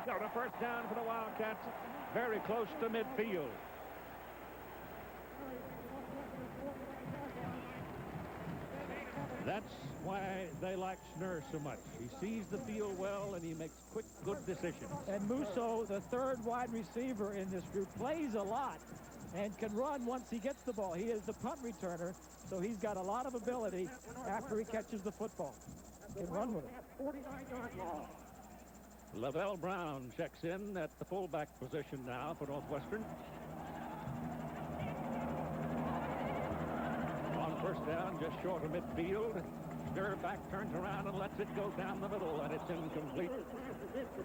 Got a first down for the Wildcats, very close to midfield. That's why they like Schnurr so much. He sees the field well, and he makes quick, good decisions. And Musso, the third wide receiver in this group, plays a lot and can run once he gets the ball. He is the punt returner, so he's got a lot of ability after he catches the football. He can run with it. 49-yard line. Lavelle Brown checks in at the fullback position now for Northwestern. On first down, just short of midfield. Schnurr back, turns around and lets it go down the middle, and it's incomplete.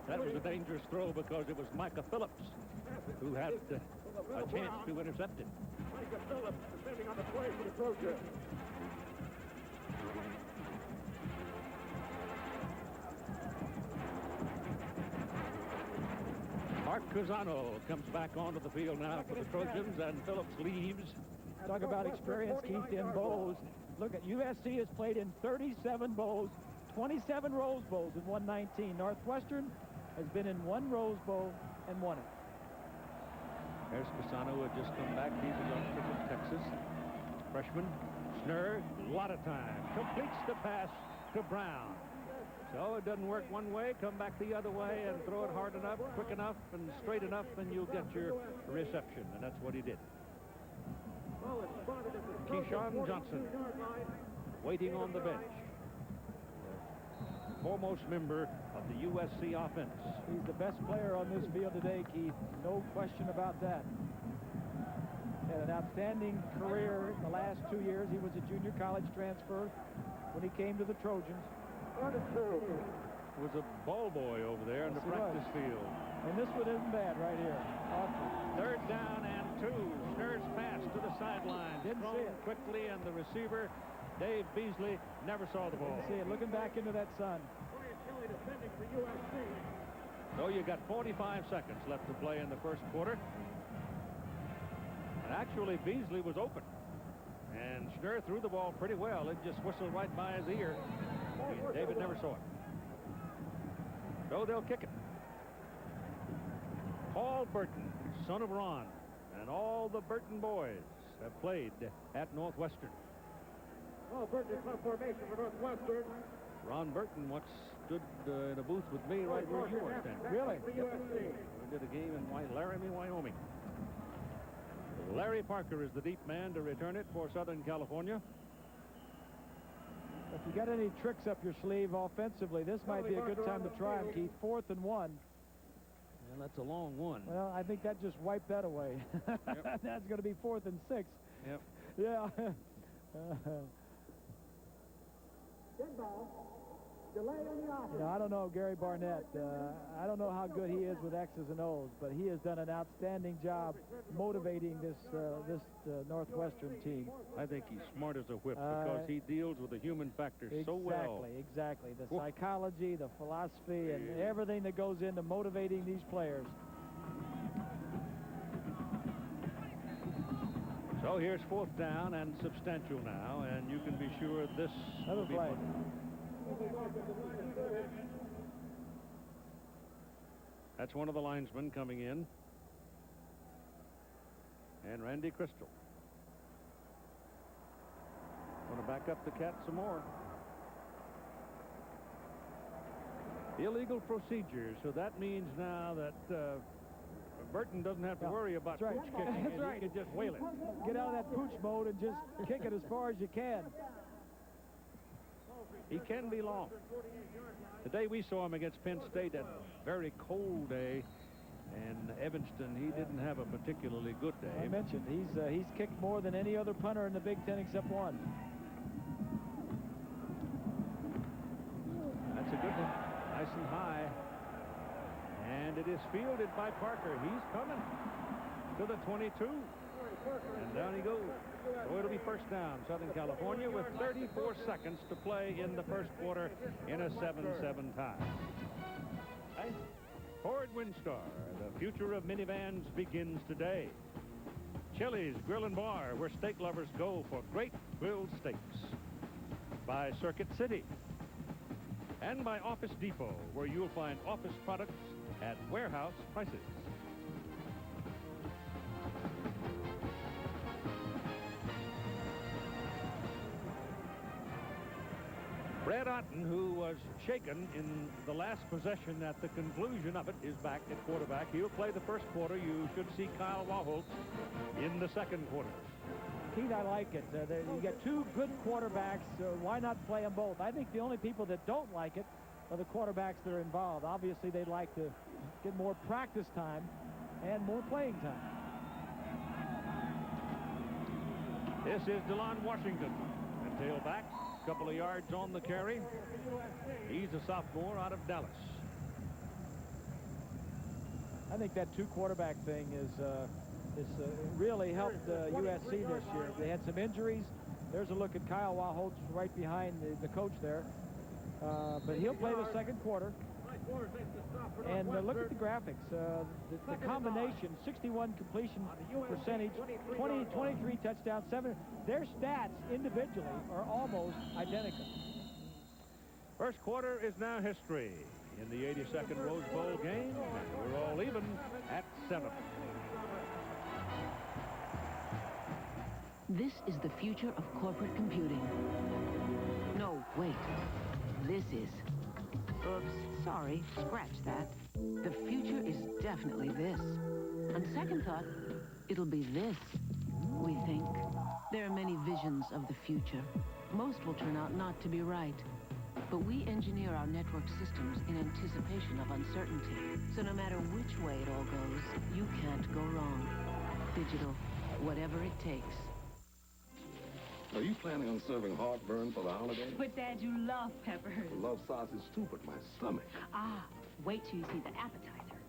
That was a dangerous throw because it was Micah Phillips who had a chance to intercept it. Micah Phillips defending on the play for the Trojans. Mark Cusano comes back onto the field now for the Trojans, and Phillips leaves. Talk about experience, Keith, in bowls. Look at USC has played in 37 bowls, 27 Rose Bowls and won 19. Northwestern has been in one Rose Bowl and won it. There's Cusano, who had just come back. He's a youngster from Texas. Freshman. Schnurr, a lot of time. Completes the pass to Brown. So it doesn't work one way, come back the other way and throw it hard enough, quick enough, and straight enough, and you'll get your reception. And that's what he did. Keyshawn Johnson waiting on the bench. The foremost member of the USC offense. He's the best player on this field today, Keith. No question about that. Had an outstanding career in the last 2 years. He was a junior college transfer when he came to the Trojans. Was a ball boy over there in the practice field. And this one isn't bad right here. Awesome. Third down and 2. Schnurr's pass to the sideline. Didn't see it quickly, and the receiver, Dave Beasley, never saw the ball. Didn't see it. Looking back into that sun. So you got 45 seconds left to play in the first quarter. And actually, Beasley was open. And Schnurr threw the ball pretty well. It just whistled right by his ear. David never saw it. So they'll kick it. Paul Burton, son of Ron, and all the Burton boys have played at Northwestern. Well, Burton is club formation for Northwestern. Ron Burton once stood in a booth with me right where you were standing. Really? We did a game in Laramie, Wyoming. Larry Parker is the deep man to return it for Southern California. If you got any tricks up your sleeve offensively, this might be a good time to try them, Keith. 4th and 1. Well, that's a long one. Well, I think that just wiped that away. Yep. That's going to be 4th and 6. Yep. Yeah. Good ball. Delay on the offense. I don't know Gary Barnett. I don't know how good he is with X's and O's, but he has done an outstanding job motivating this Northwestern team. I think he's smart as a whip because he deals with the human factor so well. Exactly. The psychology, the philosophy, and everything that goes into motivating these players. So here's 4th down and substantial now, and you can be sure this will be fun. That's one of the linesmen coming in. And Randy Crystal. Want to back up the Cats some more. Illegal procedure, so that means now that Burton doesn't have to worry about pooch kicking. That's right. He can just whale it. Get out of that pooch mode and just kick it as far as you can. He can be long. The day we saw him against Penn State, a very cold day, and Evanston, he didn't have a particularly good day. I mentioned he's kicked more than any other punter in the Big Ten except one. That's a good one. Nice and high. And it is fielded by Parker. He's coming to the 22. And down he goes. So it'll be first down, Southern California, with 34 seconds to play in the first quarter in a 7-7 tie. Ford Windstar, the future of minivans begins today. Chili's Grill and Bar, where steak lovers go for great grilled steaks. By Circuit City. and by Office Depot, where you'll find office products at warehouse prices. Brad Otton, who was shaken in the last possession at the conclusion of it, is back at quarterback. He'll play the first quarter. You should see Kyle Wahholtz in the second quarter. Keith, I like it. You get two good quarterbacks. Why not play them both? I think the only people that don't like it are the quarterbacks that are involved. Obviously, they'd like to get more practice time and more playing time. This is DeLon Washington, and tailback. Couple of yards on the carry. He's a sophomore out of Dallas. I think that two-quarterback thing is really helped USC this year. They had some injuries. There's a look at Kyle Wahholtz right behind the coach there. But he'll play the second quarter. And look at the graphics. The combination, 61 completion percentage, 23 touchdowns, 7. Their stats individually are almost identical. First quarter is now history in the 82nd Rose Bowl game. And we're all even at 7. This is the future of corporate computing. No, wait. This is. Oops, sorry, scratch that. The future is definitely this. On second thought, it'll be this, we think. There are many visions of the future. Most will turn out not to be right. But we engineer our network systems in anticipation of uncertainty. So no matter which way it all goes, you can't go wrong. Digital, whatever it takes. Are you planning on serving heartburn for the holiday? But, Dad, you love peppers. I love sausage too, but my stomach. Ah, wait till you see the appetizer.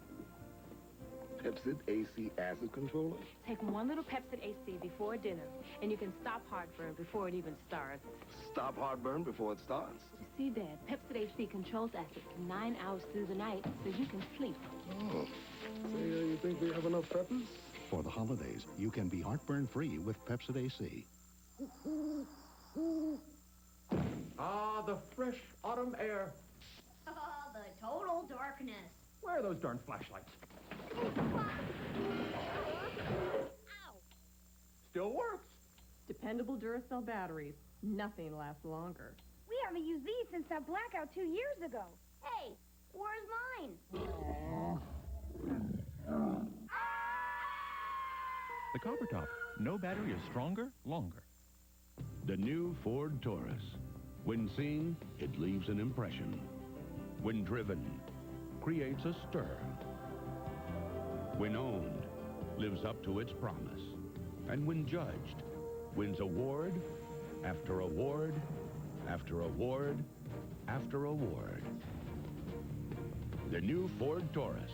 Pepsid AC acid controller? Take one little Pepsid AC before dinner, and you can stop heartburn before it even starts. Stop heartburn before it starts? You see, Dad, Pepsid AC controls acid for 9 hours through the night so you can sleep. Oh. Say, you think we have enough peppers? For the holidays, you can be heartburn-free with Pepsid AC. Ah, the fresh autumn air. Oh, the total darkness. Where are those darn flashlights? Ow! Still works. Dependable Duracell batteries. Nothing lasts longer. We haven't used these since that blackout 2 years ago. Hey, where's mine? The Copper Top. No battery is stronger, longer. The new Ford Taurus. When seen, it leaves an impression. When driven, creates a stir. When owned, lives up to its promise. And when judged, wins award after award after award after award. The new Ford Taurus.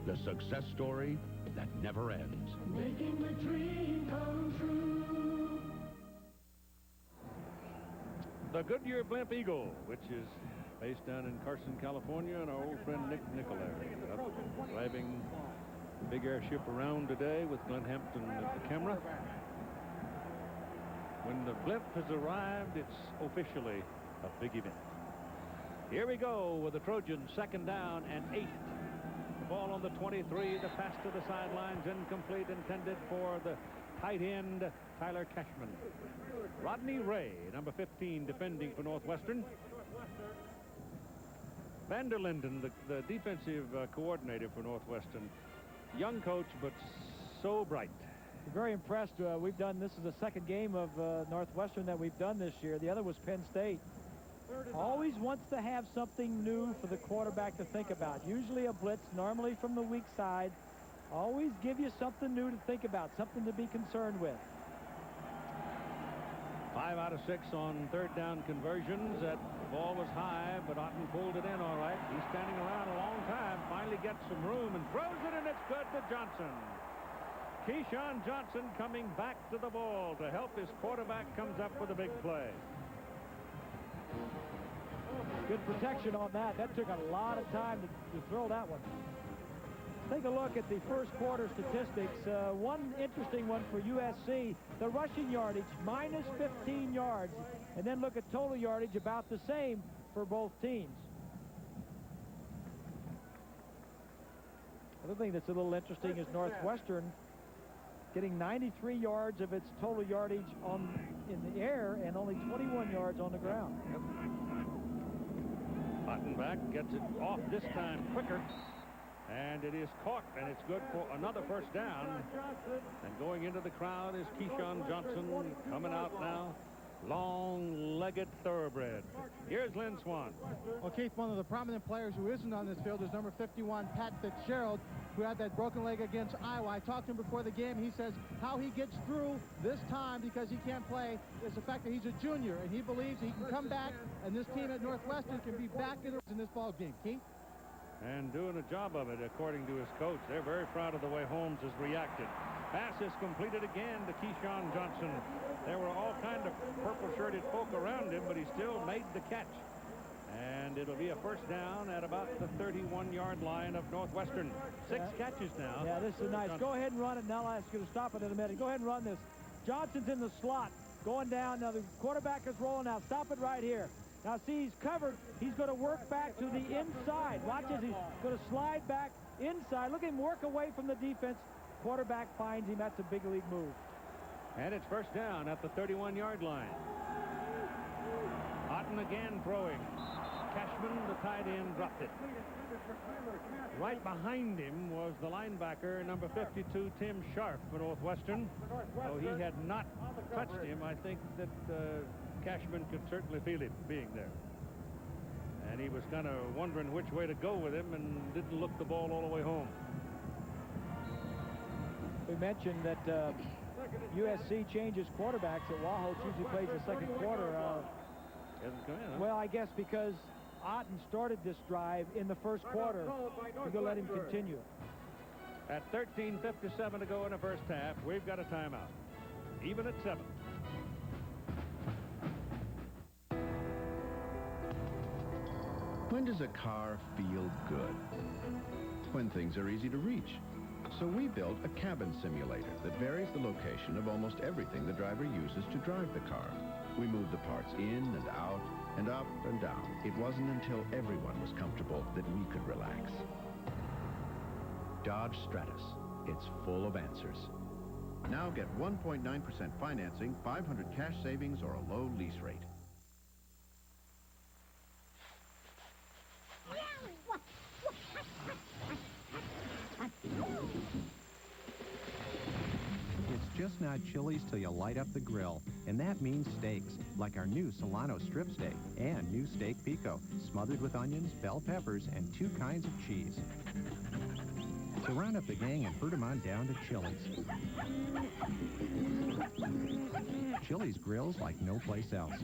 The success story that never ends. Making the dream come true. The Goodyear Blimp Eagle, which is based down in Carson, California, and our old friend Nick Nicolay driving the big airship around today with Glenn Hampton at the camera. When the blimp has arrived, it's officially a big event. Here we go with the Trojans, 2nd down and 8. The ball on the 23, the pass to the sidelines, incomplete, intended for the tight end, Tyler Cashman. Rodney Ray, number 15, defending for Northwestern. Vanderlinden, the defensive coordinator for Northwestern. Young coach, but so bright. Very impressed. We've done, this is the second game of Northwestern that we've done this year. The other was Penn State. Always wants to have something new for the quarterback to think about. Usually a blitz, normally from the weak side. Always give you something new to think about, something to be concerned with. 5 out of 6 on 3rd down conversions. That ball was high, but Otton pulled it in all right. He's standing around a long time, finally gets some room and throws it, and it's good to Johnson. Keyshawn Johnson coming back to the ball to help his quarterback, comes up with a big play. Good protection on that. That took a lot of time to throw that one. Take a look at the first quarter statistics. One interesting one for USC, the rushing yardage, minus 15 yards. And then look at total yardage, about the same. for both teams. Another thing that's a little interesting is Northwestern getting 93 yards of its total yardage in the air and only 21 yards on the ground. Yep. Ottenbach gets it off this time quicker, and it is caught, and it's good for another first down. And going into the crowd is Keyshawn Johnson, coming out now. Long-legged thoroughbred. Here's Lynn Swan. Well, Keith, one of the prominent players who isn't on this field is number 51, Pat Fitzgerald, who had that broken leg against Iowa. I talked to him before the game. He says how he gets through this time because he can't play is the fact that he's a junior, and he believes he can come back, and this team at Northwestern can be back in this ball game. Keith? And doing a job of it, according to his coach. They're very proud of the way Holmes has reacted. Pass is completed again to Keyshawn Johnson. There were all kinds of purple-shirted folk around him, but he still made the catch. And it'll be a first down at about the 31-yard line of Northwestern. Six catches now. Yeah, this is nice. Go ahead and run it. Now I'll ask you to stop it in a minute. Go ahead and run this. Johnson's in the slot, going down. Now the quarterback is rolling out. Stop it right here. Now, see, he's covered. He's going to work back to the inside. Watch as he's going to slide back inside. Look at him work away from the defense. Quarterback finds him. That's a big league move. And it's first down at the 31-yard line. Otton again throwing. Cashman, the tight end, dropped it. Right behind him was the linebacker, number 52, Tim Sharp for Northwestern. Though he had not touched him, I think that Cashman could certainly feel it being there. And he was kind of wondering which way to go with him and didn't look the ball all the way home. We mentioned that USC changes quarterbacks. That Wahoo usually plays the second quarter. Well, I guess because Otton started this drive in the first quarter, we're going to let him continue. At 13:57 to go in the first half, we've got a timeout. Even at 7. When does a car feel good? When things are easy to reach. So we built a cabin simulator that varies the location of almost everything the driver uses to drive the car. We move the parts in and out and up and down. It wasn't until everyone was comfortable that we could relax. Dodge Stratus. It's full of answers. Now get 1.9% financing, 500 cash savings, or a low lease rate. It's just not Chili's till you light up the grill, and that means steaks, like our new Solano strip steak and new steak pico, smothered with onions, bell peppers, and 2 kinds of cheese. So round up the gang and herd them on down to Chili's. Chili's grills like no place else.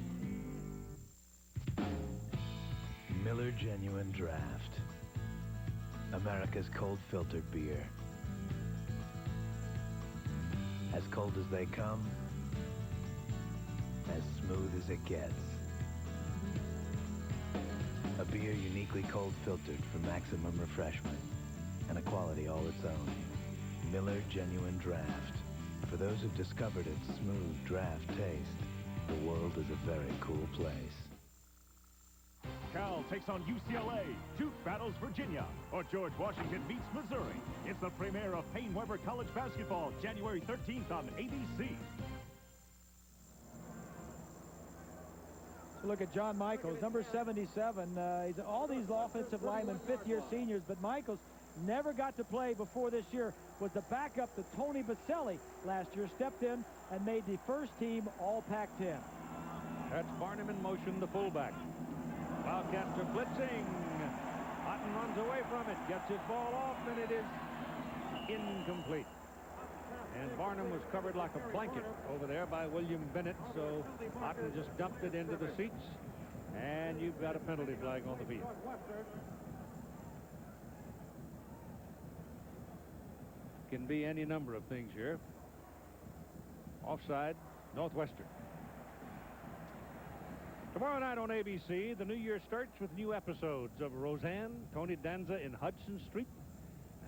Miller Genuine Draft. America's cold filtered beer. As cold as they come, as smooth as it gets. A beer uniquely cold filtered for maximum refreshment and a quality all its own. Miller Genuine Draft. For those who've discovered its smooth draft taste, the world is a very cool place. Cal takes on UCLA, Duke battles Virginia, or George Washington meets Missouri. It's the premiere of Payne Weber College Basketball, January 13th on ABC. So look at John Michaels, number 77. He's all these offensive linemen, fifth-year seniors, but Michaels never got to play before this year. Was the backup to Tony Baselli last year, stepped in and made the first team All Pac-10. That's Barnum in motion, the fullback. Wildcats are blitzing. Otton runs away from it, gets his ball off, and it is incomplete. And Barnum was covered like a blanket over there by William Bennett, so Otton just dumped it into the seats, and you've got a penalty flag on the field. Can be any number of things here. Offside, Northwestern. Tomorrow night on ABC, the new year starts with new episodes of Roseanne, Tony Danza in Hudson Street,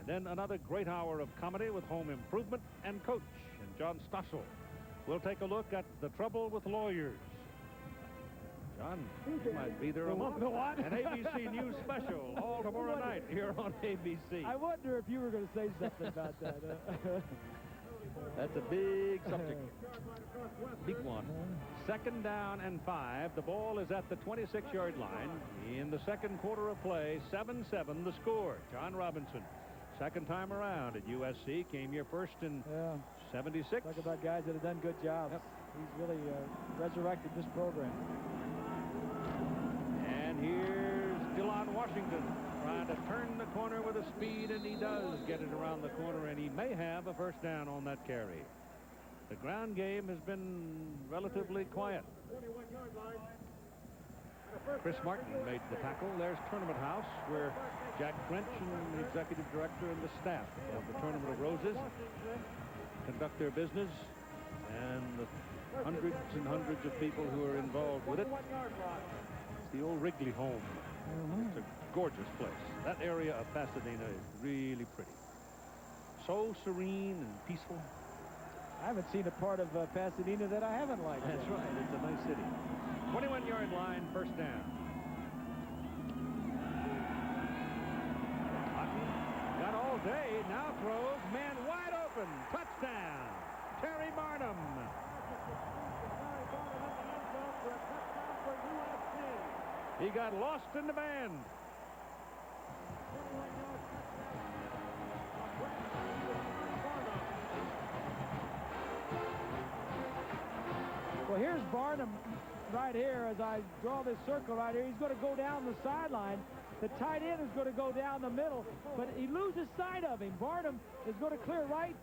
and then another great hour of comedy with Home Improvement and Coach and John Stossel. We'll take a look at The Trouble with Lawyers. John, you might be there a month. The what? An ABC News special all tomorrow night here on ABC. I wonder if you were going to say something about that. That's a big subject. Big one. 2nd down and 5. The ball is at the 26-yard line. In the second quarter of play, 7-7 the score. John Robinson, second time around at USC, came here first in 76. Talk about guys that have done good jobs. Yep. He's really resurrected this program. And here's Delon Washington trying to turn the corner with a speed, and he does get it around the corner, and he may have a first down on that carry. The ground game has been relatively quiet. Chris Martin made the tackle. There's Tournament House, where Jack French and the executive director and the staff of the Tournament of Roses conduct their business, and the hundreds and hundreds of people who are involved with it. It's the old Wrigley home. It's a gorgeous place. That area of Pasadena is really pretty. So serene and peaceful. I haven't seen a part of Pasadena that I haven't liked. That's right. It's a nice city. 21-yard line, first down. Otton got all day. Now throws. Man wide open. Touchdown. Terry Barnum. He got lost in the band. Well, here's Barnum right here as I draw this circle right here. He's going to go down the sideline. The tight end is going to go down the middle, but he loses sight of him. Barnum is going to clear right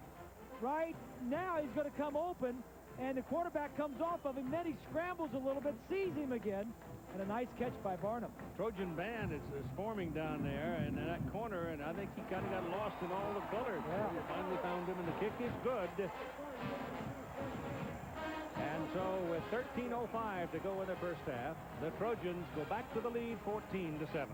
now. He's going to come open, and the quarterback comes off of him. Then he scrambles a little bit, sees him again, and a nice catch by Barnum. Trojan band is forming down there in that corner, and I think he kind of got lost in all the colors. Yeah. We finally found him, and the kick is good. And so with 13:05 to go in the first half, the Trojans go back to the lead 14-7.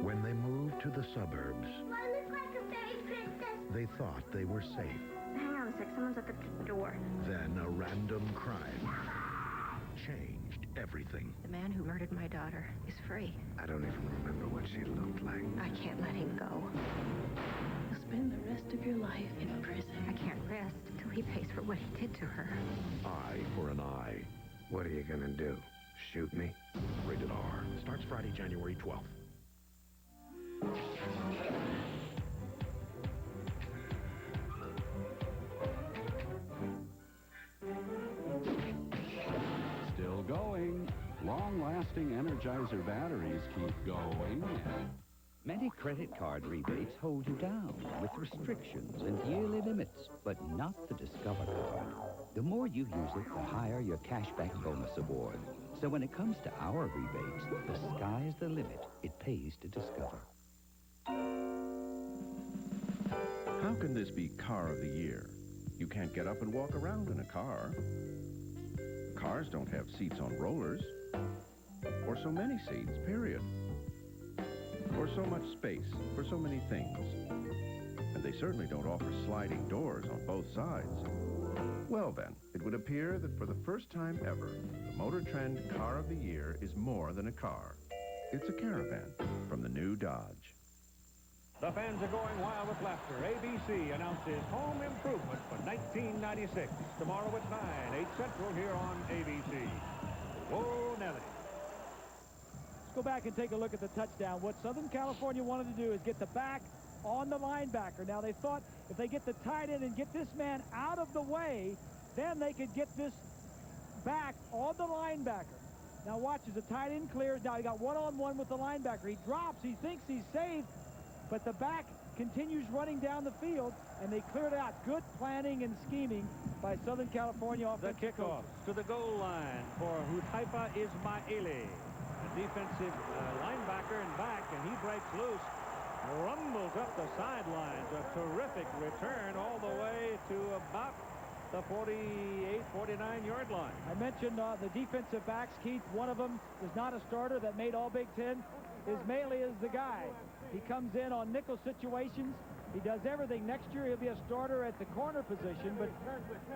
When they moved to the suburbs, Do I look like a fairy princess? they thought they were safe. Hang on a sec. Someone's at the door. Then a random crime changed everything. The man who murdered my daughter is free. I don't even remember what she looked like. I can't let him go. You'll spend the rest of your life in prison. I can't rest until he pays for what he did to her. Eye for an eye. What are you gonna do? Shoot me? Rated R. Starts Friday, January 12th. Still going. Long-lasting Energizer batteries keep going. Many credit card rebates hold you down with restrictions and yearly limits, but not the Discover card. The more you use it, the higher your cashback bonus award. So when it comes to our rebates, the sky's the limit. It pays to Discover. How can this be car of the year? You can't get up and walk around in a car. Cars don't have seats on rollers. Or so many seats, period. Or so much space for so many things. And they certainly don't offer sliding doors on both sides. Well then, it would appear that for the first time ever, the Motor Trend Car of the Year is more than a car. It's a caravan from the new Dodge. The fans are going wild with laughter. ABC announces home improvement for 1996. Tomorrow at 9, 8 Central here on ABC. Whoa, Nelly. Let's go back and take a look at the touchdown. What Southern California wanted to do is get the back on the linebacker. Now, they thought if they get the tight end and get this man out of the way, then they could get this back on the linebacker. Now, watch as the tight end clears. Now, he got one-on-one with the linebacker. He drops. He thinks he's saved, but the back continues running down the field, and they cleared out. Good planning and scheming by Southern California The offensive kickoff to the goal line for Hutaifa Ismaili. The defensive linebacker and back, and he breaks loose. Rumbles up the sidelines. A terrific return all the way to about the 48, 49-yard line. I mentioned the defensive backs, Keith. One of them is not a starter that made All Big Ten. Ismaili is the guy. He comes in on nickel situations. He does everything. Next year, he'll be a starter at the corner position, but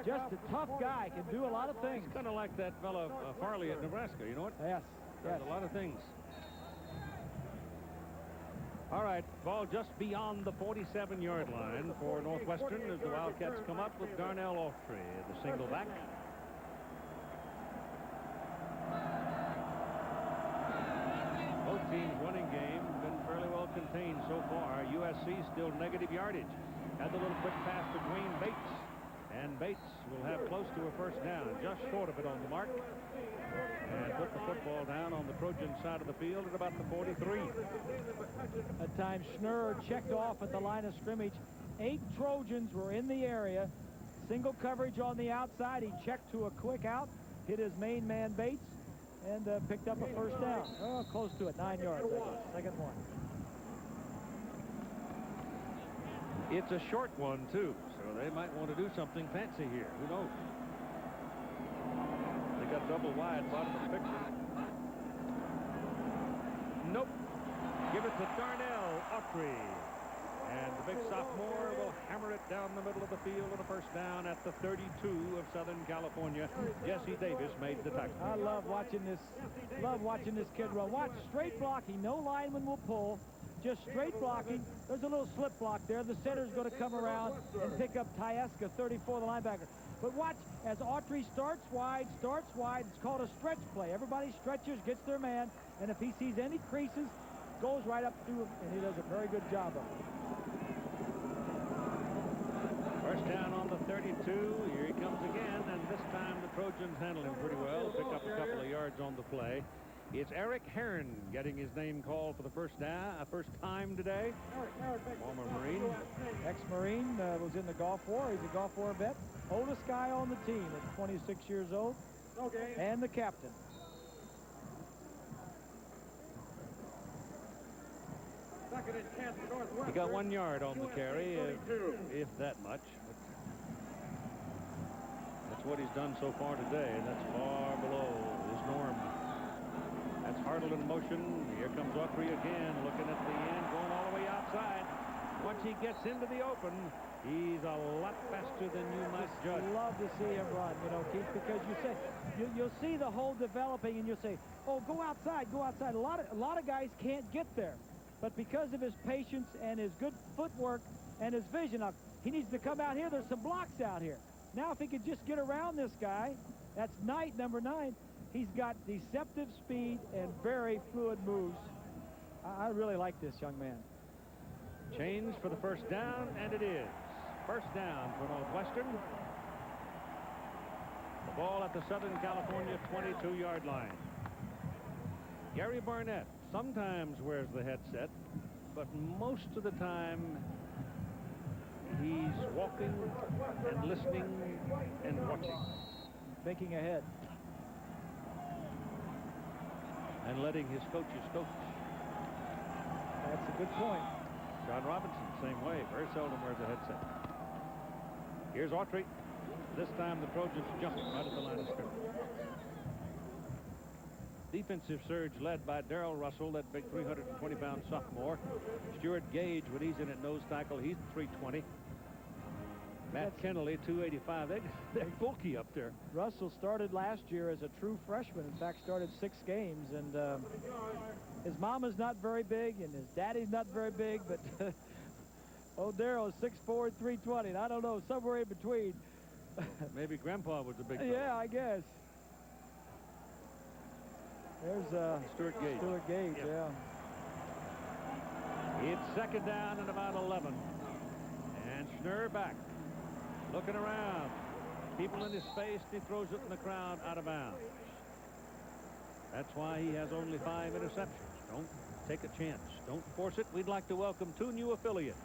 just a tough guy. Can do a lot of things. He's kind of like that fellow Farley at Nebraska, you know what? Yes. Does a lot of things. All right, ball just beyond the 47-yard line for Northwestern as the Wildcats come up with Darnell Autry, the single back. Both teams' running game been fairly well contained so far. USC still negative yardage. Had the little quick pass to Dwayne Bates. And Bates will have close to a first down, just short of it on the mark. And put the football down on the Trojan side of the field at about the 43. At times, Schnurr checked off at the line of scrimmage. 8 Trojans were in the area. Single coverage on the outside. He checked to a quick out, hit his main man Bates, and picked up a first down. Oh, close to it, 9 yards, I guess. Second one. It's a short one, too, so they might want to do something fancy here. Who knows? They got double wide, bottom of the picture. Nope. Give it to Darnell Autry. And the big sophomore will hammer it down the middle of the field on a first down at the 32 of Southern California. Jesse Davis made the tackle. I love watching this kid run. Watch, straight blocking. No lineman will pull. Just straight blocking. There's a little slip block there. The center's going to come around and pick up Tyeska, 34, the linebacker. But watch, as Autry starts wide. It's called a stretch play. Everybody stretches, gets their man, and if he sees any creases, goes right up through him, and he does a very good job of it. First down on the 32. Here he comes again, and this time the Trojans handle him pretty well. Pick up a couple of yards on the play. It's Eric Heron getting his name called for the first time today. Former Marine. Ex-Marine, was in the Gulf War. He's a Gulf War vet. Oldest guy on the team at 26 years old. Okay. And the captain. He got 1 yard on the carry, if that much. That's what he's done so far today, and that's far below his norm. That's Hartle in motion. Here comes Autry again, looking at the end, going all the way outside. Once he gets into the open, he's a lot faster than you might judge. Love to see him run, you know, Keith, because you say you'll see the hole developing, and you'll say, "Oh, go outside, go outside." A lot of guys can't get there, but because of his patience and his good footwork and his vision, he needs to come out here. There's some blocks out here. Now, if he could just get around this guy, that's Knight, number 9. He's got deceptive speed and very fluid moves. I really like this young man. Change for the first down, and it is. First down for Northwestern. The ball at the Southern California 22-yard line. Gary Barnett sometimes wears the headset, but most of the time he's walking and listening and watching. Thinking ahead. And letting his coaches coach. That's a good point. John Robinson, same way. Very seldom wears a headset. Here's Autry. This time the Trojans jumping right at the line of scrimmage. Defensive surge led by Darrell Russell, that big 320-pound sophomore. Stuart Gage, when he's in at nose tackle, he's 320. Matt Kennelly, 285. They're bulky up there. Russell started last year as a true freshman. In fact, started 6 games. And his mama's not very big, and his daddy's not very big. But Darrell's 6'4", 320. And I don't know, somewhere in between. Maybe Grandpa was a big fellow. Yeah, I guess. There's Stuart Gage. Stuart Gage, yep. Yeah. It's second down and about 11. And Schnurr back. Looking around. People in his face. He throws it in the crowd out of bounds. That's why he has only 5 interceptions. Don't take a chance. Don't force it. We'd like to welcome 2 new affiliates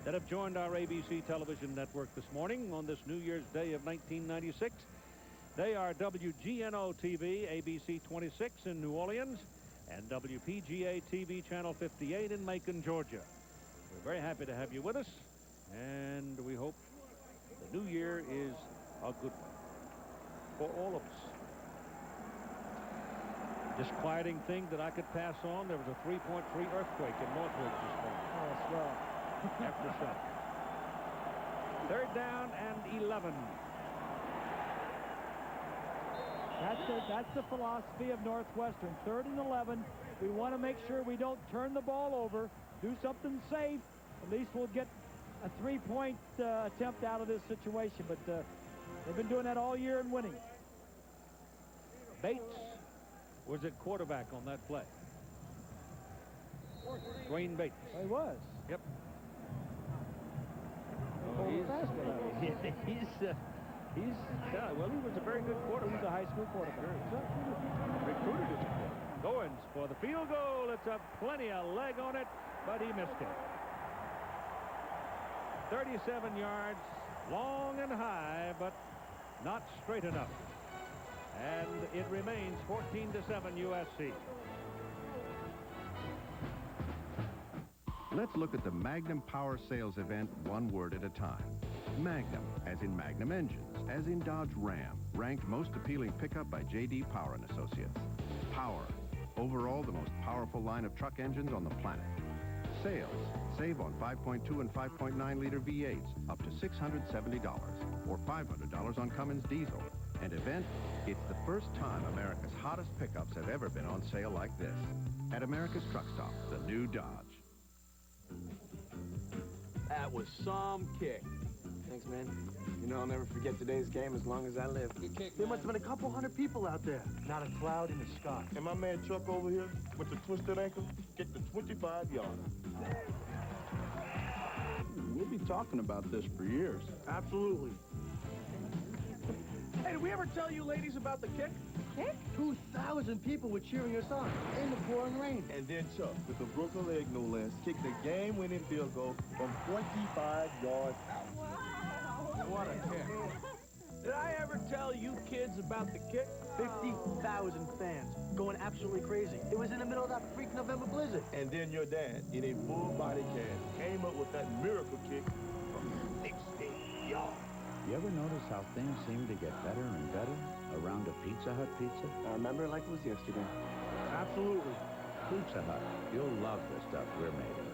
that have joined our ABC television network this morning on this New Year's Day of 1996. They are WGNO TV, ABC 26 in New Orleans, and WPGA TV Channel 58 in Macon, Georgia. We're very happy to have you with us, and we hope the new year is a good one for all of us. Disquieting thing that I could pass on, there was a 3.3 earthquake in Northridge this morning. well. After shot. 3rd down and 11. That's the philosophy of Northwestern. 3rd and 11. We want to make sure we don't turn the ball over. Do something safe. At least we'll get a 3-point attempt out of this situation. But they've been doing that all year and winning. Bates was at quarterback on that play. Dwayne Bates. Oh, he was. Yep. Oh, He's well, he was a very good quarterback. He's a high school quarterback. Recruited as a quarterback. Goins for the field goal. It's a plenty of leg on it, but he missed it. 37 yards, long and high, but not straight enough. And it remains 14-7 USC. Let's look at the Magnum Power Sales event one word at a time. Magnum, as in Magnum Engines, as in Dodge Ram, ranked most appealing pickup by J.D. Power & Associates. Power, overall the most powerful line of truck engines on the planet. Sales, save on 5.2 and 5.9-liter V8s up to $670 or $500 on Cummins diesel. And event, it's the first time America's hottest pickups have ever been on sale like this. At America's Truck Stop, the new Dodge. That was some kick. Thanks, man. You know I'll never forget today's game as long as I live. There must have been a couple hundred people out there. Not a cloud in the sky. And my man Chuck over here with the twisted ankle, get the 25-yarder. We'll be talking about this for years. Absolutely. Hey, did we ever tell you ladies about the kick? Kick? 2,000 people were cheering us on in the pouring rain. And then Chuck, with a broken leg no less, kicked the game-winning field goal from 25 yards out. What a kick. Did I ever tell you kids about the kick? 50,000 fans going absolutely crazy. It was in the middle of that freak November blizzard. And then your dad, in a full body cast, came up with that miracle kick from 60 yards. You ever notice how things seem to get better and better around a Pizza Hut pizza? I remember it like it was yesterday. Absolutely. Pizza Hut. You'll love the stuff we're made of.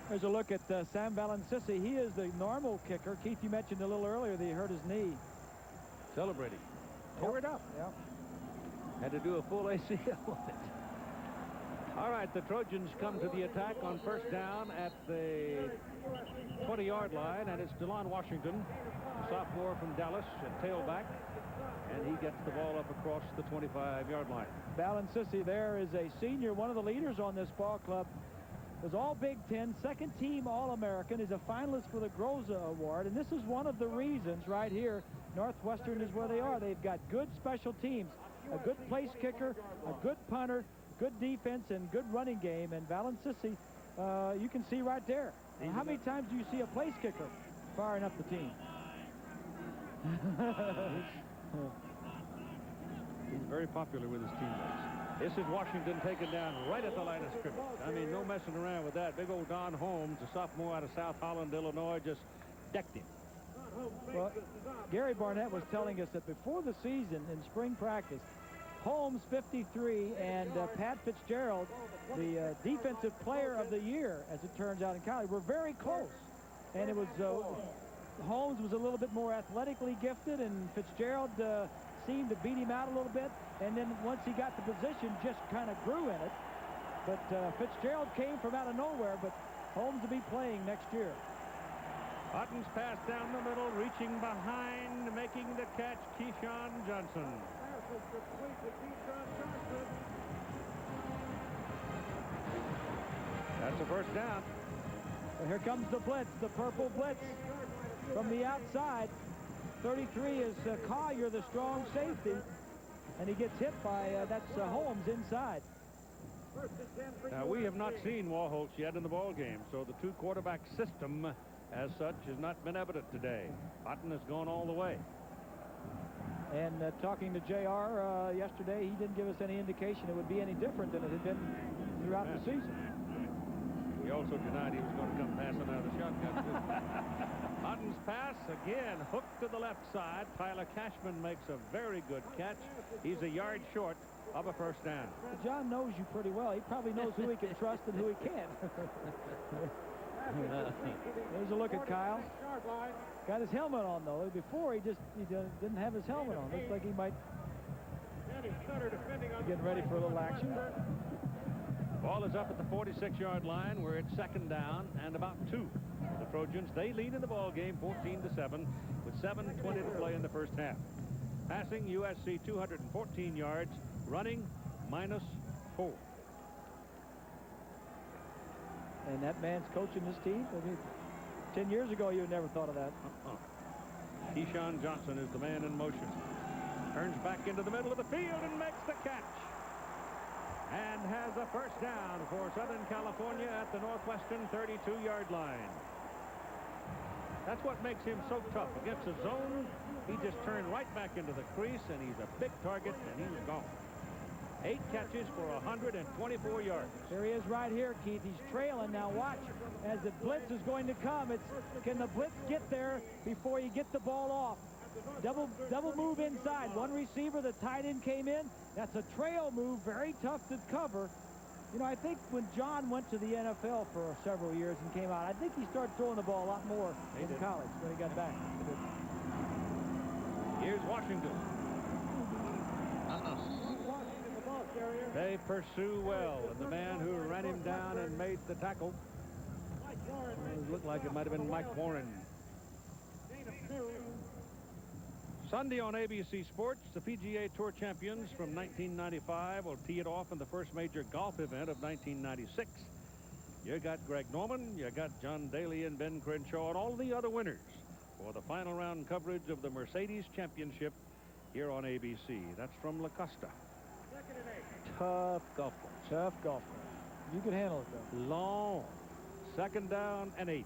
Here's a look at Sam Valancisi. He is the normal kicker. Keith, you mentioned a little earlier that he hurt his knee. Celebrating. Tore it up. Yep. Had to do a full ACL with it. All right, the Trojans come to the attack on 1st down at the 20-yard line, and it's DeLon Washington, sophomore from Dallas, at tailback, and he gets the ball up across the 25-yard line. Valancisi there is a senior, one of the leaders on this ball club. Was all Big Ten, second-team All-American, is a finalist for the Groza Award, and this is one of the reasons right here Northwestern is where they are. They've got good special teams, a good place kicker, a good punter, good defense, and good running game. And Valancisi, you can see right there. And how many times do you see a place kicker firing up the team? He's very popular with his teammates. This is Washington taken down right at the line of scrimmage. I mean, no messing around with that. Big old Don Holmes, a sophomore out of South Holland, Illinois, just decked him. Well, Gary Barnett was telling us that before the season in spring practice, Holmes, 53, and Pat Fitzgerald, the defensive player of the year, as it turns out in college, were very close. And it was Holmes was a little bit more athletically gifted, and Fitzgerald seemed to beat him out a little bit. And then once he got the position, just kind of grew in it. But Fitzgerald came from out of nowhere, but Holmes will be playing next year. Otton's pass down the middle, reaching behind, making the catch, Keyshawn Johnson. That's a 1st down. Well, here comes the blitz, the purple blitz from the outside. 33 is Collier, the strong safety, and he gets hit by, that's Holmes inside. Now, we have not seen Warholtz yet in the ball game, so the 2-quarterback system as such has not been evident today. Otton has gone all the way. And talking to JR yesterday, he didn't give us any indication it would be any different than it had been throughout the season. We also denied he was going to come passing out of the shotgun, too. Otton's pass, again, hooked to the left side. Tyler Cashman makes a very good catch. He's a yard short of a first down. John knows you pretty well. He probably knows who he can trust and who he can't. There's a look at Kyle. Got his helmet on, though. Before, he didn't have his helmet on. Looks like he might be getting ready for a little action. Ball is up at the 46-yard line. We're at second down and about 2. The Trojans, they lead in the ball game 14-7 with 7:20 to play in the first half. Passing, USC 214 yards. Running, -4. And that man's coaching this team. I mean, 10 years ago, you would never thought of that. Keyshawn Johnson is the man in motion. Turns back into the middle of the field and makes the catch. And has a first down for Southern California at the Northwestern 32-yard line. That's what makes him so tough. Against the zone, he just turned right back into the crease, and he's a big target, and he was gone. 8 catches for 124 yards. There he is right here, Keith. He's trailing. Now watch as the blitz is going to come. Can the blitz get there before you get the ball off? Double move inside. One receiver, the tight end came in. That's a trail move, very tough to cover. You know, I think when John went to the NFL for several years and came out, I think he started throwing the ball a lot more in college when he got back. Here's Washington. They pursue well, and the man who ran him down and made the tackle, it looked like it might have been Mike Warren. Sunday on ABC Sports, the PGA Tour champions from 1995 will tee it off in the first major golf event of 1996. You got Greg Norman, you got John Daly and Ben Crenshaw, and all the other winners for the final round coverage of the Mercedes Championship here on ABC. That's from La Costa. Tough golf course. Tough golf course. You can handle it, though. Long. Second down and 8.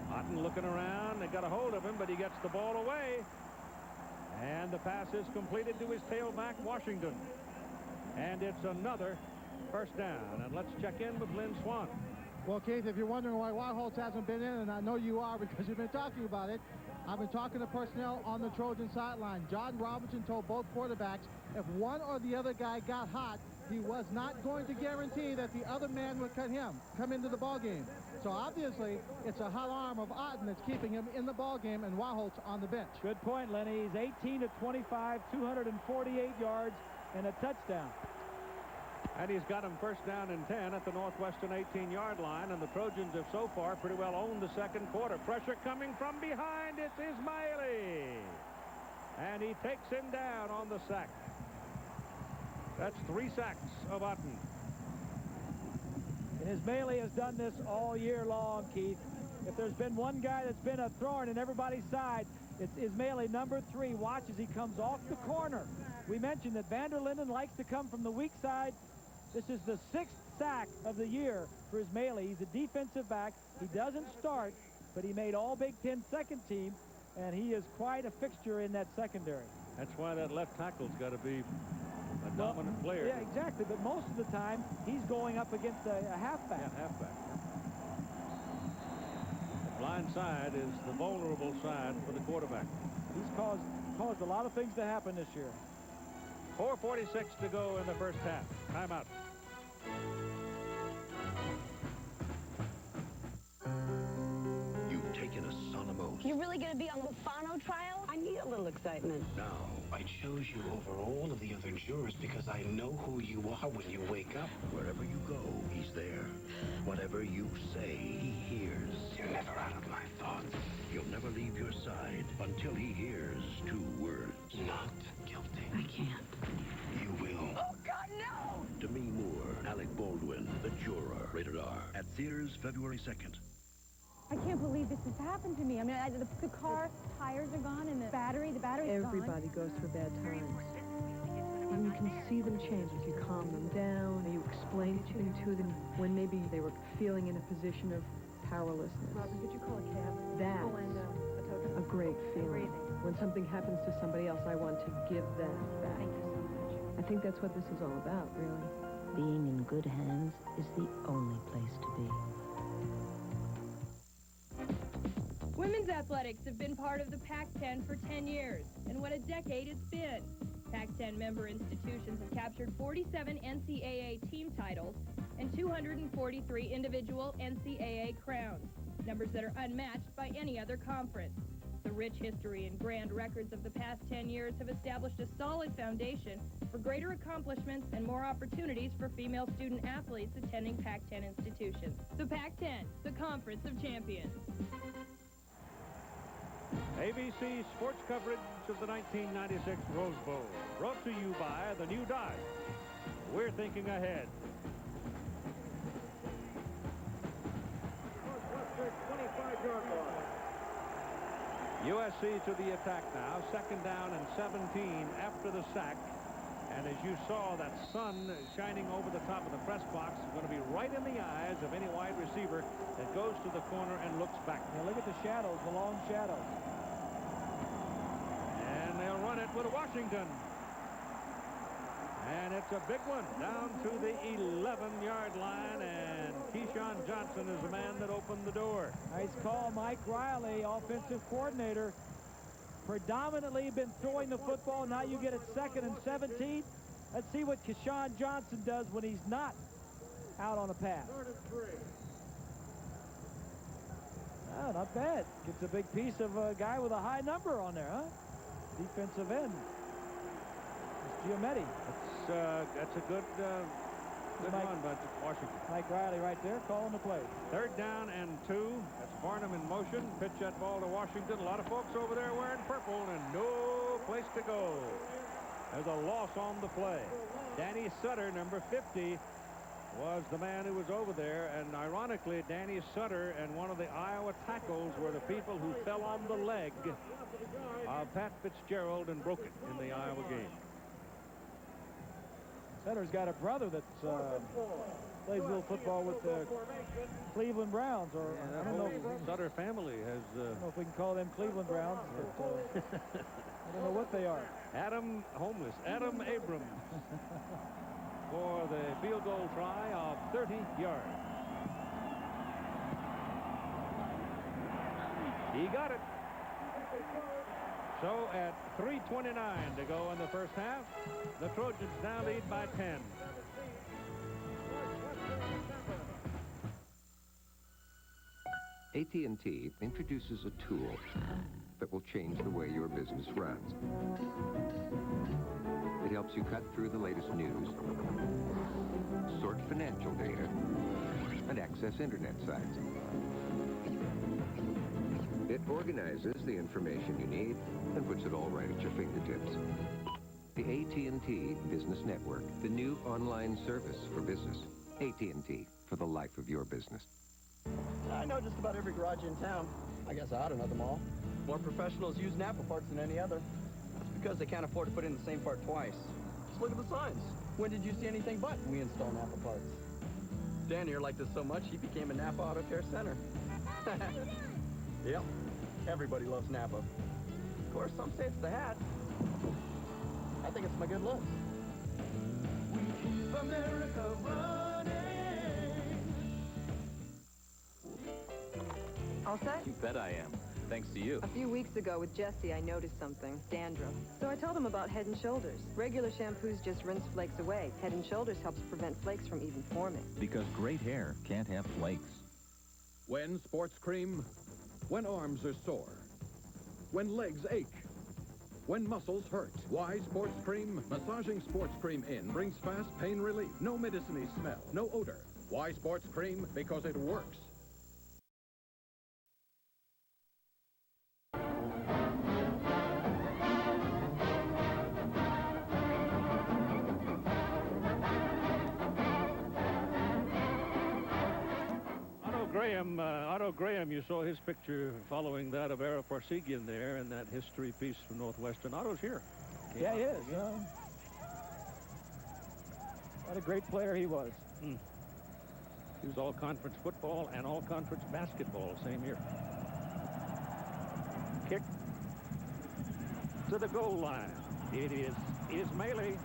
Otton looking around. They got a hold of him, but he gets the ball away. And the pass is completed to his tailback, Washington. And it's another first down. And let's check in with Lynn Swan. Well, Keith, if you're wondering why Wildholtz hasn't been in, and I know you are because you've been talking about it, I've been talking to personnel on the Trojan sideline. John Robinson told both quarterbacks if one or the other guy got hot, he was not going to guarantee that the other man would come into the ball game. So obviously, it's a hot arm of Otton that's keeping him in the ball game, and Wildholtz on the bench. Good point, Lenny. He's 18 of 25, 248 yards, and a touchdown. And he's got him first down and 10 at the Northwestern 18-yard line, and the Trojans have so far pretty well owned the second quarter. Pressure coming from behind. It's Ismaili. And he takes him down on the sack. That's 3 sacks of Otton. And Ismaili has done this all year long, Keith. If there's been one guy that's been a thorn in everybody's side, it's Ismaili, number 3. Watch as he comes off the corner. We mentioned that Vander Linden likes to come from the weak side. This is the 6th sack of the year for Ismaili. He's a defensive back. He doesn't start, but he made all Big Ten second team, and he is quite a fixture in that secondary. That's why that left tackle's got to be a dominant player. Yeah, exactly. But most of the time, he's going up against a halfback. Yeah, halfback. The blind side is the vulnerable side for the quarterback. He's caused a lot of things to happen this year. 4:46 to go in the first half. Timeout. You've taken a Sonamos. You're really going to be on the Lufano trial? I need a little excitement. Now, I chose you over all of the other jurors because I know who you are when you wake up. Wherever you go, he's there. Whatever you say, he hears. You're never out of my thoughts. He'll never leave your side until he hears 2 words. Not guilty. I can't. You will. Oh, God, no! Demi Moore, Alec Baldwin, The Juror, rated R. At theaters February 2nd. I can't believe this has happened to me. I mean, the car tires are gone and the battery's gone. Everybody goes through bad times. And you can see them change as you calm them down, or you explain things to them when maybe they were feeling in a position of powerlessness. Robert, could you call a cab? That's a great feeling. When something happens to somebody else, I want to give that back. Thank you so much. I think that's what this is all about, really. being in good hands is the only place to be. Women's athletics have been part of the Pac-10 for 10 years, and what a decade it's been. Pac-10 member institutions have captured 47 NCAA team titles and 243 individual NCAA crowns, numbers that are unmatched by any other conference. The rich history and grand records of the past 10 years have established a solid foundation for greater accomplishments and more opportunities for female student athletes attending Pac-10 institutions. The Pac-10, the Conference of Champions. ABC sports coverage of the 1996 Rose Bowl, brought to you by the new Dodge. We're thinking ahead. 25-yard line. USC to the attack now, 2nd down and 17 after the sack. And as you saw, that sun shining over the top of the press box is going to be right in the eyes of any wide receiver that goes to the corner and looks back. Now look at the shadows, the long shadows. And they'll run it with Washington. And it's a big one down to the 11-yard line, and Keyshawn Johnson is the man that opened the door. Nice call, Mike Riley, offensive coordinator. Predominantly been throwing the football. Now you get it 2nd and 17. Let's see what Keyshawn Johnson does when he's not out on a pass. Oh, not bad. Gets a big piece of a guy with a high number on there, huh? Defensive end. It's Giametti. That's a good run by Washington. Mike Riley right there calling the play. 3rd down and 2. That's Barnum in motion. Pitch that ball to Washington. A lot of folks over there wearing purple and no place to go. There's a loss on the play. Danny Sutter, number 50, was the man who was over there. And ironically, Danny Sutter and one of the Iowa tackles were the people who fell on the leg of Pat Fitzgerald and broke it in the Iowa game. Sutter's got a brother that plays a little football with the Cleveland Browns, or I don't know. Sutter family has. I don't know if we can call them Cleveland Browns, but I don't know what they are. Adam Abrams for the field goal try of 30 yards. He got it. So at 3:29 to go in the first half, the Trojans now lead by 10. AT&T introduces a tool that will change the way your business runs. It helps you cut through the latest news, sort financial data, and access internet sites. It organizes the information you need and puts it all right at your fingertips. The AT&T Business Network, the new online service for business. AT&T, for the life of your business. I know just about every garage in town. I guess I ought to know them all. More professionals use Napa parts than any other. That's because they can't afford to put in the same part twice. Just look at the signs. When did you see anything but we install Napa parts? Dan here liked us so much, he became a Napa Auto Care Center. Yep, everybody loves Napa. Of course, some say it's the hat. I think it's my good looks. We keep America running. All set? You bet I am. Thanks to you. A few weeks ago with Jesse, I noticed something. Dandruff. So I told him about Head & Shoulders. Regular shampoos just rinse flakes away. Head & Shoulders helps prevent flakes from even forming. Because great hair can't have flakes. When sports cream? When arms are sore. When legs ache. When muscles hurt. Why sports cream? Massaging sports cream in brings fast pain relief. No medicine-y smell. No odor. Why sports cream? Because it works. Otto Graham, you saw his picture following that of Ara Parsegian there in that history piece from Northwestern. Otto's here. Yeah, he is. What a great player he was. He was all-conference football and all-conference basketball same year. Kick to the goal line. It is Ismaili.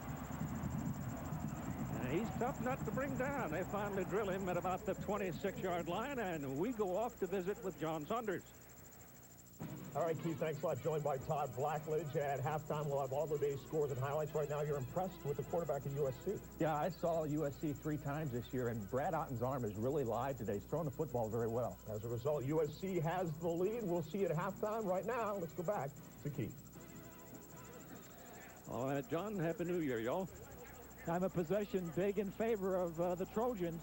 he's tough nut to bring down. They finally drill him at about the 26-yard line, and we go off to visit with John Saunders. All right, Keith, thanks a lot. Joined by Todd Blackledge. At halftime, we'll have all the day's scores and highlights. Right now, you're impressed with the quarterback at USC. Yeah, I saw USC 3 times this year, and Brad Otton's arm is really live today. He's throwing the football very well. As a result, USC has the lead. We'll see you at halftime. Right now, let's go back to Keith. All right, John, Happy New Year, y'all. Time of possession big in favor of the Trojans.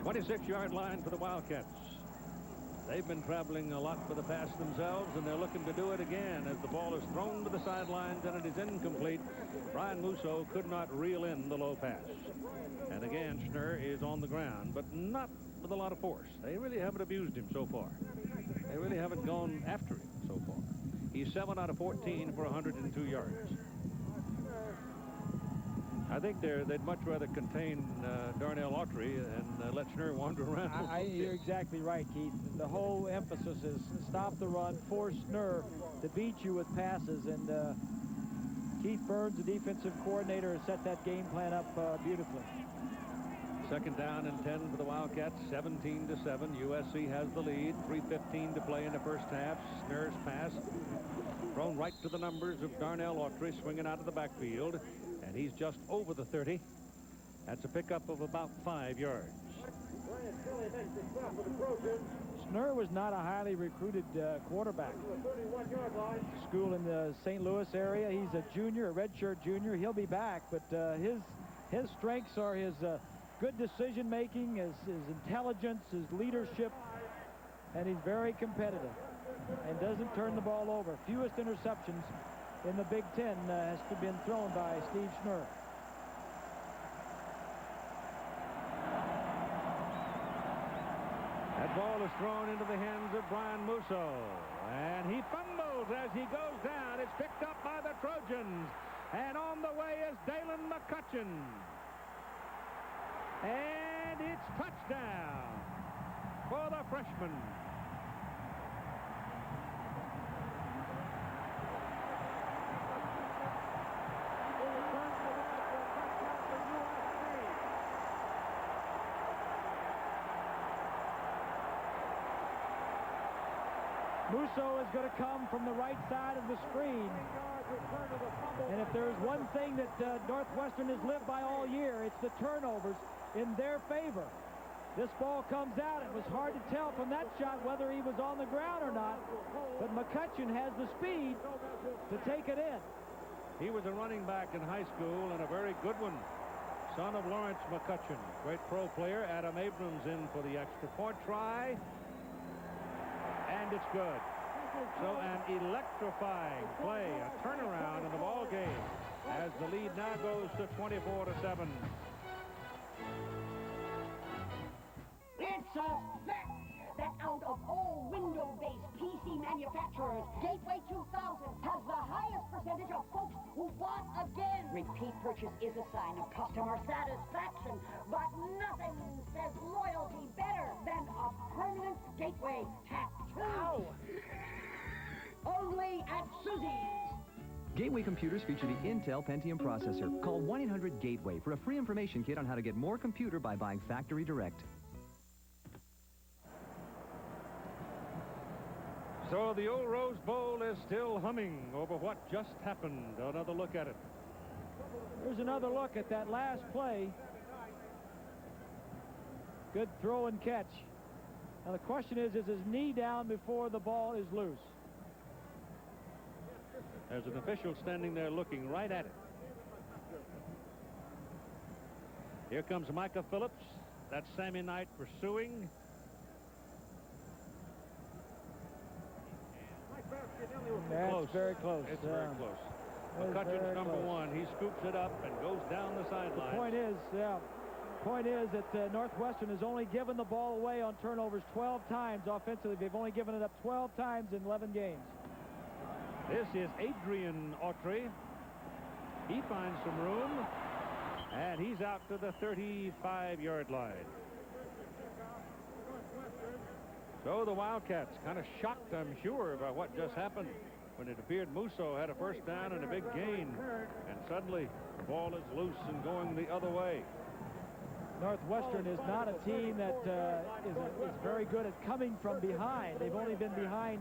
26-yard line for the Wildcats. They've been traveling a lot for the pass themselves, and they're looking to do it again as the ball is thrown to the sidelines and it is incomplete. Brian Musso could not reel in the low pass. And again, Schnurr is on the ground, but not with a lot of force. They really haven't abused him so far. They really haven't gone after him so far. He's 7 out of 14 for 102 yards. I think they'd much rather contain Darnell Autry and let Schnurr wander around. You're exactly right, Keith. The whole emphasis is stop the run, force Schnurr to beat you with passes, and Keith Burns, the defensive coordinator, has set that game plan up beautifully. Second down and 10 for the Wildcats, 17-7. USC has the lead. 3:15 to play in the first half. Schnurr's pass thrown right to the numbers of Darnell Autry, swinging out of the backfield. And he's just over the 30. That's a pickup of about 5 yards. Schnurr was not a highly recruited quarterback. School in the St. Louis area. He's a junior, a redshirt junior. He'll be back, but his strengths are his good decision-making, his intelligence, his leadership, and he's very competitive and doesn't turn the ball over. Fewest interceptions in the Big Ten has been thrown by Steve Schnurr. That ball is thrown into the hands of Brian Musso, and he fumbles as he goes down. It's picked up by the Trojans, and on the way is Dalen McCutcheon. And it's touchdown for the freshman. Musso is going to come from the right side of the screen. And if there's one thing that Northwestern has lived by all year, it's the turnovers in their favor. This ball comes out. It was hard to tell from that shot whether he was on the ground or not. But McCutcheon has the speed to take it in. He was a running back in high school and a very good one. Son of Lawrence McCutcheon. Great pro player. Adam Abrams in for the extra point try. And it's good. So an electrifying play, a turnaround in the ball game as the lead now goes to 24-7. It's a fact that out of all window-based PC manufacturers, Gateway 2000 has the highest percentage of folks who bought again. Repeat purchase is a sign of customer satisfaction, but nothing says loyalty better than a permanent Gateway tattoo. Ow. Only at Susie's. Gateway computers feature the Intel Pentium processor. Call 1-800-GATEWAY for a free information kit on how to get more computer by buying factory direct. So the old Rose Bowl is still humming over what just happened. Another look at it. Here's another look at that last play. Good throw and catch. Now the question is his knee down before the ball is loose? There's an official standing there looking right at it. Here comes Micah Phillips. That's Sammy Knight pursuing. That's close. Very close. It's very close. McCutcheon's number one. He scoops it up and goes down the sideline. The point is that Northwestern has only given the ball away on turnovers 12 times offensively. They've only given it up 12 times in 11 games. This is Adrian Autry. He finds some room, and he's out to the 35-yard line. So the Wildcats kind of shocked, I'm sure, by what just happened. when it appeared Musso had a first down and a big gain. And suddenly, the ball is loose and going the other way. Northwestern is not a team that is very good at coming from behind. They've only been behind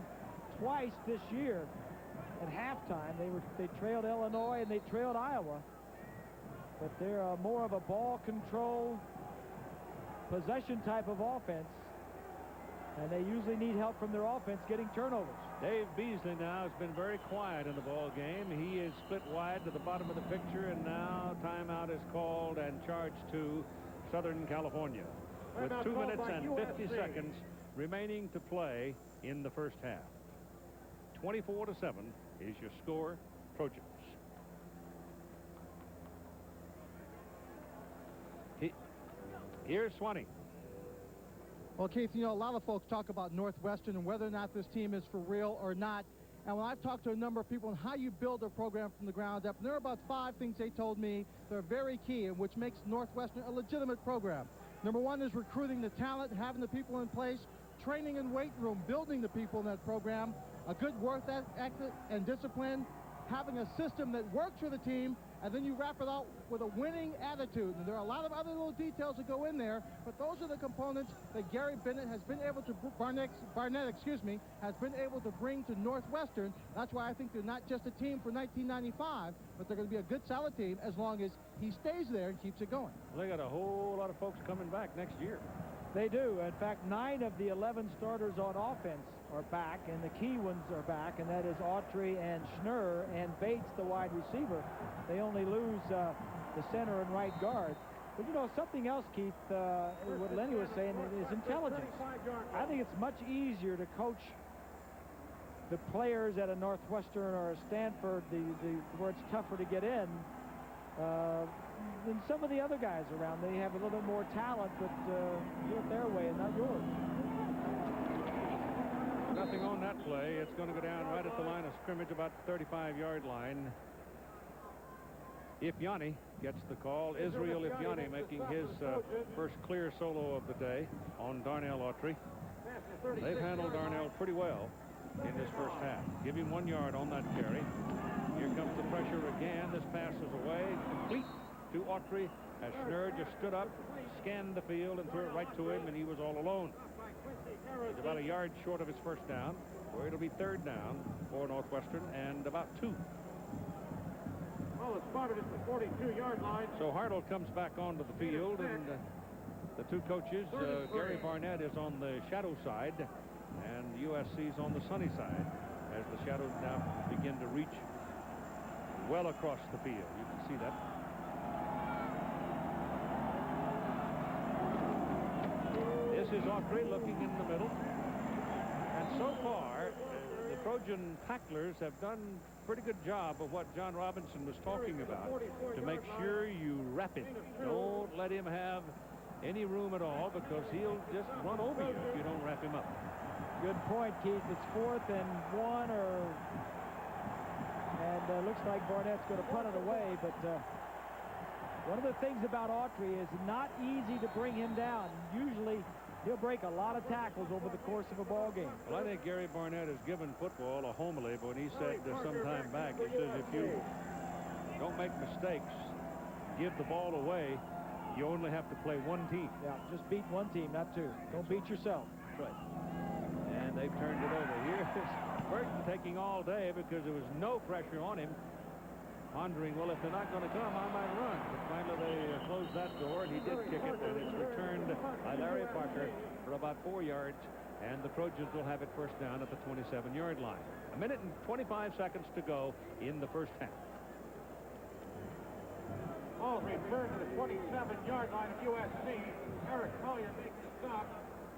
twice this year at halftime. They trailed Illinois and they trailed Iowa. But they're more of a ball control, possession type of offense. And they usually need help from their offense getting turnovers. Dave Beasley now has been very quiet in the ball game. He is split wide to the bottom of the picture, and now timeout is called and charged to Southern California with 2 minutes and 50 seconds remaining to play in the first half. 24-7 is your score, Trojans. Here's Swanee. Well, Keith, you know, a lot of folks talk about Northwestern and whether or not this team is for real or not. And when I've talked to a number of people on how you build a program from the ground up, and there are about 5 things they told me that are very key and which makes Northwestern a legitimate program. Number 1 is recruiting the talent, having the people in place, training and weight room, building the people in that program, a good work ethic and discipline, having a system that works for the team, and then you wrap it out with a winning attitude. And there are a lot of other little details that go in there, but those are the components that Gary Barnett has been able to, has been able to bring to Northwestern. That's why I think they're not just a team for 1995, but they're going to be a good, solid team as long as he stays there and keeps it going. Well, they got a whole lot of folks coming back next year. They do. In fact, 9 of the 11 starters on offense are back, and the key ones are back, and that is Autry and Schnurr and Bates, the wide receiver. They only lose the center and right guard. But, you know, something else, Keith, what Lenny was saying is intelligence. I think it's much easier to coach the players at a Northwestern or a Stanford, where it's tougher to get in, than some of the other guys around. They have a little bit more talent, but do it their way and not yours. Nothing on that play. It's going to go down right at the line of scrimmage, about the 35-yard line. Ifyani gets the call. Israel Ifyani making his first clear solo of the day on Darnell Autry. They've handled Darnell pretty well in this first half. Give him 1 yard on that carry. Here comes the pressure again. This pass is away, complete to Autry as Schnurr just stood up, scanned the field, and threw it right to him, and he was all alone. He's about a yard short of his first down, where it'll be 3rd down for Northwestern and about 2. Well, it's spotted at the 42-yard line. So Hartle comes back onto the field, and the 2 coaches, Gary Barnett is on the shadow side, and USC's on the sunny side, as the shadows now begin to reach well across the field. You can see that. This is Autry looking in the middle. And so far, the Trojan tacklers have done a pretty good job of what John Robinson was talking about, to make sure you wrap him. Don't let him have any room at all, because he'll just run over you if you don't wrap him up. Good point, Keith. It's 4th and 1, and looks like Barnett's going to punt it away, but one of the things about Autry is not easy to bring him down. Usually he'll break a lot of tackles over the course of a ball game. Well, I think Gary Barnett has given football a homily, but when he said some time back, he says if you don't make mistakes, give the ball away, you only have to play 1 team. Yeah, just beat 1 team, not 2. Don't beat yourself. That's right. And they've turned it over. Here's Burton taking all day because there was no pressure on him, pondering, well, if they're not going to come, I might run. But finally they closed that door, and he did kick it, and it's returned by Larry Parker for about 4 yards, and the Trojans will have it first down at the 27-yard line. 1 minute and 25 seconds to go in the first half. Ball returned to the 27-yard line of USC. Eric Collier makes the stop.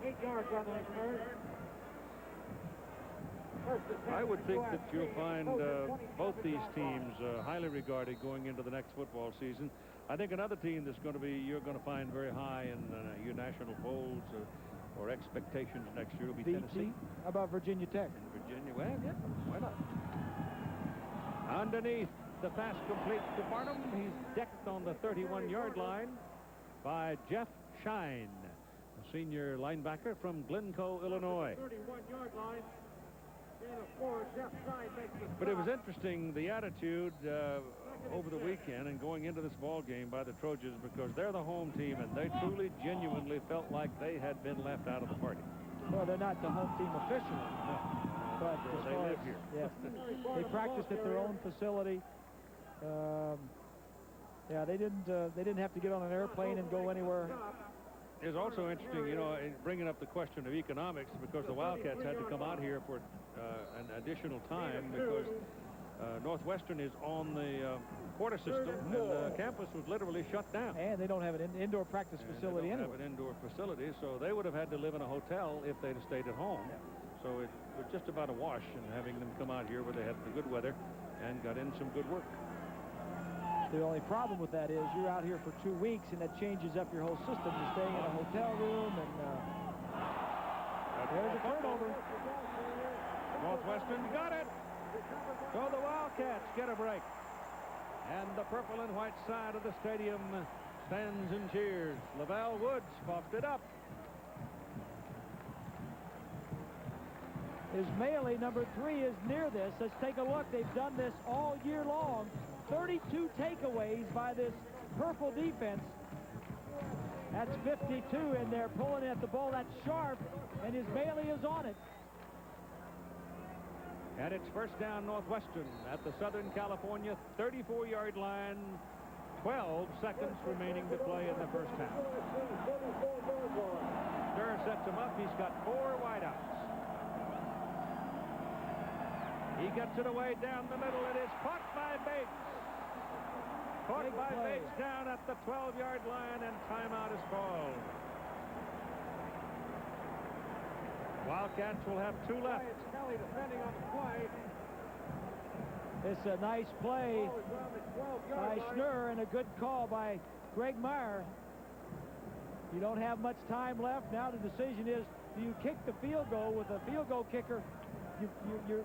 8 yards on the return. I would think that you'll find both these teams highly regarded going into the next football season. I think another team that's going to be, you're going to find very high in your national polls or expectations next year will be Tennessee. How about Virginia Tech? And Virginia, well, yeah, why not? Underneath, the pass complete to Barnum. He's decked on the 31-yard line by Jeff Shine, a senior linebacker from Glencoe, Illinois. 31-yard line. But it was interesting, the attitude over the weekend and going into this ball game by the Trojans, because they're the home team and they truly, genuinely felt like they had been left out of the party. Well, they're not the home team officially, but as they far live as, here. Yeah, they practiced at their own facility. Yeah, they didn't have to get on an airplane and go anywhere. It's also interesting, you know, in bringing up the question of economics, because the Wildcats had to come out here for an additional time because Northwestern is on the quarter system, and the campus was literally shut down. And they don't have an indoor practice facility anyway. They don't anyway. have an indoor facility, so they would have had to live in a hotel if they'd have stayed at home. So it was just about a wash, and having them come out here where they had the good weather and got in some good work. The only problem with that is you're out here for 2 weeks, and that changes up your whole system. You're staying in a hotel room, and there's a turnover. Northwestern got it. So the Wildcats get a break. And the purple and white side of the stadium stands and cheers. Lavelle Woods puffed it up. Ismaili, number 3, is near this. Let's take a look. They've done this all year long. 32 takeaways by this purple defense. That's 52, and they're pulling at the ball. That's sharp, and Ismaili is on it. And it's first down Northwestern at the Southern California 34-yard line. 12 seconds remaining to play in the first half. Sturr sets him up. He's got 4 wideouts. He gets it away down the middle. It is caught by Bates. Caught by Bates down at the 12-yard line, and timeout is called. Wildcats will have 2 left. Kelly defending on the play. It's a nice play by Schnurr and a good call by Greg Meyer. You don't have much time left. Now the decision is, do you kick the field goal with a field goal kicker?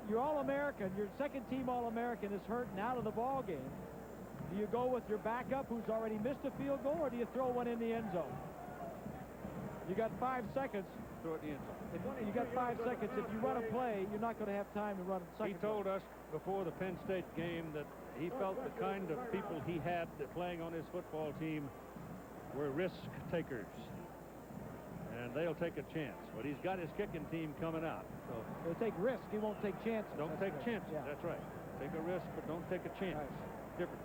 You're All-American. Your second-team All-American is hurt and out of the ball game. Do you go with your backup who's already missed a field goal, or do you throw one in the end zone? You got 5 seconds. Throw it in the end zone. If you got 5 seconds. If you run a play, you're not going to have time to run a second. He told us before the Penn State game that he felt the kind of people he had playing on his football team were risk takers. And they'll take a chance. But he's got his kicking team coming out. So he'll take risks. He won't take chances. Don't take chances. Yeah. That's right. Take a risk, but don't take a chance. Right. Difference.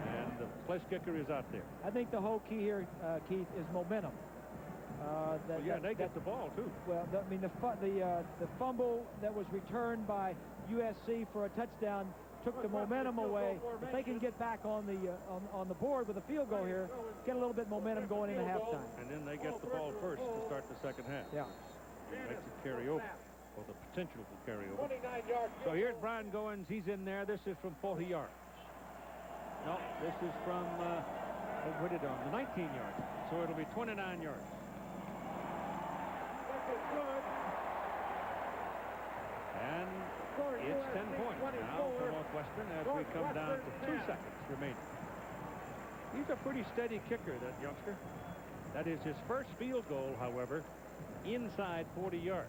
And the place kicker is out there. I think the whole key here, Keith, is momentum. They get the ball too. Well, I mean, the fumble that was returned by USC for a touchdown took the momentum away. If they can get back on the board with a field goal here, get a little bit momentum going into halftime. And then they get the ball first to start the second half. Yeah. Makes it carry over, or the potential to carry over. So here's Brian Goins. He's in there. This is from 40 yards. No, this is from the 19 yards. So it'll be 29 yards. And it's 10 points now for Northwestern as we come down to 2 seconds remaining. He's a pretty steady kicker, that youngster. That is his first field goal, however, inside 40 yards.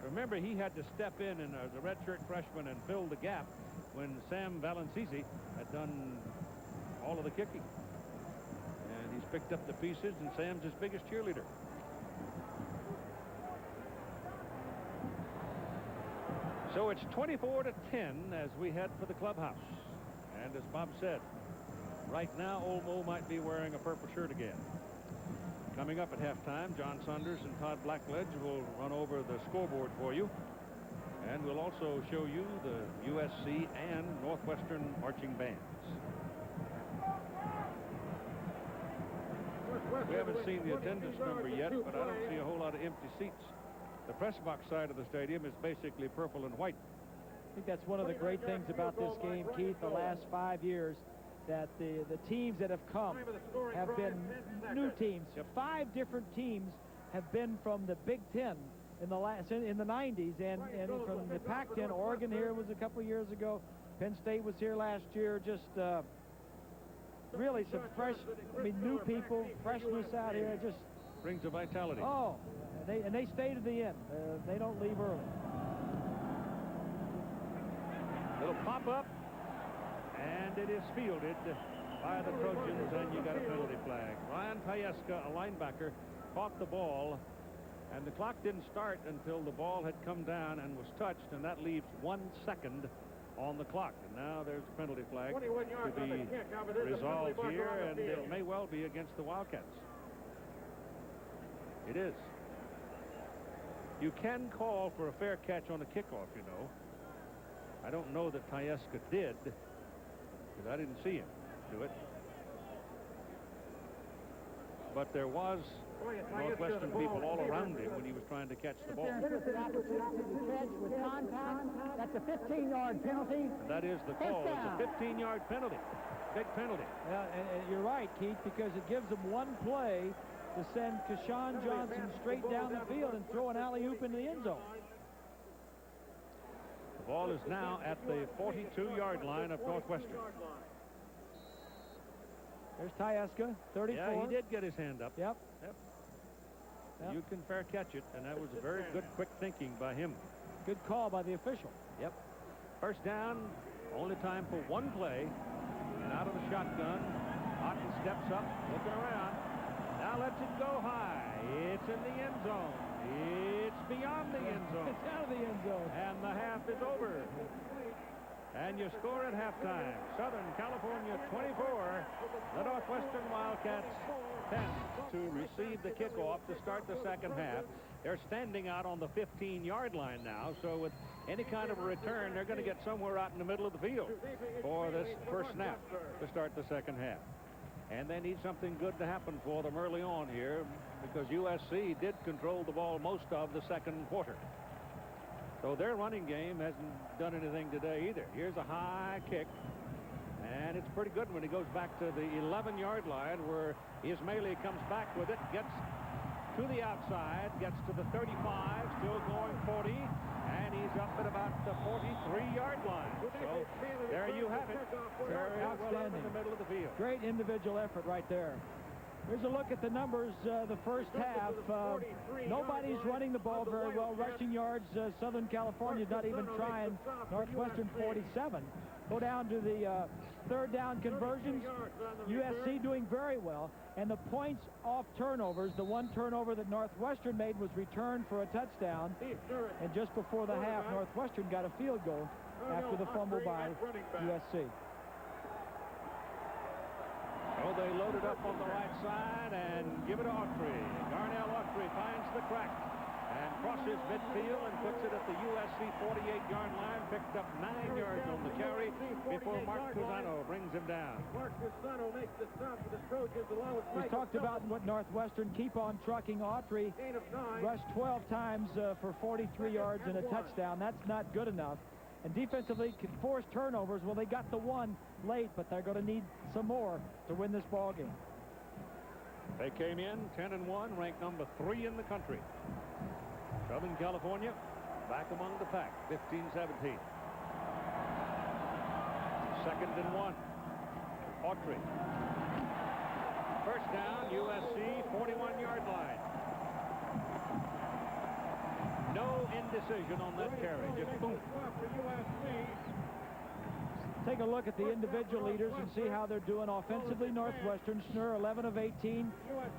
Remember, he had to step in as a redshirt freshman and fill the gap when Sam Valancisi had done all of the kicking. And he's picked up the pieces, and Sam's his biggest cheerleader. So it's 24-10 as we head for the clubhouse. And as Bob said, right now, Old Mo might be wearing a purple shirt again. Coming up at halftime, John Saunders and Todd Blackledge will run over the scoreboard for you. And we'll also show you the USC and Northwestern marching bands. We haven't seen the attendance number yet, but I don't see a whole lot of empty seats. The press box side of the stadium is basically purple and white. I think that's one of the great things about this game, Keith, the last 5 years, that the teams that have come have been new teams. 5 different teams have been from the Big Ten in the 90s, and from the Pac-10. Oregon here was a couple years ago. Penn State was here last year. Just really some new people, freshness out here. Just brings a vitality. Oh, and they stay to the end. They don't leave early. Little pop-up, and it is fielded by the Trojans, and you got a penalty flag. Ryan Tyeska, a linebacker, caught the ball, and the clock didn't start until the ball had come down and was touched, and that leaves 1 second on the clock. And now there's a penalty flag to be resolved here, and it may well be against the Wildcats. It is. You can call for a fair catch on a kickoff, you know. I don't know that Tyeska did, because I didn't see him do it. But there was Northwestern people all around him when he was trying to catch the ball. With contact, that's a 15-yard penalty. And that is the call. It's a 15-yard penalty. Big penalty. Yeah, and you're right, Keith, because it gives them one play to send Keyshawn Johnson straight down the field and throw an alley-oop into the end zone. The ball is now at the 42-yard line of Northwestern. There's Tyeska, 34. Yeah, he did get his hand up. Yep. You can fair catch it, and that was a very good quick thinking by him. Good call by the official. Yep. First down, only time for one play. And out of the shotgun, Otton steps up, looking around. Now lets it go high. It's in the end zone. It's beyond the end zone. It's out of the end zone. And the half is over. And you score at halftime. Southern California 24. The Northwestern Wildcats 10 to receive the kickoff to start the second half. They're standing out on the 15-yard line now, so with any kind of a return, they're going to get somewhere out in the middle of the field for this first snap to start the second half. And they need something good to happen for them early on here, because USC did control the ball most of the second quarter. So their running game hasn't done anything today either. Here's a high kick, and it's pretty good when he goes back to the 11-yard line, where Ismaili comes back with it, gets to the outside, gets to the 35, still going 40, and he's up at about the 43-yard line. So there you have it. Very well up in the middle of the field. Great individual effort right there. Here's a look at the numbers the first half. Nobody's running the ball very well. Rushing yards, Southern California's not even trying. Northwestern 47. Go down to the third down conversions. USC doing very well. And the points off turnovers, the one turnover that Northwestern made was returned for a touchdown. And just before the half, Northwestern got a field goal after the fumble by USC. Oh, they load it up on the right side and give it to Autry. Darnell Autry finds the crack and crosses midfield and puts it at the USC 48-yard line. Picked up 9 yards on the carry before Mark Cusano brings him down. Mark Cusano makes the stop for the Trojans along with We talked about what Northwestern keep on trucking. Autry rushed 12 times for 43 yards and a touchdown. That's not good enough. And defensively, can force turnovers. Well, they got the one late, but they're going to need some more to win this ball game. They came in 10-1, ranked number 3 in the country. Southern California back among the pack, 15-17. Second and 1. Autry. First down, USC 41-yard line. No indecision on that carry. Just boom. Take a look at the individual leaders and see how they're doing offensively. Northwestern, Schnurr 11 of 18,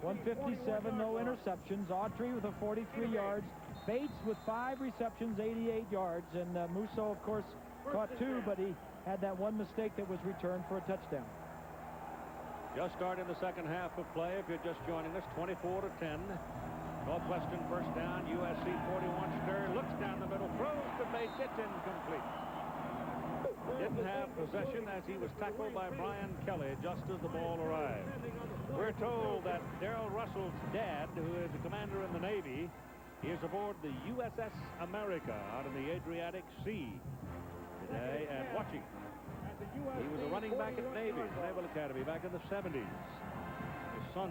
157, no interceptions. Autry with a 43 yards. Bates with 5 receptions, 88 yards. And Musso, of course, caught 2, but he had that one mistake that was returned for a touchdown. Just starting the second half of play. If you're just joining us, 24-10. Northwestern first down, USC 41. Schnurr looks down the middle, throws to Bates, it's incomplete. Didn't have possession as he was tackled by Brian Kelly just as the ball arrived. We're told that Darrell Russell's dad, who is a commander in the Navy, is aboard the USS America out in the Adriatic Sea today and watching. He was a running back at Navy, Naval Academy, back in the 70s. His son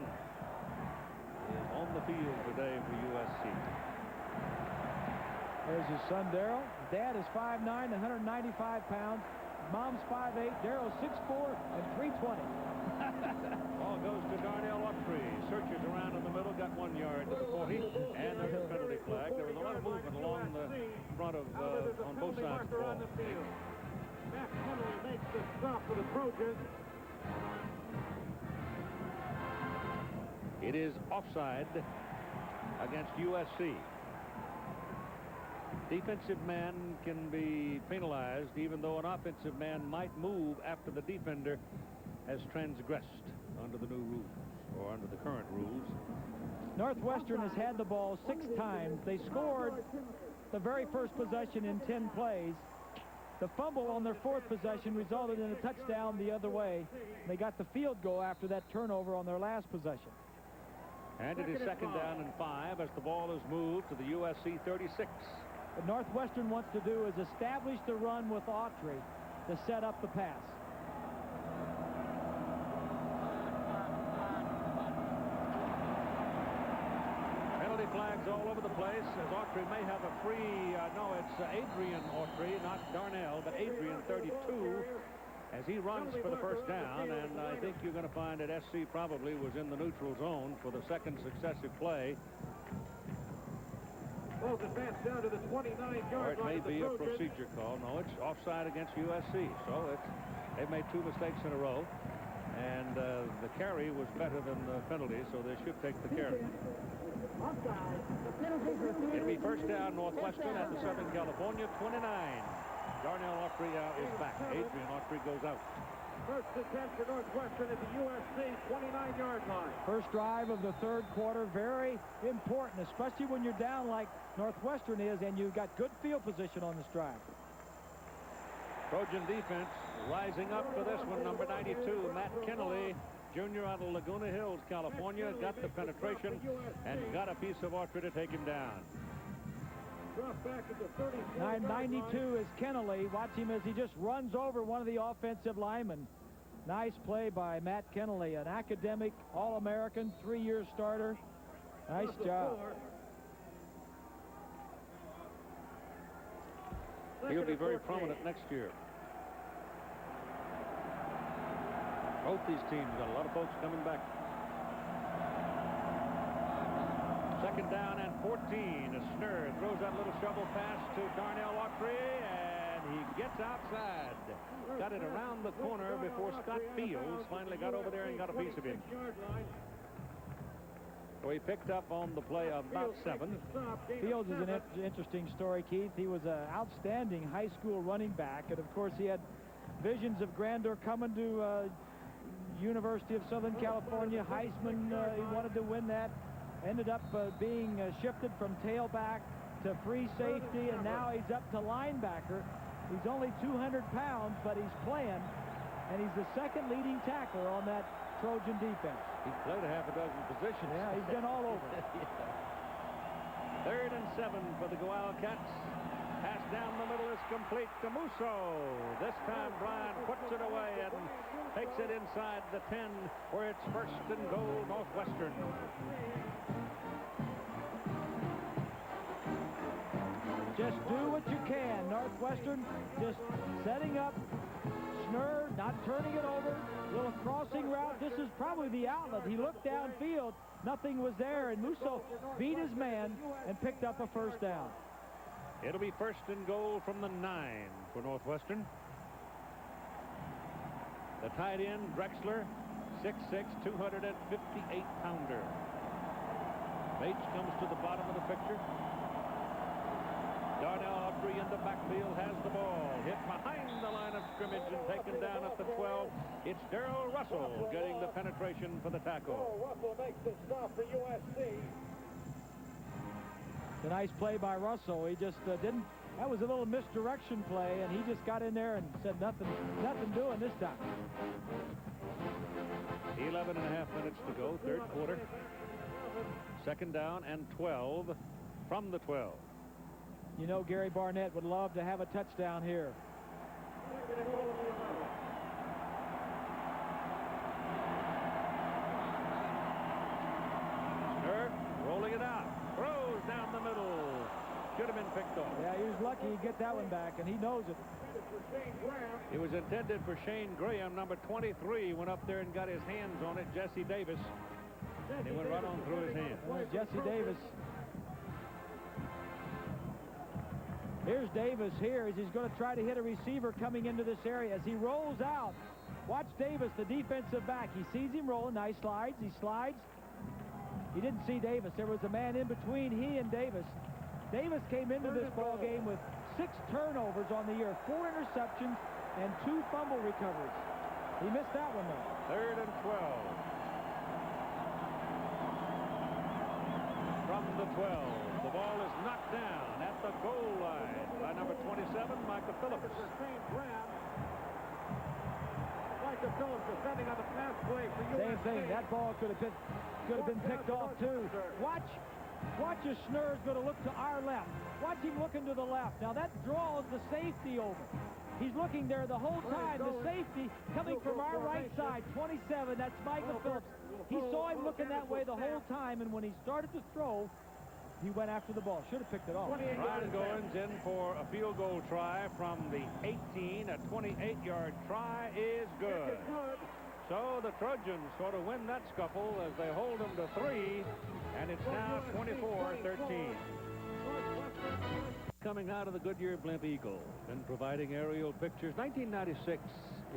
is on the field today for USC. There's his son, Darrell. Dad is 5'9", 195 pounds. Mom's 5'8", Darrell's 6'4", and 320. Ball goes to Darnell Autry. Searches around in the middle, got 1 yard to the 40, and there's a penalty flag. There was a lot of movement along the front of on both sides of the ball. Matt Kennedy makes the stop for the Trojans. It is offside against USC. Defensive man can be penalized even though an offensive man might move after the defender has transgressed under the new rules or under the current rules. Northwestern has had the ball 6 times. They scored the very first possession in 10 plays. The fumble on their 4th possession resulted in a touchdown the other way. They got the field goal after that turnover on their last possession. And it is 2nd down and 5 as the ball is moved to the USC 36. What Northwestern wants to do is establish the run with Autry to set up the pass. Penalty flags all over the place as Autry may have a free, no, it's Adrian Autry, not Darnell, but Adrian 32 as he runs for the first down, and I think you're going to find that SC probably was in the neutral zone for the 2nd successive play. Ball advanced down to the 29-yard or it may line. be a procedure call. No, it's offside against USC. So they've made 2 mistakes in a row. And the carry was better than the penalty, so they should take the carry. It'll be 1st down Northwestern at the Southern California 29. Darnell Autry is back. Adrian Autry goes out. First attempt for Northwestern at the USC 29-yard line. First drive of the 3rd quarter, very important, especially when you're down like Northwestern is and you've got good field position on this drive. Trojan defense rising up for this one. Number 92, Matt Kennedy, junior out of Laguna Hills, California, got the penetration and got a piece of Autry to take him down. 992 is Kennedy. Watch him as he just runs over one of the offensive linemen. Nice play by Matt Kennedy, an academic All-American, 3-year starter. Nice job. He'll be very prominent next year. Both these teams got a lot of folks coming back. 2nd down and 14. Snurr throws that little shovel pass to Darnell Autry, and he gets outside. Got it around the corner before Scott Fields finally got over there and got a piece of him. So he picked up on the play of about 7. Fields is an interesting story, Keith. He was an outstanding high school running back, and of course he had visions of grandeur coming to University of Southern California. Heisman, he wanted to win that. Ended up being shifted from tailback to free safety, and now he's up to linebacker. He's only 200 pounds, but he's playing, and he's the 2nd leading tackler on that Trojan defense. He's played a half a dozen positions. Yeah, he's been all over. 3rd and 7 for the Wildcats. Pass down the middle is complete to Musso. This time Bryant puts it away and takes it inside the 10 where it's 1st and goal Northwestern. Just do what you can. Northwestern just setting up. Snurr not turning it over. Little crossing route. This is probably the outlet. He looked downfield. Nothing was there, and Musso beat his man and picked up a 1st down. It'll be 1st and goal from the 9 for Northwestern. The tight end, Drexler, 6'6", 258-pounder. Bates comes to the bottom of the picture. Darnell Autry in the backfield has the ball. Hit behind the line of scrimmage and taken down at the 12. It's Darrell Russell getting the penetration for the tackle. Russell makes the stop for USC. It's a nice play by Russell. He just didn't. That was a little misdirection play, and he just got in there and said nothing doing this time. 11 and a half minutes to go, 3rd quarter. 2nd down and 12 from the 12. You know Gary Barnett would love to have a touchdown here. Snurr rolling it out. Throws down the middle. Should have been picked off. Yeah, he was lucky to get that one back, and he knows it. It was intended for Shane Graham. Number 23 went up there and got his hands on it. Jesse Davis. And he went right on through his hands. Jesse Davis. Here's Here's Davis here as he's going to try to hit a receiver coming into this area. As he rolls out, watch Davis, the defensive back. He sees him rolling. Nice slides. He slides. He didn't see Davis. There was a man in between he and Davis. Davis came into this ball game with 6 turnovers on the year, 4 interceptions, and 2 fumble recoveries. He missed that one, though. 3rd and 12. From the 12, the ball is knocked down at the goal line by number 27, Micah Phillips. Micah Phillips defending on the pass play for USC. Same thing. That ball could have been picked off, too. Watch as Schnurr's going to look to our left. Watch him looking to the left. Now, that draws the safety over. He's looking there the whole time. The safety coming from our right side, 27. That's Micah Phillips. He saw him looking that way the whole time, and when he started to throw, he went after the ball. Should have picked it off. Ryan Goins in for a field goal try from the 18. A 28-yard try is good. So the Trojans sort of win that scuffle as they hold them to 3, and it's now 24-13. Coming out of the Goodyear Blimp Eagle and providing aerial pictures. 1996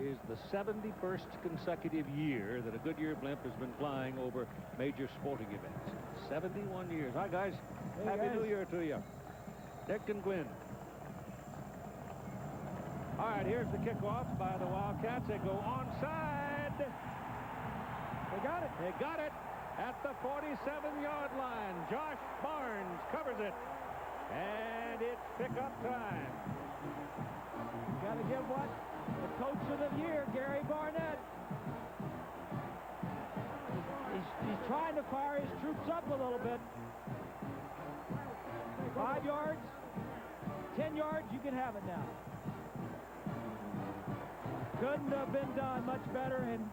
is the 71st consecutive year that a Goodyear Blimp has been flying over major sporting events. 71 years. Hi, guys. Hey, Happy guys. New Year to you. Dick and Gwen. All right, here's the kickoff by the Wildcats. They go onside. They got it. They got it at the 47-yard line. Josh Barnes covers it. And it's pickup time. Got to give what? The coach of the year, Gary Barnett. He's trying to fire his troops up a little bit. 5 yards, 10 yards, you can have it now. Couldn't have been done much better, and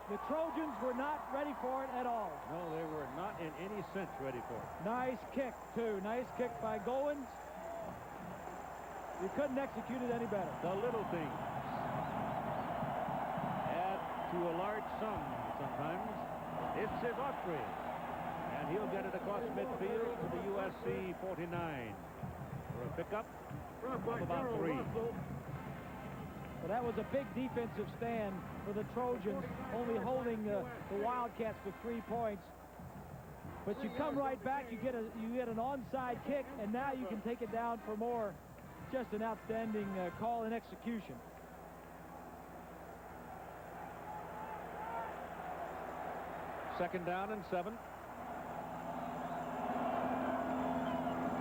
the Trojans were not ready for it at all. No, they were not in any sense ready for it. Nice kick, too. Nice kick by Goins. You couldn't execute it any better. The little things add to a large sum sometimes. It's his Autry, and he'll get it across midfield to the USC 49 for a pickup of about 3. But that was a big defensive stand for the Trojans, only holding the Wildcats to 3 points. But you come right back, you get an onside kick, and now you can take it down for more. Just an outstanding call and execution. Second down and 7.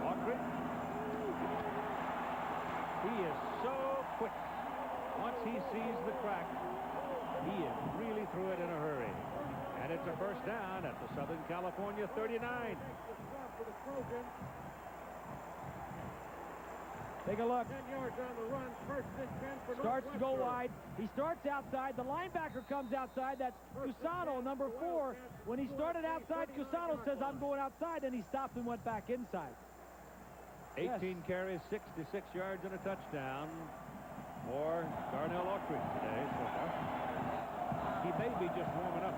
Autry. He is so quick. Once he sees the crack, he is really through it in a hurry. And it's a first down at the Southern California 39. Take a look. 10 yards on the run. First and 10 for Starts to go wide. He starts outside. The linebacker comes outside. That's Cusano, number 4. When he started outside, Cusano says, I'm going outside, and he stopped and went back inside. 18 carries, 66 yards, and a touchdown for Darnell Autry today so far. He may be just warming up.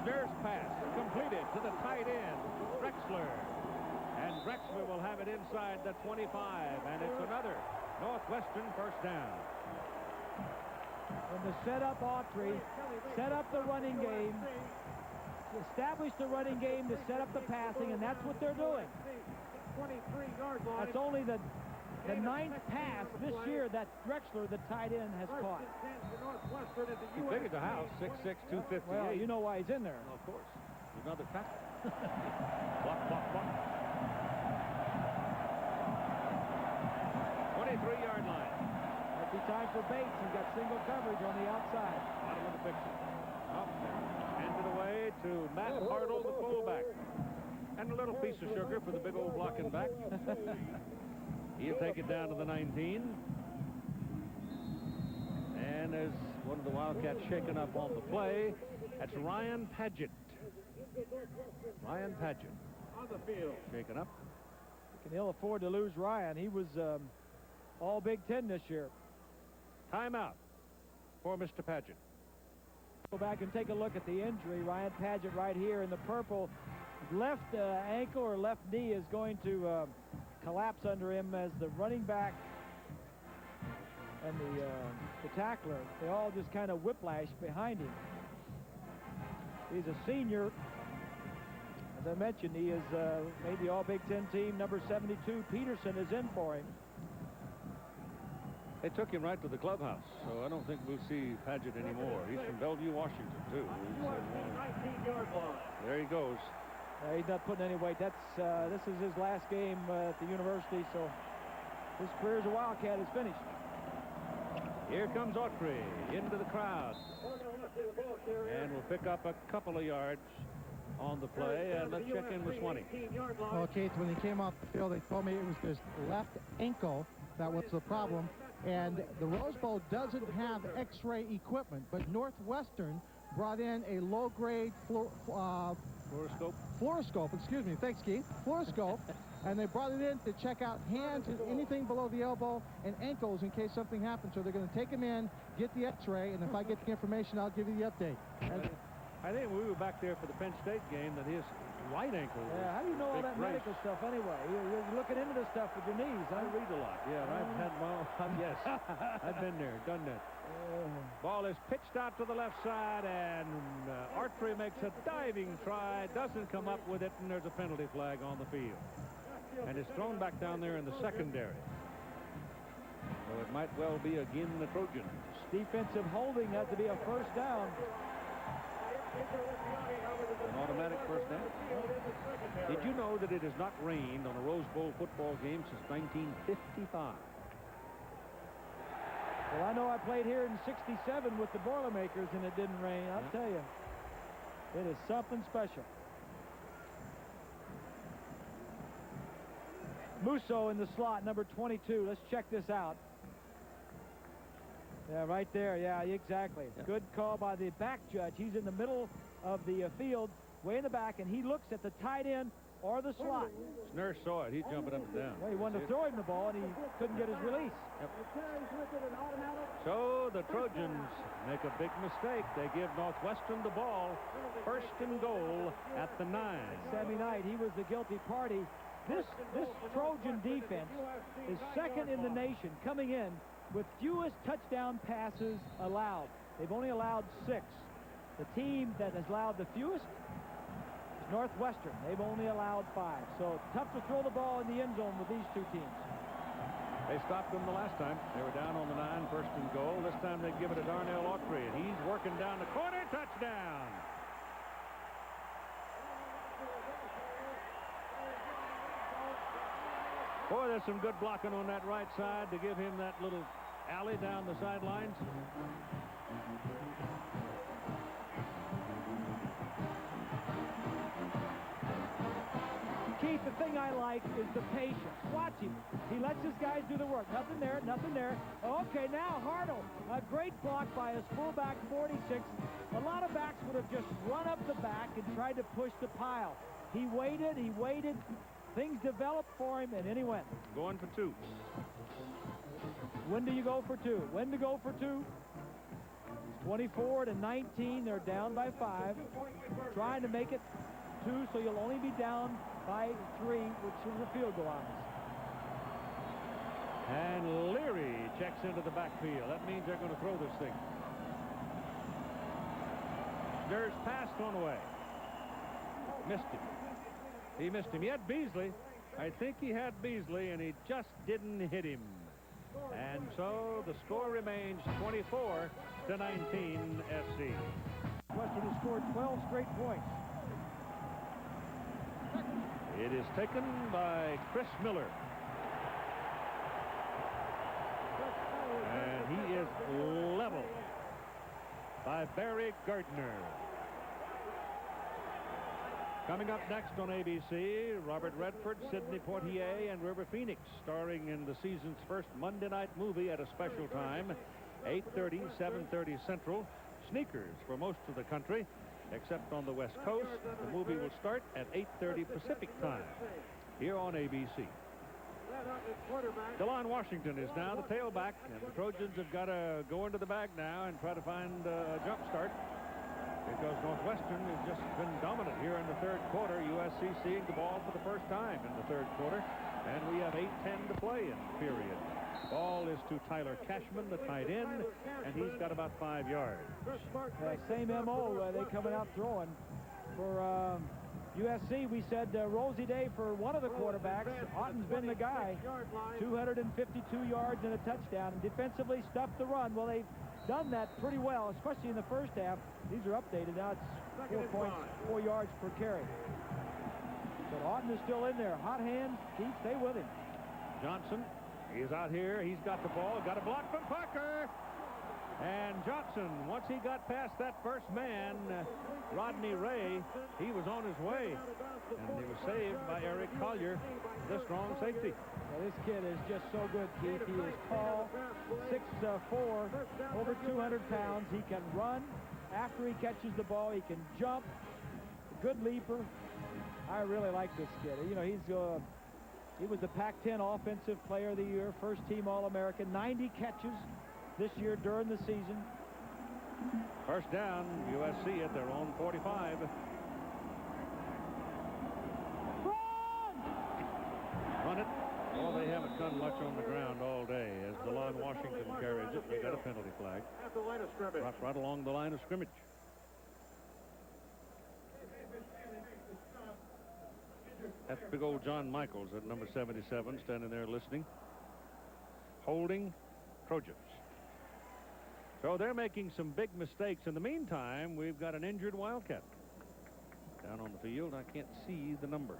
Schnurr's pass completed to the tight end, Drexler. And Drexler will have it inside the 25, and it's another Northwestern first down. When to set up Autry, set up the running game, establish the running game to set up the passing, and that's what they're doing. 23-yard line. That's only the 9th pass this year that Drexler, the tight end, has caught. He figured the house, 6'6", 258. Well, you know why he's in there. Well, of course. Another tackle. Block, block, block. 23-yard line. Might be time for Bates. He's got single coverage on the outside. Bottom of the picture. Up. Handed away to Matt Hartle, the fullback. And a little piece of sugar for the big old blocking back. He'll take it down to the 19. And as one of the Wildcats shaken up on the play, that's Ryan Padgett. Ryan Padgett. On the field. Shaken up. Can ill afford to lose Ryan. He was all Big Ten this year. Timeout for Mr. Padgett. Go back and take a look at the injury. Ryan Padgett right here in the purple. Left ankle or left knee is going to collapse under him as the running back and the tackler, they all just kind of whiplash behind him. He's a senior. As I mentioned, he is made the All-Big Ten team. Number 72, Peterson, is in for him. They took him right to the clubhouse, so I don't think we'll see Padgett anymore. He's from Bellevue, Washington, too. There he goes. He's not putting any weight. This is his last game at the university, so his career as a Wildcat is finished. Here comes Autry into the crowd. And we'll pick up a couple of yards on the play, and let's check in with Swanee. Well, Keith, when he came off the field, they told me it was his left ankle that was the problem. And the Rose Bowl doesn't have X-ray equipment, but Northwestern brought in a low-grade fluoroscope, excuse me, thanks, Keith, fluoroscope, and they brought it in to check out hands and anything below the elbow and ankles in case something happens. So they're going to take him in, get the X-ray, and if I get the information, I'll give you the update. I think we were back there for the Penn State game that his right ankle. Yeah, how do you know all that medical stuff anyway? You're looking into this stuff with your knees, huh? I read a lot. Yeah, I've had yes, I've been there, done that. Ball is pitched out to the left side, and Autry makes a diving try, doesn't come up with it, and there's a penalty flag on the field. And it's thrown back down there in the secondary. So it might well be again the Trojans. Defensive holding had to be a first down. An automatic first down. Did you know that it has not rained on a Rose Bowl football game since 1955? Well, I know I played here in '67 with the Boilermakers, and it didn't rain. I'll tell you, it is something special. Musso in the slot, number 22. Let's check this out. Yeah, right there. Yeah, exactly. Yeah. Good call by the back judge. He's in the middle of the field, way in the back, and he looks at the tight end or the slot. Snurr saw it. He's jumping up and down. Well, he wanted to throw him the ball, and he couldn't get his release. Yep. So the Trojans make a big mistake. They give Northwestern the ball, first and goal at the 9. Sammy Knight, he was the guilty party. This Trojan defense is second in the nation, coming in with fewest touchdown passes allowed. They've only allowed 6. The team that has allowed the fewest is Northwestern. They've only allowed 5. So tough to throw the ball in the end zone with these two teams. They stopped them the last time. They were down on the 9, first and goal. This time they give it to Darnell Autry, and he's working down the corner. Touchdown! Boy, there's some good blocking on that right side to give him that little alley down the sidelines. Keith, the thing I like is the patience. Watch him. He lets his guys do the work. Nothing there, nothing there. Okay, now Hartle. A great block by his fullback, 46. A lot of backs would have just run up the back and tried to push the pile. He waited, he waited. Things developed for him, and then he went. Going for 2. When do you go for 2? When to go for 2? 24-19. They're down by 5. Trying to make it 2, so you'll only be down by 3, which is a field goal on us. And Leary checks into the backfield. That means they're going to throw this thing. There's pass thrown away. Missed him. He missed him. He had Beasley. I think he had Beasley, and he just didn't hit him. And so the score remains 24-19 SC. Western has scored 12 straight points. It is taken by Chris Miller. And he is leveled by Barry Gardner. Coming up next on ABC, Robert Redford, Sidney Poitier, and River Phoenix, starring in the season's first Monday night movie at a special time, 8:30, 7:30 Central. Sneakers for most of the country, except on the West Coast. The movie will start at 8:30 Pacific time here on ABC. DeLon Washington is now the tailback, and the Trojans have got to go into the bag now and try to find a jump start, because Northwestern has just been dominant here in the third quarter. USC seeing the ball for the first time in the third quarter. And we have 8 10 to play in period. Ball is to Tyler Cashman, the tight end, and he's got about 5 yards. Same MO, they coming out throwing. For USC, we said rosy day for one of the quarterbacks. Otton's been the guy. 252 yards and a touchdown. And defensively stuffed the run. Well, they've done that pretty well, especially in the first half. These are updated. Now it's 4 points, 4 yards per carry. But Otton is still in there. Hot hands. Keith, stay with him. Johnson, he's out here. He's got the ball. Got a block from Parker. And Johnson, once he got past that first man, Rodney Ray, he was on his way. And he was saved by Eric Collier, the strong safety. Well, this kid is just so good, Keith. He is tall, 6'4", over 200 pounds. He can run after he catches the ball. He can jump. Good leaper. I really like this kid. You know, he was the Pac-10 Offensive Player of the Year, first-team All-American, 90 catches this year during the season. First down, USC at their own 45. Run it. Well, they haven't done much on the ground all day as DeLon Washington carries it. They got a penalty flag. Right along the line of scrimmage. That's big old John Michaels at number 77 standing there listening. Holding Trojans. So they're making some big mistakes. In the meantime, we've got an injured Wildcat down on the field. I can't see the number.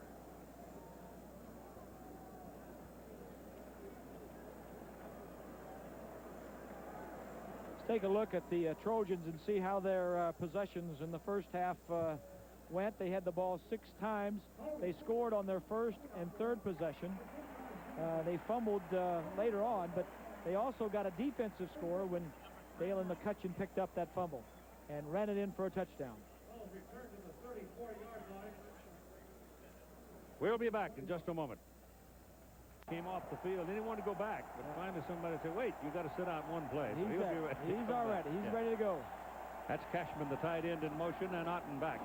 Let's take a look at the Trojans and see how their possessions in the first half went. They had the ball 6 times. They scored on their first and third possession. They fumbled later on, but they also got a defensive score when Dalen McCutcheon picked up that fumble and ran it in for a touchdown. We'll be back in just a moment. Came off the field. He didn't want to go back, but finally somebody said, wait, you got to sit out one play. So He's all ready. He's ready to go. That's Cashman, the tight end, in motion, and Otton back.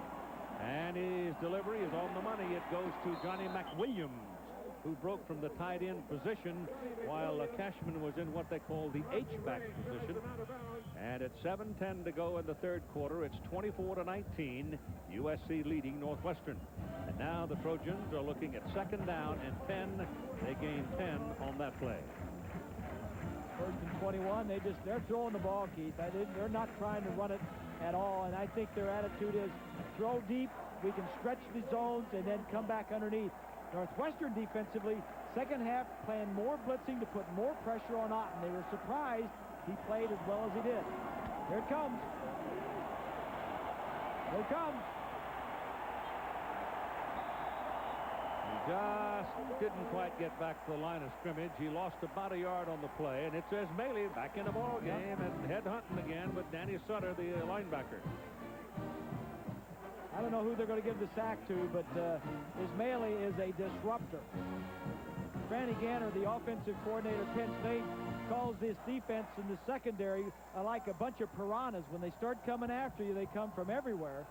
And his delivery is on the money. It goes to Johnny McWilliams, who broke from the tight end position while Cashman was in what they call the H-back position. And at 7:10 to go in the third quarter, it's 24-19, USC leading Northwestern. And now the Trojans are looking at second down and 10. They gain 10 on that play. First and 21, they're throwing the ball, Keith. They're not trying to run it at all, and I think their attitude is throw deep, we can stretch the zones, and then come back underneath. Northwestern defensively, second half, playing more blitzing to put more pressure on Otton. They were surprised he played as well as he did. Here it comes. Here it comes. He just didn't quite get back to the line of scrimmage. He lost about a yard on the play, and it's Ismaili back in the ball game and head hunting again with Danny Sutter, the linebacker. I don't know who they're going to give the sack to, but Ismaili is a disruptor. Franny Ganner, the offensive coordinator at Penn State, calls this defense in the secondary like a bunch of piranhas. When they start coming after you, they come from everywhere.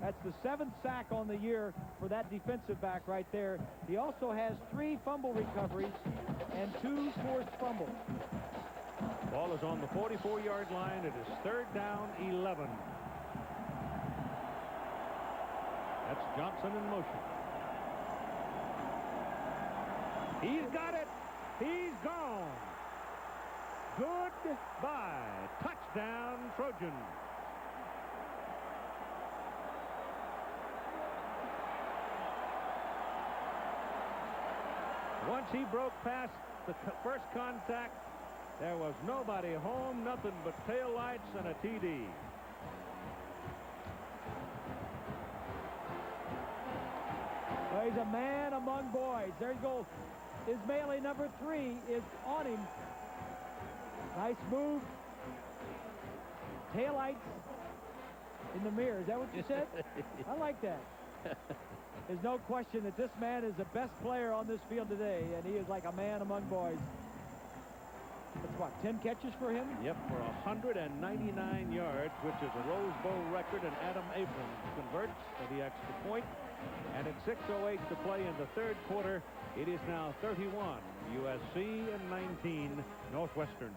That's the 7th sack on the year for that defensive back right there. He also has 3 fumble recoveries and 2 forced fumbles. Ball is on the 44-yard line. It is third down, 11. That's Johnson in motion. He's got it. He's gone. Goodbye. Touchdown, Trojans. Once he broke past the first contact, there was nobody home, nothing but taillights and a TD. Well, he's a man among boys. There you go. Ismaili, number 3, is on him. Nice move. Taillights in the mirror. Is that what you said? I like that. There's no question that this man is the best player on this field today, and he is like a man among boys. That's what, 10 catches for him? Yep, for 199 yards, which is a Rose Bowl record, and Adam Abrams converts for the extra point. And at 6:08 to play in the third quarter, it is now 31 USC and 19 Northwestern.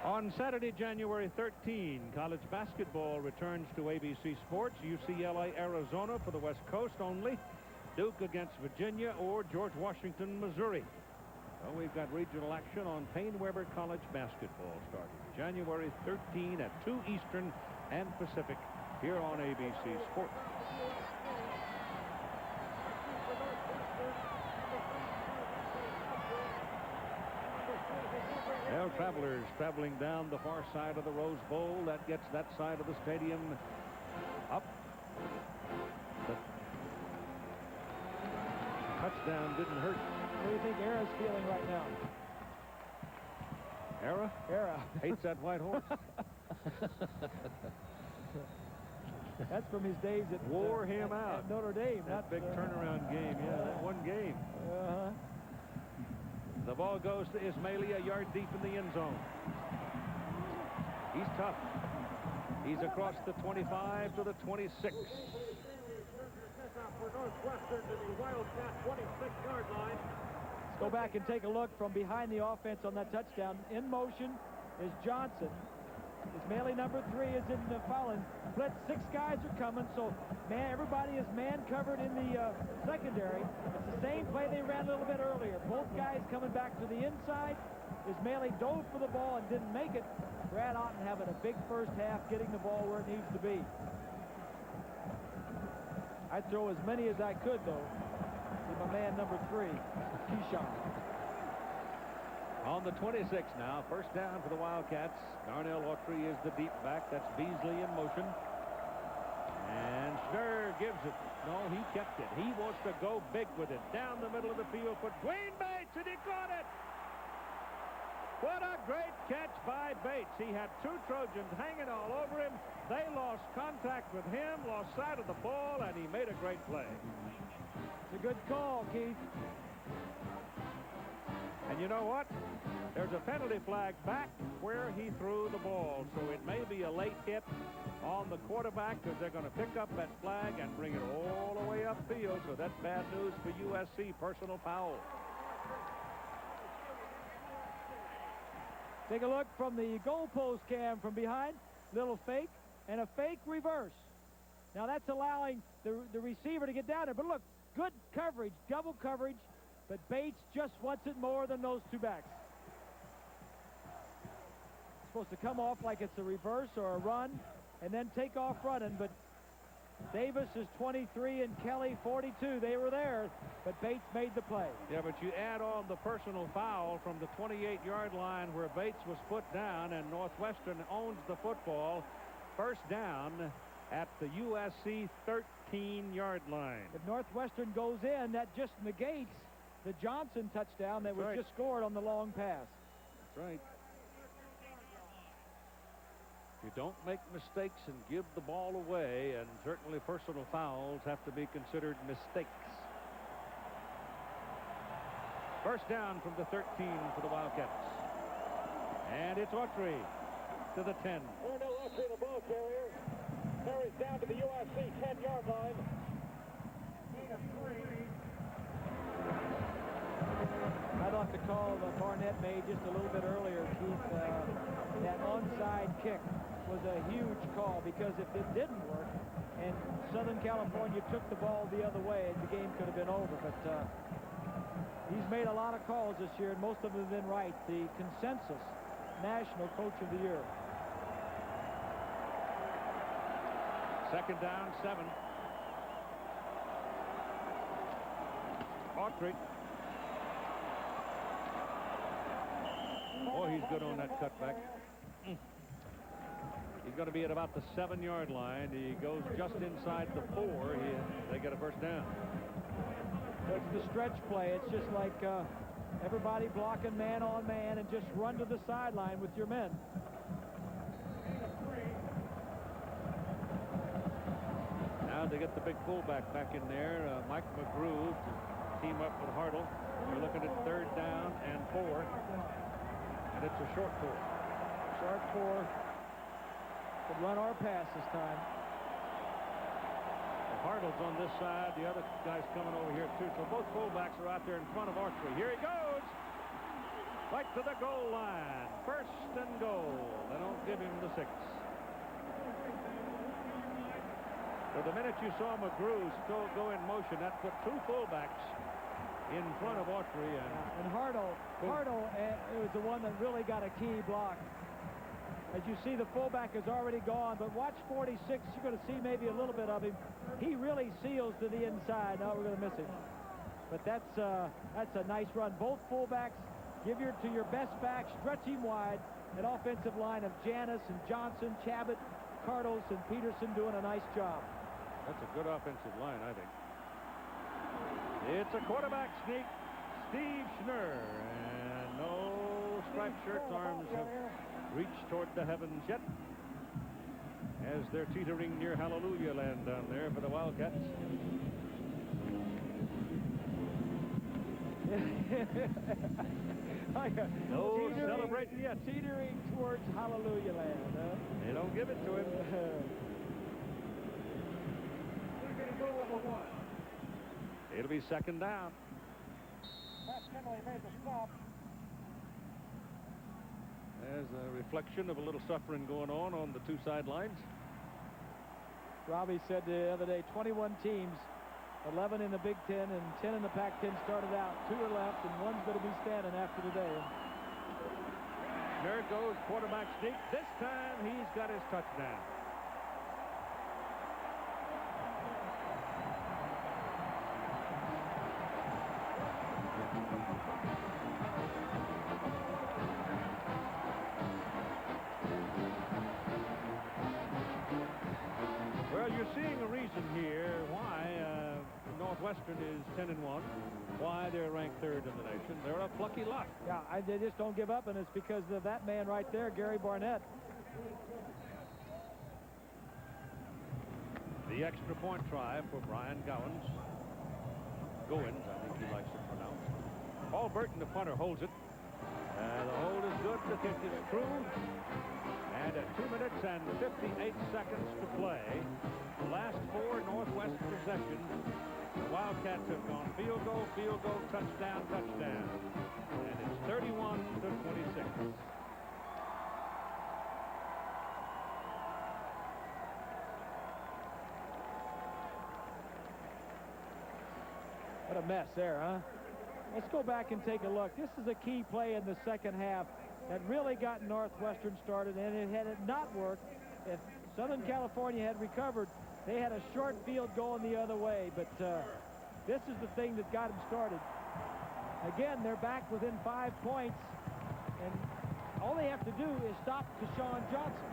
On Saturday, January 13, college basketball returns to ABC Sports. UCLA, Arizona for the West Coast only. Duke against Virginia or George Washington, Missouri. Well, we've got regional action on Payne-Weber College basketball starting January 13 at 2 Eastern and Pacific here on ABC Sports. Well, travelers traveling down the far side of the Rose Bowl. That gets that side of the stadium up. The touchdown didn't hurt. What do you think Era's feeling right now? Era hates that white horse. That's from his days at wore him out at Notre Dame. That big turnaround game. Yeah, that one game. The ball goes to Ismaili, a yard deep in the end zone. He's tough. He's across the 25 to the 26. For Northwestern to the Wildcat 26-yard line. Let's go back and take a look from behind the offense on that touchdown. In motion is Johnson. Ismaili, number 3, is in the fouling. Blitz, 6 guys are coming, so everybody is man covered in the secondary. It's the same play they ran a little bit earlier. Both guys coming back to the inside. Ismaili dove for the ball and didn't make it. Brad Otton having a big first half, getting the ball where it needs to be. I'd throw as many as I could, though, to my man number 3, Keyshawn. On the 26 now, first down for the Wildcats. Darnell Autry is the deep back. That's Beasley in motion. And Schnurr gives it. No, he kept it. He wants to go big with it. Down the middle of the field for Dwayne Bates, and he caught it. What a great catch by Bates. He had 2 Trojans hanging all over him. They lost contact with him, lost sight of the ball, and he made a great play. It's a good call, Keith. And you know what? There's a penalty flag back where he threw the ball. So it may be a late hit on the quarterback because they're going to pick up that flag and bring it all the way upfield. So that's bad news for USC. Personal foul. Take a look from the goalpost cam from behind. Little fake and a fake reverse. Now that's allowing the receiver to get down there. But look, good coverage, double coverage. But Bates just wants it more than those 2 backs. It's supposed to come off like it's a reverse or a run and then take off running. But Davis is 23 and Kelly 42. They were there, but Bates made the play. Yeah, but you add on the personal foul from the 28-yard line where Bates was put down and Northwestern owns the football. First down at the USC 13-yard line. If Northwestern goes in, that just negates the Johnson touchdown that was just scored on the long pass. That's right. You don't make mistakes and give the ball away, and certainly personal fouls have to be considered mistakes. First down from the 13 for the Wildcats. And it's Autry to the 10. Darnell Autry, the ball carrier, carries down to the USC 10-yard line. I thought the call that Barnett made just a little bit earlier, Keith, that onside kick was a huge call because if it didn't work and Southern California took the ball the other way, the game could have been over. But he's made a lot of calls this year, and most of them have been right. The consensus National Coach of the Year. Second down, 7. Autry. Oh, he's good on that cutback. He's going to be at about the 7-yard line. He goes just inside the 4. They get a first down. It's the stretch play. It's just like everybody blocking man on man and just run to the sideline with your men. Now they get the big fullback back in there, Mike McGrew, to team up with Hartle. We're looking at 3rd down and 4. And it's a short 4. Short 4. Could run our pass this time. Well, Hartle's on this side. The other guy's coming over here, too. So both fullbacks are out there in front of Archery. Here he goes. Right to the goal line. 1st and goal. They don't give him the 6. So the minute you saw McGrew still go in motion, that put 2 fullbacks in front of Autry. And Hartle was the one that really got a key block. As you see, the fullback is already gone, but watch 46. You're going to see maybe a little bit of him. He really seals to the inside. No, we're going to miss him. But that's a nice run. Both fullbacks, give to your best back, stretch him wide. An offensive line of Janis and Johnson, Chabot, Cardos, and Peterson doing a nice job. That's a good offensive line, I think. It's a quarterback sneak, Steve Schnurr. And no striped shirts arms have reached toward the heavens yet, as they're teetering near Hallelujah Land down there for the Wildcats. No celebrating yet. Teetering towards Hallelujah Land. They don't give it to him. It'll be 2nd down. There's a reflection of a little suffering going on the 2 sidelines. Robbie said the other day, 21 teams, 11 in the Big Ten and 10 in the Pac-10 started out. 2 are left, and 1's going to be standing after today. There goes quarterback sneak. This time he's got his touchdown. Well, you're seeing a reason here why Northwestern is 10-1, why they're ranked 3rd in the nation. They're a plucky lot. Yeah, they just don't give up, and it's because of that man right there, Gary Barnett. The extra point try for Brian Goins, I think he likes it pronounced. Paul Burton, the punter, holds it. The hold is good. The kick is true. And at 2 minutes and 58 seconds to play, the last 4 Northwest possessions, the Wildcats have gone field goal, touchdown, touchdown. And it's 31-26. What a mess there, huh? Let's go back and take a look. This is a key play in the 2nd half that really got Northwestern started, and had it not worked, if Southern California had recovered, they had a short field going the other way, but this is the thing that got them started. Again, they're back within 5 points, and all they have to do is stop Keyshawn Johnson.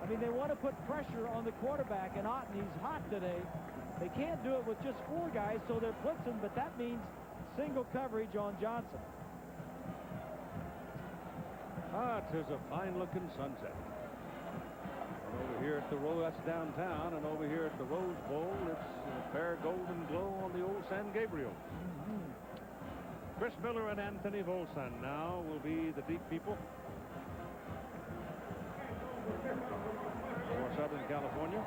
I mean, they want to put pressure on the quarterback, and Otton, he's hot today. They can't do it with just 4 guys, so they're blitzing, but that means single coverage on Johnson. It is a fine-looking sunset. And over here at the that's downtown, and over here at the Rose Bowl, it's a fair golden glow on the old San Gabriel. Chris Miller and Anthony Volson now will be the deep people for Southern California.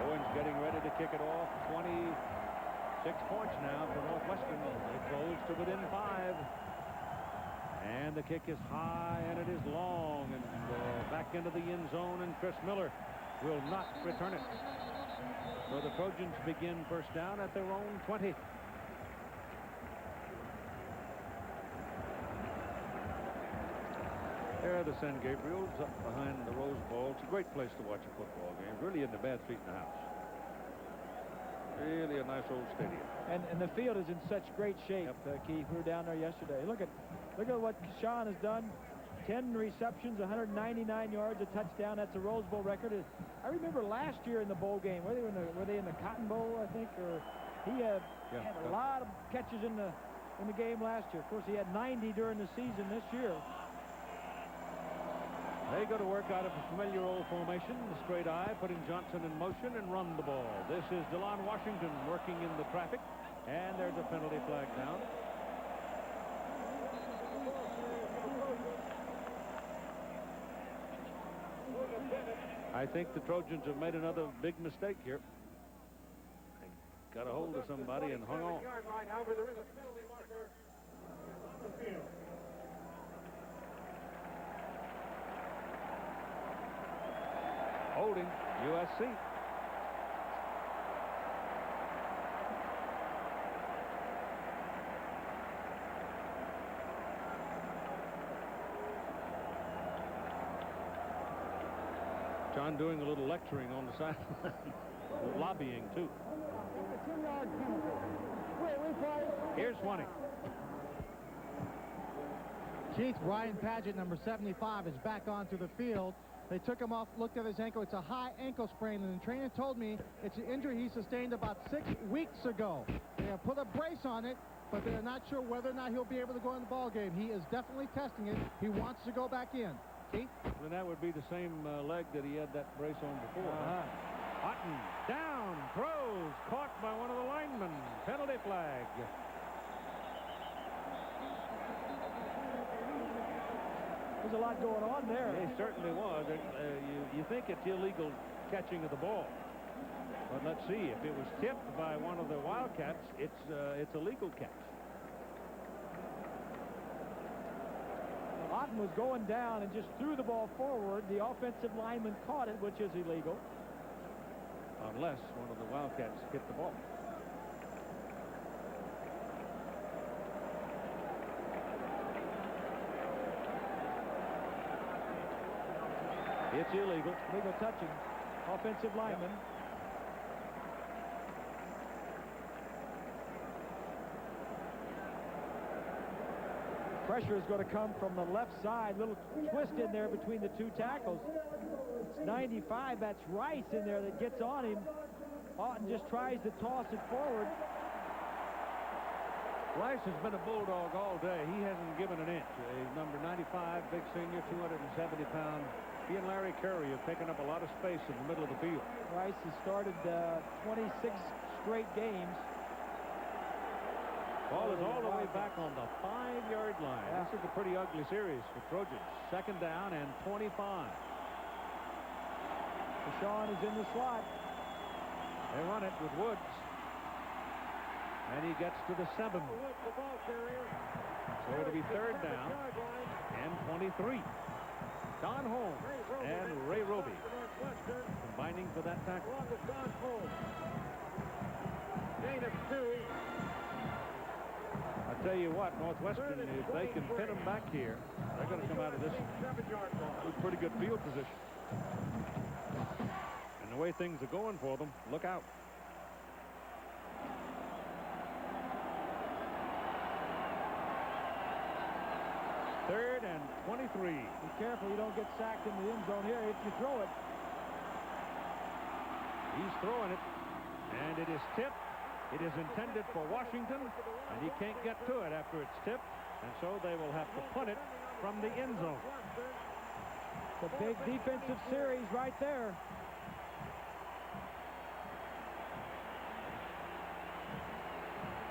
Owens getting ready to kick it off. 26 points now for Northwestern. They close to within 5. And the kick is high, and it is long, and back into the end zone, and Chris Miller will not return it. So the Trojans begin 1st down at their own 20. There are the San Gabriels up behind the Rose Bowl. It's a great place to watch a football game. Really in the bad seat in the house. Really a nice old stadium. And the field is in such great shape, Keith. We were down there yesterday. Look at what Keyshawn has done. 10 receptions, 199 yards, a touchdown. That's a Rose Bowl record. I remember last year in the bowl game, were they in the Cotton Bowl, I think, or he had a lot of catches in the game last year. Of course, he had 90 during the season this year. They go to work out of a familiar old formation, the straight eye, putting Johnson in motion and run the ball. This is DeLon Washington working in the traffic, and there's a penalty flag down. I think the Trojans have made another big mistake here. They got a hold of somebody and hung on. Holding USC. John doing a little lecturing on the sideline. Lobbying, too. Here's 20. Keith Ryan Padgett, number 75, is back onto the field. They took him off, looked at his ankle. It's a high ankle sprain, and the trainer told me it's an injury he sustained about 6 weeks ago. They have put a brace on it, but they're not sure whether or not he'll be able to go in the ball game. He is definitely testing it. He wants to go back in. Keith? Then that would be the same leg that he had that brace on before. Otton down, throws, caught by one of the linemen. Penalty flag. There's a lot going on there. It certainly was. You think it's illegal catching of the ball. But let's see. If it was tipped by one of the Wildcats, it's a legal catch. Otton was going down and just threw the ball forward. The offensive lineman caught it, which is illegal. Unless one of the Wildcats hit the ball. It's illegal. Legal touching. Offensive lineman. Pressure is going to come from the left side. Little twist in there between the two tackles. It's 95. That's Rice in there that gets on him. Otton just tries to toss it forward. Rice has been a bulldog all day. He hasn't given an inch. Number 95, big senior, 270 pounds. He and Larry Curry have taken up a lot of space in the middle of the field. Rice has started 26 straight games. Ball is all the way back on the 5-yard line. Yeah. This is a pretty ugly series for Trojans. Second down and 25. Keyshawn is in the slot. They run it with Woods. And he gets to the 7. So it'll be third down and 23. Don Holmes and Ray Roby combining for that tackle. Gain of 2. I tell you what, Northwestern, if they can pin them back here, they're going to come out of this with pretty good field position. And the way things are going for them, look out. Third and 23. Be careful you don't get sacked in the end zone here if you throw it. He's throwing it, and it is tipped. It is intended for Washington, and he can't get to it after it's tipped, and so they will have to punt it from the end zone. The big defensive series right there.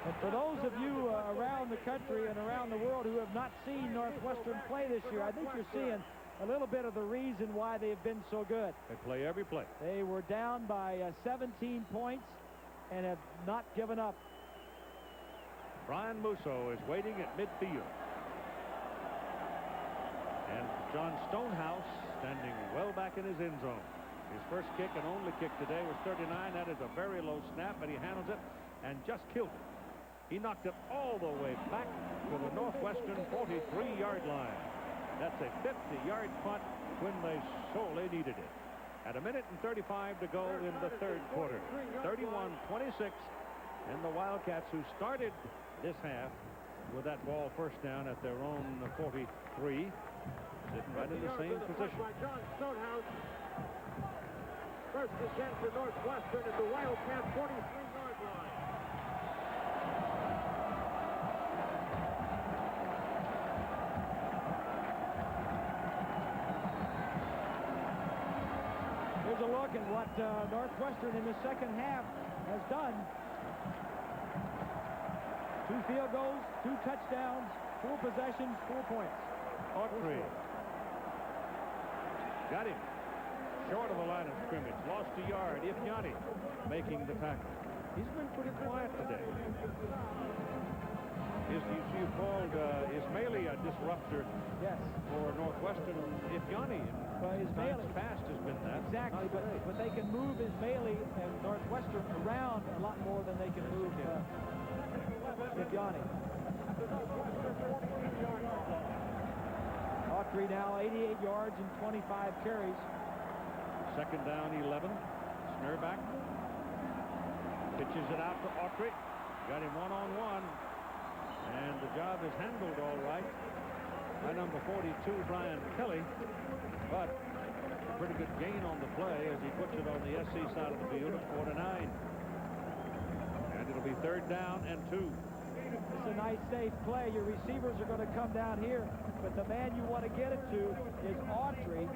And for those of you around the country and around the world who have not seen Northwestern play this year, I think you're seeing a little bit of the reason why they've been so good. They play every play. They were down by 17 points and have not given up. Brian Musso is waiting at midfield. And John Stonehouse standing well back in his end zone. His first kick and only kick today was 39. That is a very low snap, but he handles it and just killed it. He knocked it all the way back to the Northwestern 43-yard line. That's a 50-yard punt when they sorely needed it. At a minute and 35 to go in the third quarter. 31-26. And the Wildcats, who started this half with that ball first down at their own 43, sitting right in the same position. By John Stonehouse. First and 10 for Northwestern at the Wildcat 43-yard line. look at what Northwestern in the second half has done. 2 field goals, 2 touchdowns, 4 possessions, 4 points. Autry. Got him. Short of the line of scrimmage. Lost a yard. Ifyani making the tackle. He's been pretty quiet today. You called Ismaili a disruptor. Yes. For Northwestern. Ifyani. Ismaili. Fast has been that. Exactly, but they can move Ismaili and Northwestern around a lot more than they can move Ifyani. Autry now 88 yards and 25 carries. Second down, 11. Snur back. Pitches it out to Autry. Got him one-on-one. And the job is handled all right by number 42, Brian Kelly. But a pretty good gain on the play as he puts it on the SC side of the field at 4-9. And it'll be 3rd down and 2. It's a nice, safe play. Your receivers are going to come down here, but the man you want to get it to is Autry.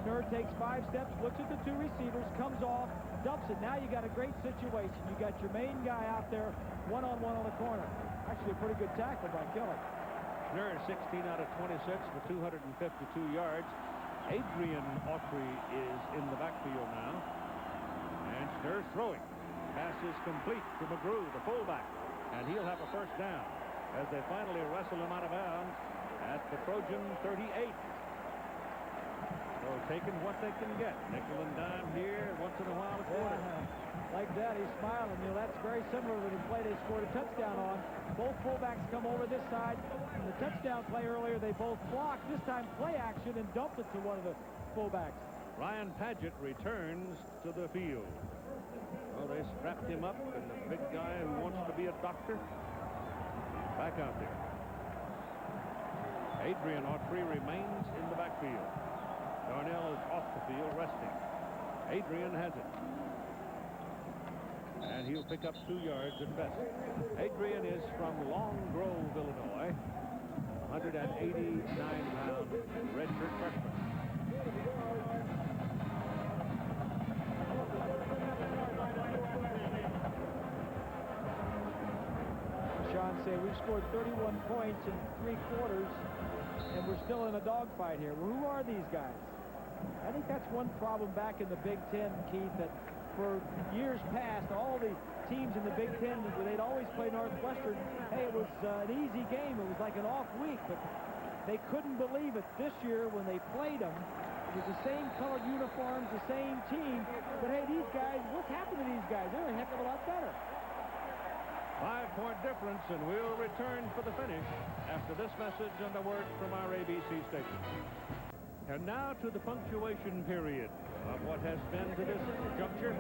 Snur takes 5 steps, looks at the 2 receivers, comes off, dumps it. Now you got a great situation. You got your main guy out there, one-on-one on the corner. Actually, a pretty good tackle by Kelly. Snur 16 out of 26 for 252 yards. Adrian Autry is in the backfield now. And Snur's throwing. Pass is complete to McGrew, the fullback. And he'll have a 1st down as they finally wrestle him out of bounds at the Trojan 38. So taking what they can get. Nickel and dime here, once in a while a quarter. Like that, he's smiling. You know, that's very similar to the play they scored a touchdown on. Both fullbacks come over this side. In the touchdown play earlier, they both blocked. This time play action and dumped it to one of the fullbacks. Ryan Padgett returns to the field. Well, they strapped him up, and the big guy who wants to be a doctor, back out there. Adrian Autry remains in the backfield. Darnell is off the field, resting. Adrian has it. And he'll pick up 2 yards at best. Adrian is from Long Grove, Illinois. 189-pound redshirt freshman. Sean said we've scored 31 points in 3 quarters, and we're still in a dogfight here. Well, who are these guys? I think that's one problem back in the Big Ten, Keith, that for years past, all the teams in the Big Ten, they'd always play Northwestern. Hey, it was an easy game. It was like an off week, but they couldn't believe it this year when they played them. It was the same colored uniforms, the same team. But hey, these guys, what's happened to these guys? They're a heck of a lot better. 5-point difference, and we'll return for the finish after this message and a word from our ABC station. And now to the punctuation period of what has been to this juncture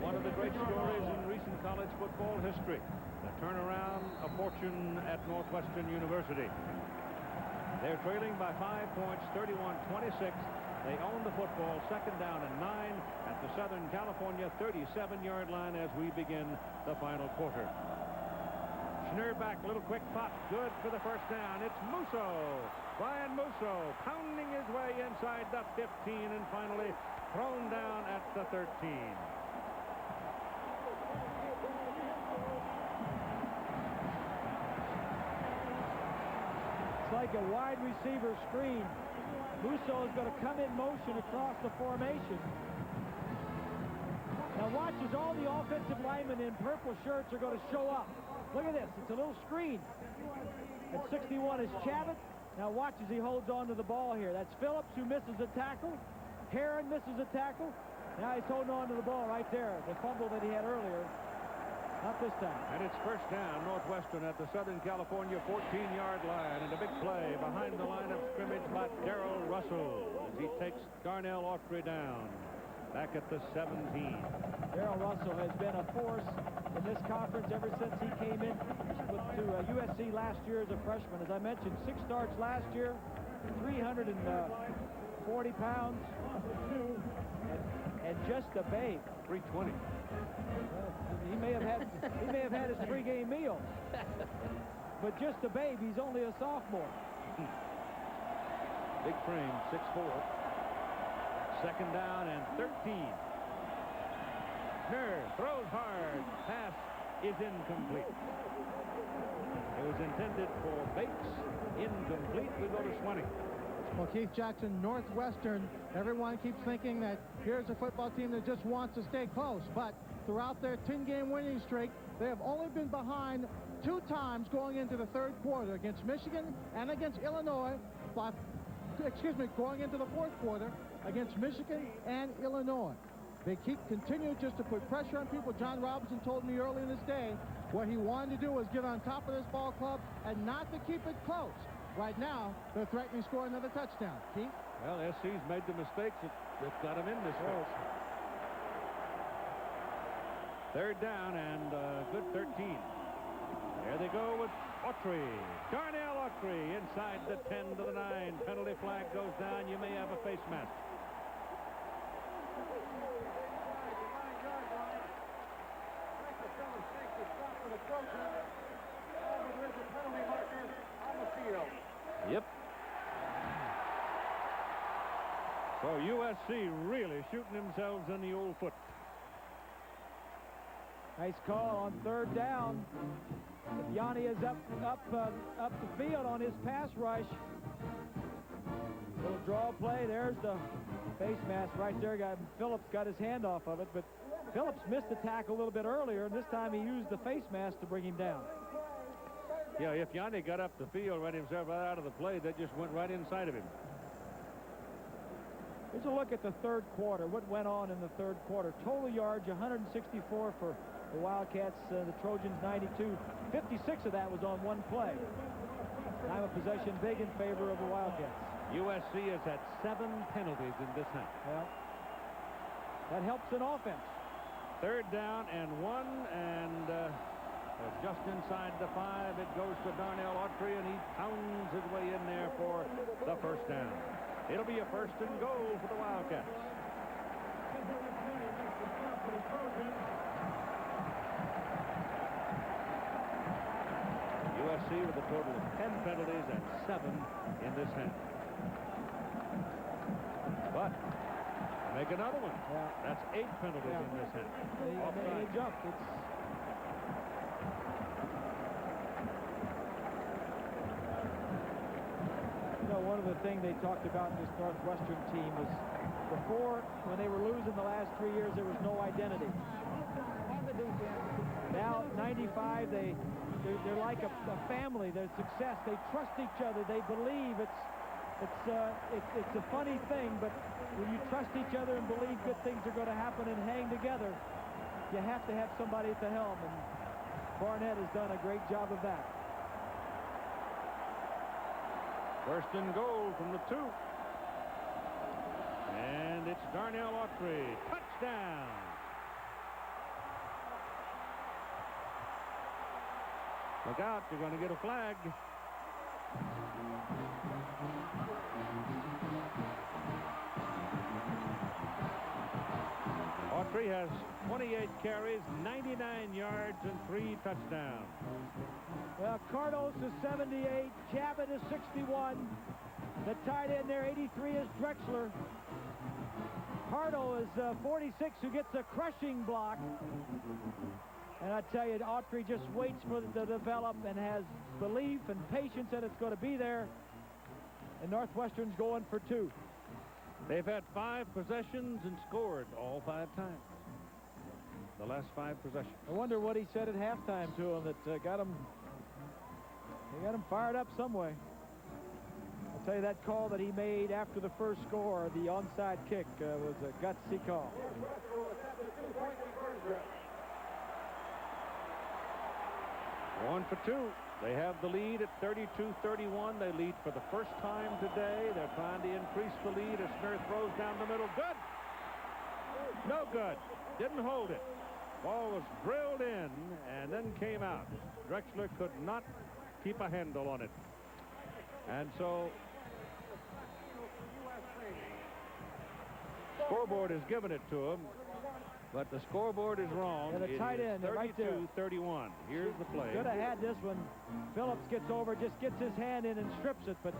one of the great stories in recent college football history, the turnaround of fortune at Northwestern University. They're trailing by 5 points, 31-26. They own the football, 2nd down and 9 at the Southern California 37-yard line as we begin the final quarter. Schnur back, little quick pop, good for the 1st down. It's Musso, Brian Musso, pounding his way inside the 15 and finally thrown down at the 13. It's like a wide receiver screen. Musso is going to come in motion across the formation. Now watch as all the offensive linemen in purple shirts are going to show up. Look at this. It's a little screen. At 61 is Chavit. Now watch as he holds on to the ball here. That's Phillips who misses a tackle. Heron misses a tackle. Now he's holding on to the ball right there. The fumble that he had earlier. Not this time. And it's 1st down, Northwestern at the Southern California 14-yard line. And a big play behind the line of scrimmage by Darrell Russell as he takes Darnell Autry down. Back at the 17. Darrell Russell has been a force in this conference ever since he came in to USC last year as a freshman. As I mentioned, 6 starts last year, 340 pounds, and just a babe. 320. He may have had his pregame meal, but just a babe. He's only a sophomore. Big frame, 6'4". Second down and 13. Schnurr throws hard. Pass is incomplete. It was intended for Bates. Incomplete. We go to Swanee. Well, Keith Jackson, Northwestern, everyone keeps thinking that here's a football team that just wants to stay close. But throughout their 10-game winning streak, they have only been behind 2 times going into the third quarter, against Michigan and against Illinois. Going into the fourth quarter against Michigan and Illinois. They continue just to put pressure on people. John Robinson told me early in this day what he wanted to do was get on top of this ball club and not to keep it close. Right now, they're threatening to score another touchdown. Keith? Well, SC's made the mistakes that got them in this race. Third down and good 13. There they go with Autry. Darnell Autry inside the 10 to the 9. Penalty flag goes down. You may have a face mask. Yep. So USC really shooting themselves in the old foot. Nice call on third down. Yanni is up the field on his pass rush. Little draw play. There's the face mask right there. Phillips got his hand off of it, but Phillips missed the tackle a little bit earlier, and this time he used the face mask to bring him down. Yeah, if Yanni got up the field, ran himself right out of the play, that just went right inside of him. Here's a look at the third quarter. What went on in the third quarter? Total yards, 164 for the Wildcats. The Trojans, 92. 56 of that was on one play. Time of possession big in favor of the Wildcats. USC has had 7 penalties in this half. Yeah. That helps in offense. Third down and 1, and just inside the 5. It goes to Darnell Autry, and he pounds his way in there for the first down. It'll be a first and goal for the Wildcats. USC with a total of 10 penalties and 7 in this half. But make another one. Yeah. That's 8 penalties in this half. They jumped. One of the things they talked about in this Northwestern team was before, when they were losing the last 3 years, there was no identity. Now, 95, they're like a family. Their success. They trust each other. They believe. It's a funny thing, but when you trust each other and believe good things are going to happen and hang together, you have to have somebody at the helm, and Barnett has done a great job of that. First and goal from the 2. And it's Darnell Autry. Touchdown. Look out, you're going to get a flag. Autry has 28 carries, 99 yards, and 3 touchdowns. Well, Cardos is 78, Cabot is 61. The tight end there, 83, is Drexler. Cardo is 46, who gets a crushing block. And I tell you, Autry just waits for it to develop and has belief and patience that it's going to be there. And Northwestern's going for 2. They've had 5 possessions and scored all 5 times. The last 5 possessions. I wonder what he said at halftime to him that got him fired up some way. I'll tell you, that call that he made after the first score, the onside kick, was a gutsy call. One for 2. They have the lead at 32-31. They lead for the first time today. They're trying to increase the lead as Schnurr throws down the middle. Good. No good. Didn't hold it. Ball was drilled in and then came out. Drexler could not keep a handle on it. And so scoreboard has given it to him, but the scoreboard is wrong. And the tight end, right there. 32-31. Here's the play. Could have had this one. Phillips gets over, just gets his hand in and strips it, but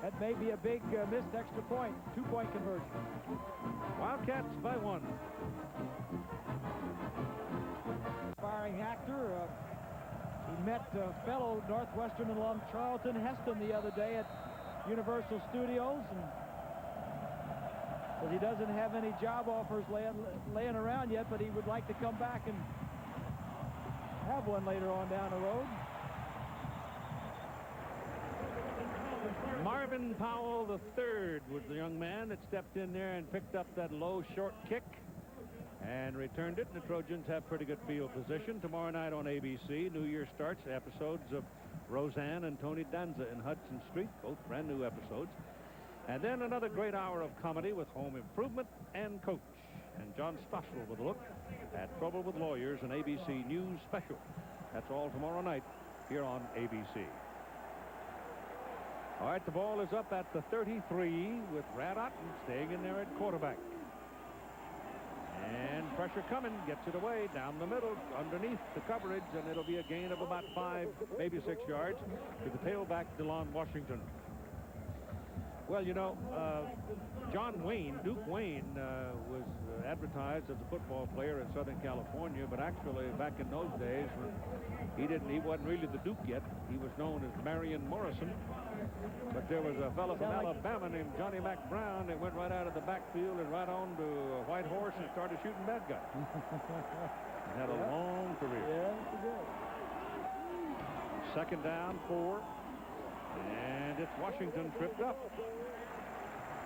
That may be a big missed extra point, 2-point conversion. Wildcats by 1. Inspiring actor. He met fellow Northwestern alum Charlton Heston the other day at Universal Studios, and says he doesn't have any job offers laying around yet, but he would like to come back and have one later on down the road. Marvin Powell III was the young man that stepped in there and picked up that low, short kick and returned it. And the Trojans have pretty good field position. Tomorrow night on ABC, New Year starts, episodes of Roseanne and Tony Danza in Hudson Street, both brand new episodes. And then another great hour of comedy with Home Improvement and Coach. And John Stossel with a look at Trouble with Lawyers, an ABC News special. That's all tomorrow night here on ABC. All right, the ball is up at the 33 with Brad Otton staying in there at quarterback. And pressure coming, gets it away down the middle, underneath the coverage, and it'll be a gain of about 5, maybe 6 yards to the tailback, DeLon Washington. Well, you know, John Wayne, Duke Wayne, was advertised as a football player in Southern California, but actually back in those days, he wasn't really the Duke yet. He was known as Marion Morrison. But there was a fellow from Alabama named Johnny Mac Brown that went right out of the backfield and right on to a white horse and started shooting bad guys. He had a long career. Yeah, that's good. Second down, 4. And it's Washington tripped up.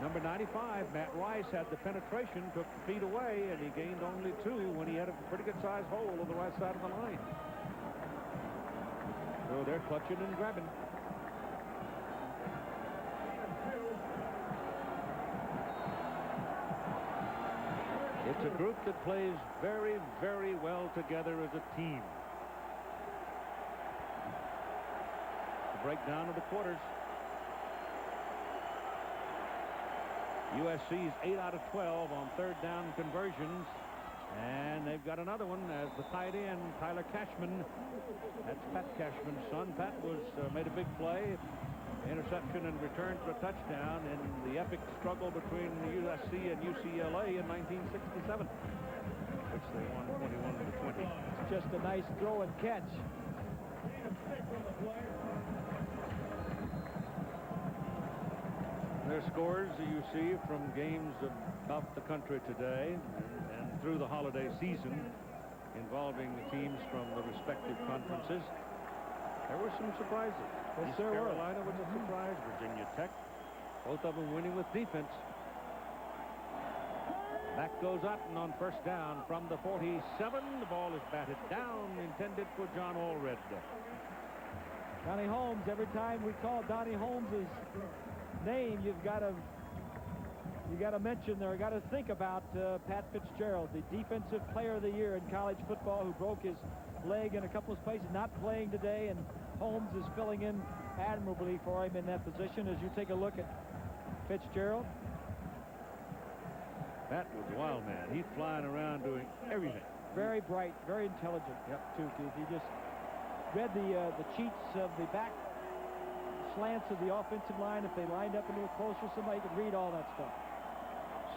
Number 95, Matt Rice, had the penetration, took the feet away, and he gained only 2 when he had a pretty good-sized hole on the right side of the line. So they're clutching and grabbing. It's a group that plays very, very well together as a team. The breakdown of the quarters. USC's 8 out of 12 on third down conversions. And they've got another one as the tight end, Tyler Cashman. That's Pat Cashman's son. Pat made a big play. Interception and return for a touchdown in the epic struggle between USC and UCLA in 1967, which they won 21-20. It's just a nice throw and catch. Their scores you see from games about the country today and through the holiday season involving the teams from the respective conferences. There were some surprises. East Carolina was a surprise. Virginia Tech, both of them winning with defense. Back goes Otton on first down from the 47. The ball is batted down, intended for John Allred. Donnie Holmes, every time we call Donnie Holmes' name, you've got to mention or got to think about Pat Fitzgerald, the defensive player of the year in college football, who broke his leg in a couple of places, not playing today, and Holmes is filling in admirably for him in that position. As you take a look at Fitzgerald, Pat was a wild man. He's flying around doing everything. Very bright, very intelligent. Yep, too, Keith. He just read the cheats of the back slants of the offensive line. If they lined up a little closer, somebody could read all that stuff.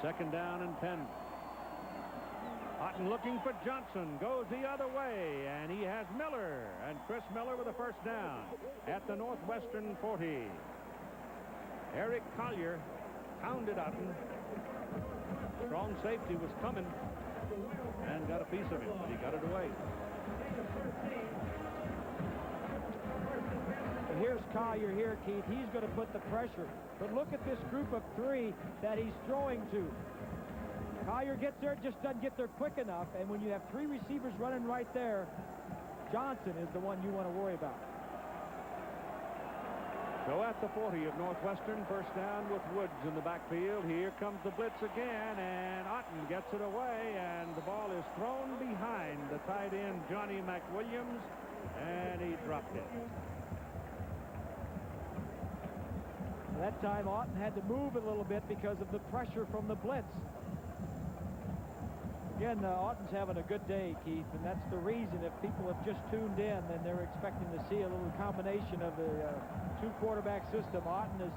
Second down and 10. Otton looking for Johnson, goes the other way, and he has Miller, and Chris Miller with a first down at the Northwestern 40. Eric Collier pounded Otton. Strong safety was coming and got a piece of him, but he got it away. And here's Collier here, Keith. He's going to put the pressure. But look at this group of 3 that he's throwing to. Collier gets there, just doesn't get there quick enough, and when you have 3 receivers running right there, Johnson is the one you want to worry about. So at the 40 of Northwestern, first down with Woods in the backfield. Here comes the blitz again, and Otton gets it away, and the ball is thrown behind the tight end, Johnny McWilliams, and he dropped it. That time, Otton had to move a little bit because of the pressure from the blitz. Again, Otton's having a good day, Keith, and that's the reason. If people have just tuned in, then they're expecting to see a little combination of the 2-quarterback system. Otton is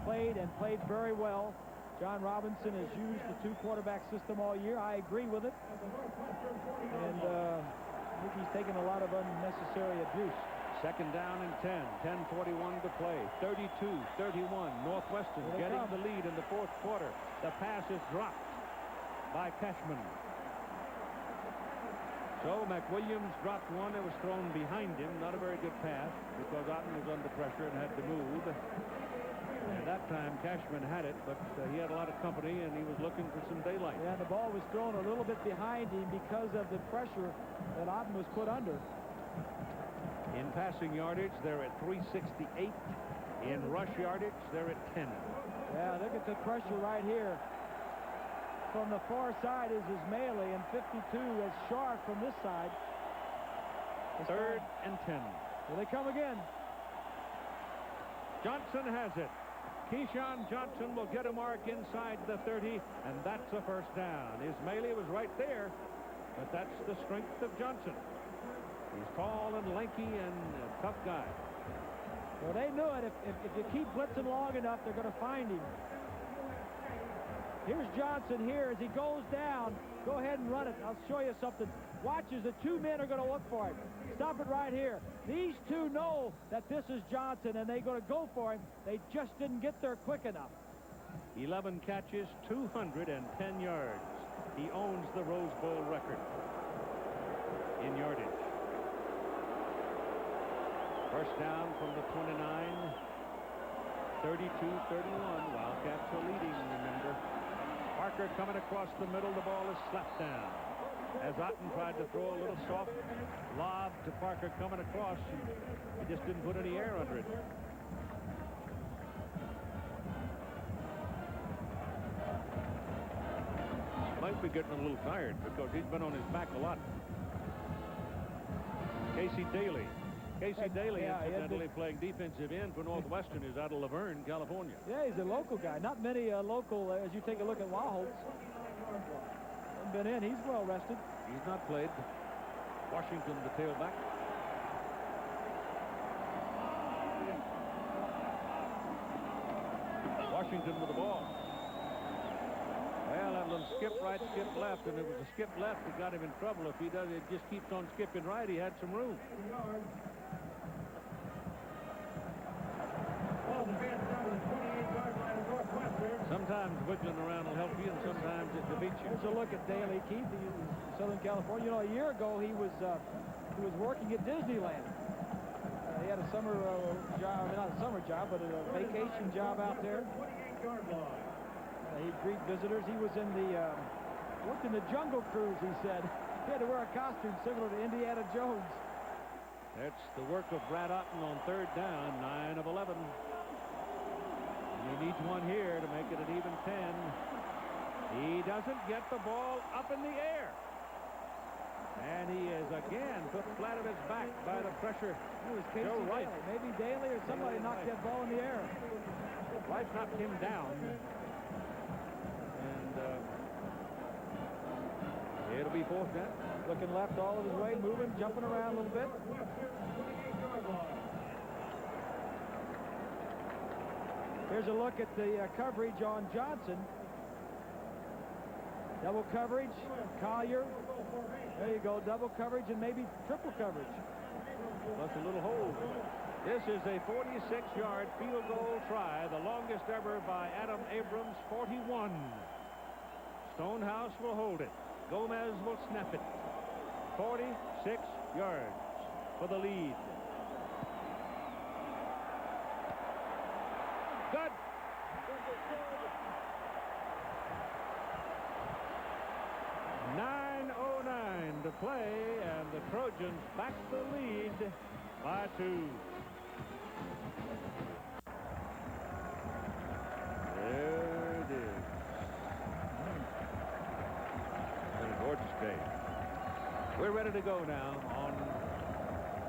played very well. John Robinson has used the two-quarterback system all year. I agree with it. And I think he's taken a lot of unnecessary abuse. Second down and 10. 10:41 to play. 32-31. Northwestern getting the lead in the fourth quarter. The pass is dropped by Cashman. So McWilliams dropped one that was thrown behind him. Not a very good pass because Otton was under pressure and had to move. And that time Cashman had it, but he had a lot of company and he was looking for some daylight. Yeah, the ball was thrown a little bit behind him because of the pressure that Otton was put under. In passing yardage, they're at 368. In rush yardage, they're at 10. Yeah, look at the pressure right here. From the far side is Ismaili, and 52 is Sharp from this side. Third and 10. Here they come again. Johnson has it. Keyshawn Johnson will get a mark inside the 30, and that's a first down. Ismaili was right there, but that's the strength of Johnson. He's tall and lanky and a tough guy. Well, they knew it. If you keep blitzing long enough, they're going to find him. Here's Johnson here as he goes down. Go ahead and run it. I'll show you something. Watch as the two men are going to look for him. Stop it right here. These two know that this is Johnson, and they're going to go for him. They just didn't get there quick enough. 11 catches, 210 yards. He owns the Rose Bowl record in yardage. First down from the 29. 32-31. Wildcats are leading, remember. Parker coming across the middle. The ball is slapped down. As Otton tried to throw a little soft lob to Parker coming across, he just didn't put any air under it. Might be getting a little tired because he's been on his back a lot. Casey Daly. Casey Daly, incidentally, playing defensive end for Northwestern, is out of Laverne, California. Yeah, he's a local guy. Not many local, as you take a look at Wildholtz. Hasn't been in. He's well rested. He's not played. Washington, the tailback. Washington with the ball. Well, that little skip right, skip left, and it was a skip left that got him in trouble. If he does, it just keeps on skipping right. He had some room. Sometimes wiggling around will help you, and sometimes it defeats you. Here's a look at Daly Keith. He's in Southern California. You know, a year ago he was working at Disneyland. He had a summer job, I mean, not a summer job, but a vacation job out there. He'd greet visitors. He was in the worked in the Jungle Cruise. He said he had to wear a costume similar to Indiana Jones. That's the work of Brad Otton on third down, 9 of 11. He needs one here to make it an even 10. He doesn't get the ball up in the air. And he is again put flat on his back by the pressure. It was Casey Daly. Maybe Daly or somebody knocked that ball in the air. Rice knocked him down. And it'll be fourth down. Looking left all of his way, moving, jumping around a little bit. Here's a look at the coverage on Johnson. Double coverage, Collier. There you go, double coverage and maybe triple coverage. Plus a little hold. This is a 46-yard field goal try, the longest ever by Adam Abrams, 41. Stonehouse will hold it. Gomez will snap it. 46 yards for the lead. Good. .909 to play, and the Trojans back the lead by 2. There it is. What a gorgeous day. We're ready to go now on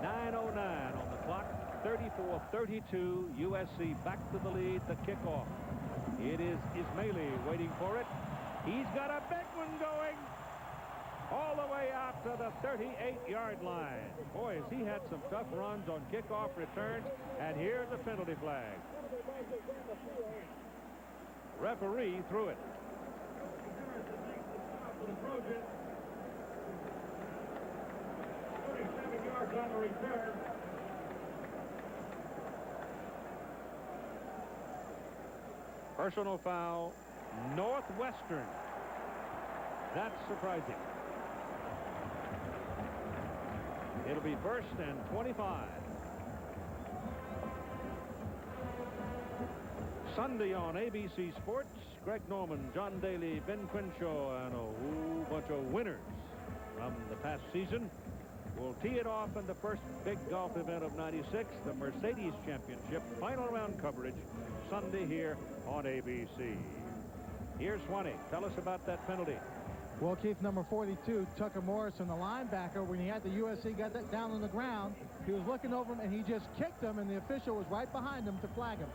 9:09 on the clock. 34-32, USC back to the lead, the kickoff. It is Ismaili waiting for it. He's got a big one going. all the way out to the 38-yard line. Boy, has he had some tough runs on kickoff returns, and here's a penalty flag. Referee threw it. The Trojans, 37 yards on the return. Personal foul, Northwestern. That's surprising. It'll be first and 25. Sunday on ABC Sports, Greg Norman, John Daly, Ben Crenshaw, and a whole bunch of winners from the past season. We'll tee it off in the first big golf event of '96, the Mercedes Championship, final round coverage, Sunday here on ABC. Here's Swanee. Tell us about that penalty. Well, Keith, number 42, Tucker Morrison, the linebacker, when he had the USC got that down on the ground, he was looking over him, and he just kicked him, and the official was right behind him to flag him.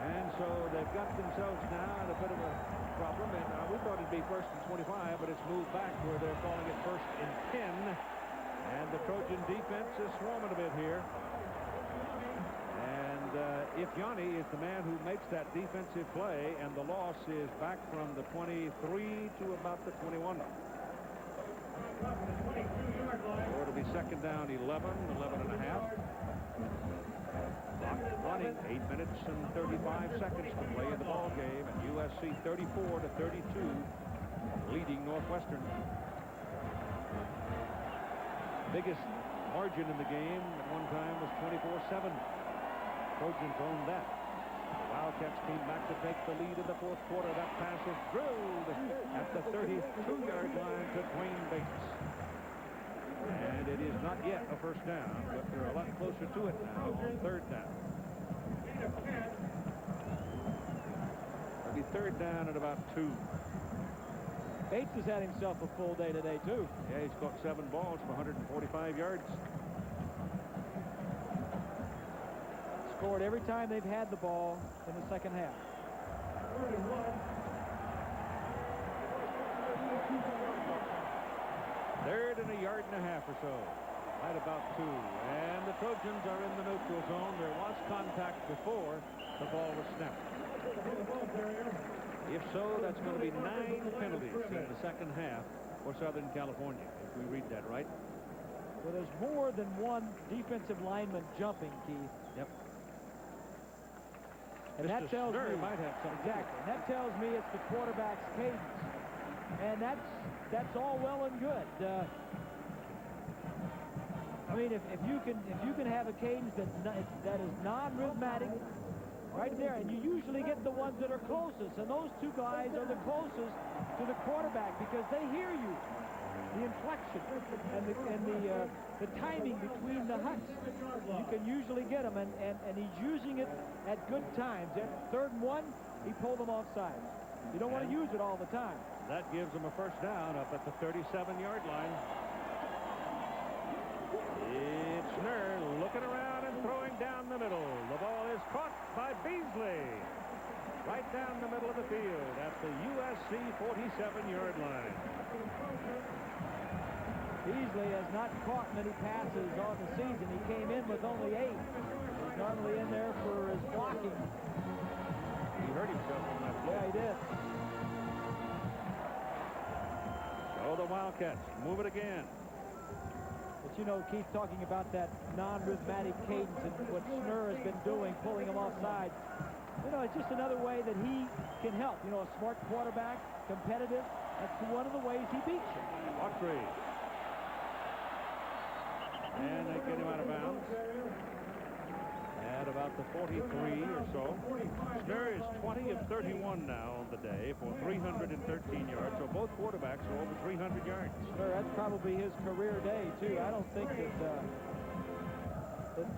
And so they've got themselves now in a bit of a problem, and we thought it'd be first and 25, but it's moved back where they're calling it first and 10, and the Trojan defense is swarming a bit here. If Yanni is the man who makes that defensive play, and the loss is back from the 23 to about the 21. So it'll be second down 11 and a half. Clock running, 8 minutes and 35 seconds to play in the ball game, and USC 34-32 leading Northwestern. Biggest margin in the game at one time was 24-7. Trojans owned that. The Wildcats came back to take the lead in the fourth quarter. That pass is drilled at the 32-yard line to Dwayne Bates. And it is not yet a first down, but they're a lot closer to it now on third down. It'll be third down at about 2. Bates has had himself a full day today, too. Yeah, he's caught 7 balls for 145 yards. Scored every time they've had the ball in the second half. Third and a yard and a half or so. Right about 2. And the Trojans are in the neutral zone. There was contact before the ball was snapped. If so, that's going to be 9 penalties in the second half for Southern California, if we read that right. Well, there's more than one defensive lineman jumping, Keith. Yep. And that tells me, might have something. Exactly. And that tells me it's the quarterback's cadence. And that's all well and good. I mean, if you can have a cadence that is non-rhythmatic, right there, and you usually get the ones that are closest, and those two guys are the closest to the quarterback because they hear you. The inflection and the timing between the huts, you can usually get them, and he's using it at good times. At 3rd and 1, he pulled them offside. You don't want to use it all the time. That gives him a first down up at the 37-yard line. It's Schnurr looking around and throwing down the middle. The ball is caught by Beasley. Right down the middle of the field at the USC 47-yard line. Beasley has not caught many passes on the season. He came in with only 8. He's normally in there for his blocking. He hurt himself on that play. Yeah, he did. So the Wildcats move it again. But you know, Keith, talking about that non-rhythmatic cadence and what Schnurr has been doing, pulling him offside, you know, it's just another way that he can help. You know, a smart quarterback, competitive, that's one of the ways he beats you. Autry. And they get him out of bounds at about the 43 or so. Schnurr is 20 of 31 now on the day for 313 yards. So both quarterbacks are over 300 yards. Schnurr, that's probably his career day, too. I don't think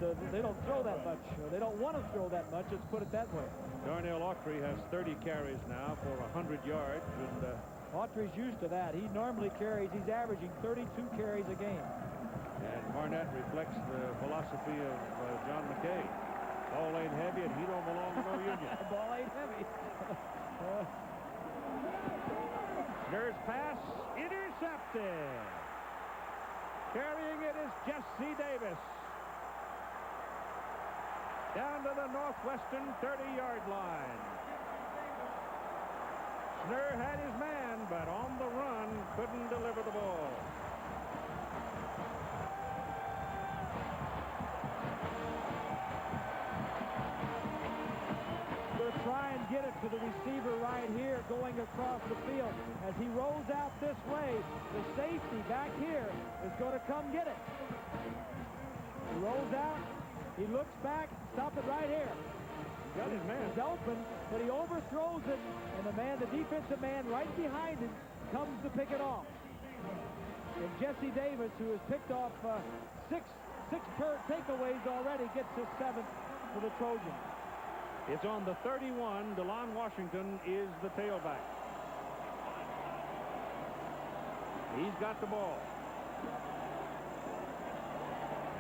that they don't throw that much. Or they don't want to throw that much. Let's put it that way. Darnell Autry has 30 carries now for 100 yards. And Autry's used to that. He normally carries. He's averaging 32 carries a game. And Barnett reflects the philosophy of John McKay. Ball ain't heavy, and he don't belong to no union. Ball ain't heavy. Snur's pass intercepted. Carrying it is Jesse Davis. Down to the Northwestern 30-yard line. Snur had his man, but on the run, couldn't deliver the ball. They'll try and get it to the receiver right here, going across the field. As he rolls out this way, the safety back here is going to come get it. He rolls out. He looks back. Stop it right here. Got his man. He's open, but he overthrows it, and the defensive man right behind him comes to pick it off. And Jesse Davis, who has picked off six takeaways already, gets his 7th for the Trojans. It's on the 31. DeLon Washington is the tailback. He's got the ball.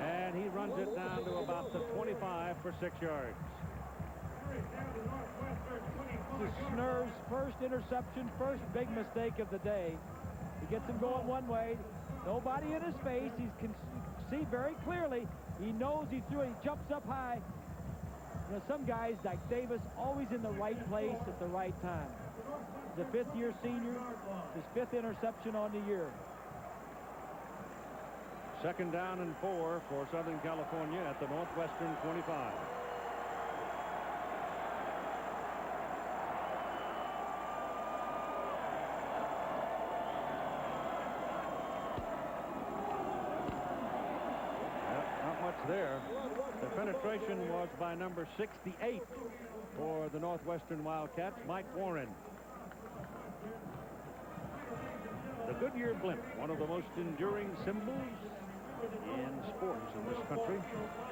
And he runs it down to about the 25 for 6 yards. This is Snur's first interception, first big mistake of the day. He gets him going one way. Nobody in his face. He can see very clearly. He knows he threw it. He jumps up high. You know, some guys like Davis always in the right place at the right time. The 5th-year senior, his 5th interception on the year. 2nd down and 4 for Southern California at the Northwestern 25. Not much there. The penetration was by number 68 for the Northwestern Wildcats, Mike Warren. The Goodyear blimp, one of the most enduring symbols in sports in this country,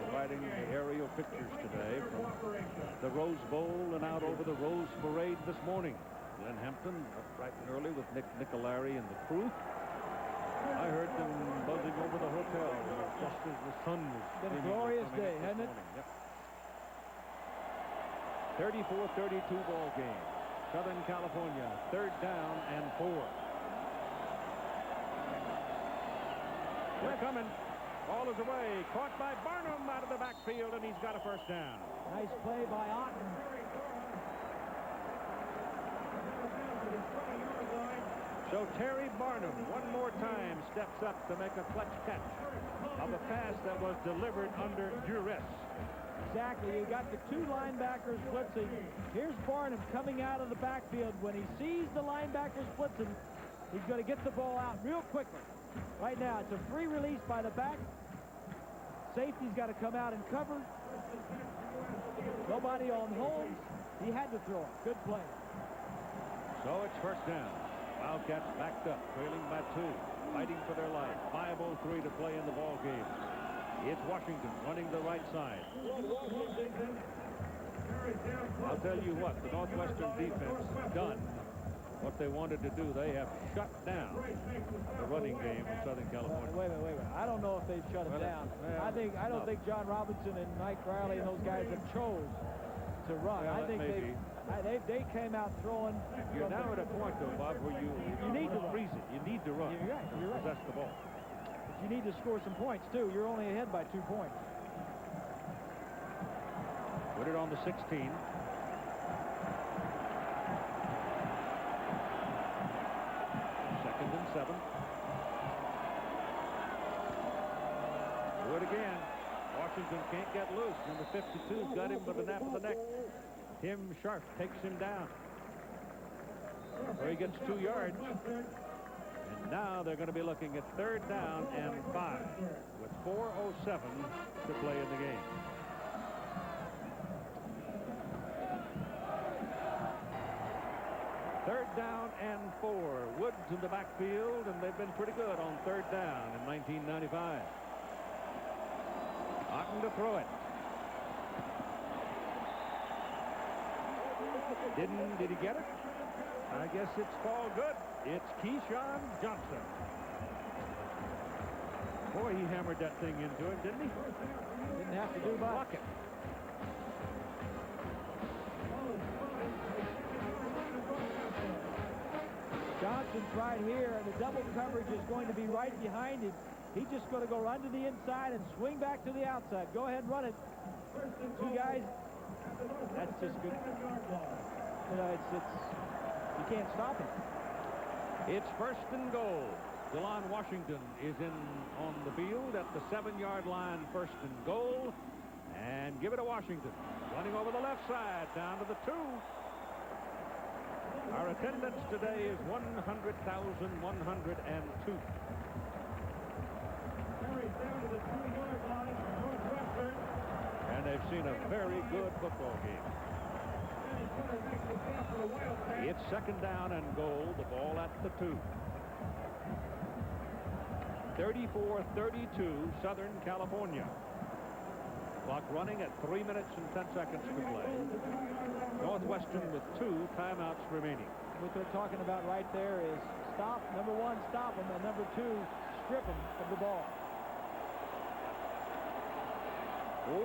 providing aerial pictures today from the Rose Bowl and out over the Rose Parade this morning. Glenn Hampton up bright and early with Nick Nicolari and the crew. I heard them buzzing over the hotel just as the sun was. Been a glorious day, hasn't it? Yep. 34-32 ball game. Southern California, 3rd down and 4. They're coming. Ball is away. Caught by Barnum out of the backfield, and he's got a 1st down. Nice play by Otton. So Terry Barnum, one more time, steps up to make a clutch catch of a pass that was delivered under duress. Exactly. You got the 2 linebackers blitzing. Here's Barnum coming out of the backfield. When he sees the linebackers blitzing, he's going to get the ball out real quickly. Right now, it's a free release by the back. Safety's got to come out and cover. Nobody on Holmes. He had to throw it. Good play. So it's 1st down. Wildcats backed up, trailing by 2, fighting for their life. 5:03 to play in the ball game. It's Washington running the right side. I'll tell you what, the Northwestern defense has done what they wanted to do. They have shut down the running game of Southern California. Wait a minute. I don't know if they've shut it down. I don't think John Robinson and Mike Riley and those guys have chose to run. Well, I think they came out throwing. You're now at a point, though, Bob, where you need to freeze it. You need to run. You're right. Possess the ball. But you need to score some points, too. You're only ahead by 2 points. Put it on the 16. And 7. Do it again. Washington can't get loose. Number 52's got him by the nape of the neck. Tim Sharp takes him down. Where he gets 2 yards. And now they're going to be looking at 3rd down and 5 with 4:07 to play in the game. Third down and 4. Woods in the backfield, and they've been pretty good on 3rd down in 1995. Otton to throw it. Did he get it? I guess it's fall good. It's Keyshawn Johnson. Boy, he hammered that thing into him, didn't he? Didn't have to do much. Block it. Johnson Robinson's right here, and the double coverage is going to be right behind him. He's just going to go run to the inside and swing back to the outside. Go ahead, run it. Two guys. That's just good. You know, you can't stop him. It's first and goal. DeLon Washington is in on the field at the 7-yard line, first and goal. And give it to Washington. Running over the left side, down to the 2. Our attendance today is 100,102. And they've seen a very good football game. It's second down and goal. The ball at the 2. 34-32, Southern California. Clock running at 3 minutes and 10 seconds to play. Northwestern with 2 timeouts remaining. What they're talking about right there is stop. Number 1, stop him, and number 2, strip him of the ball.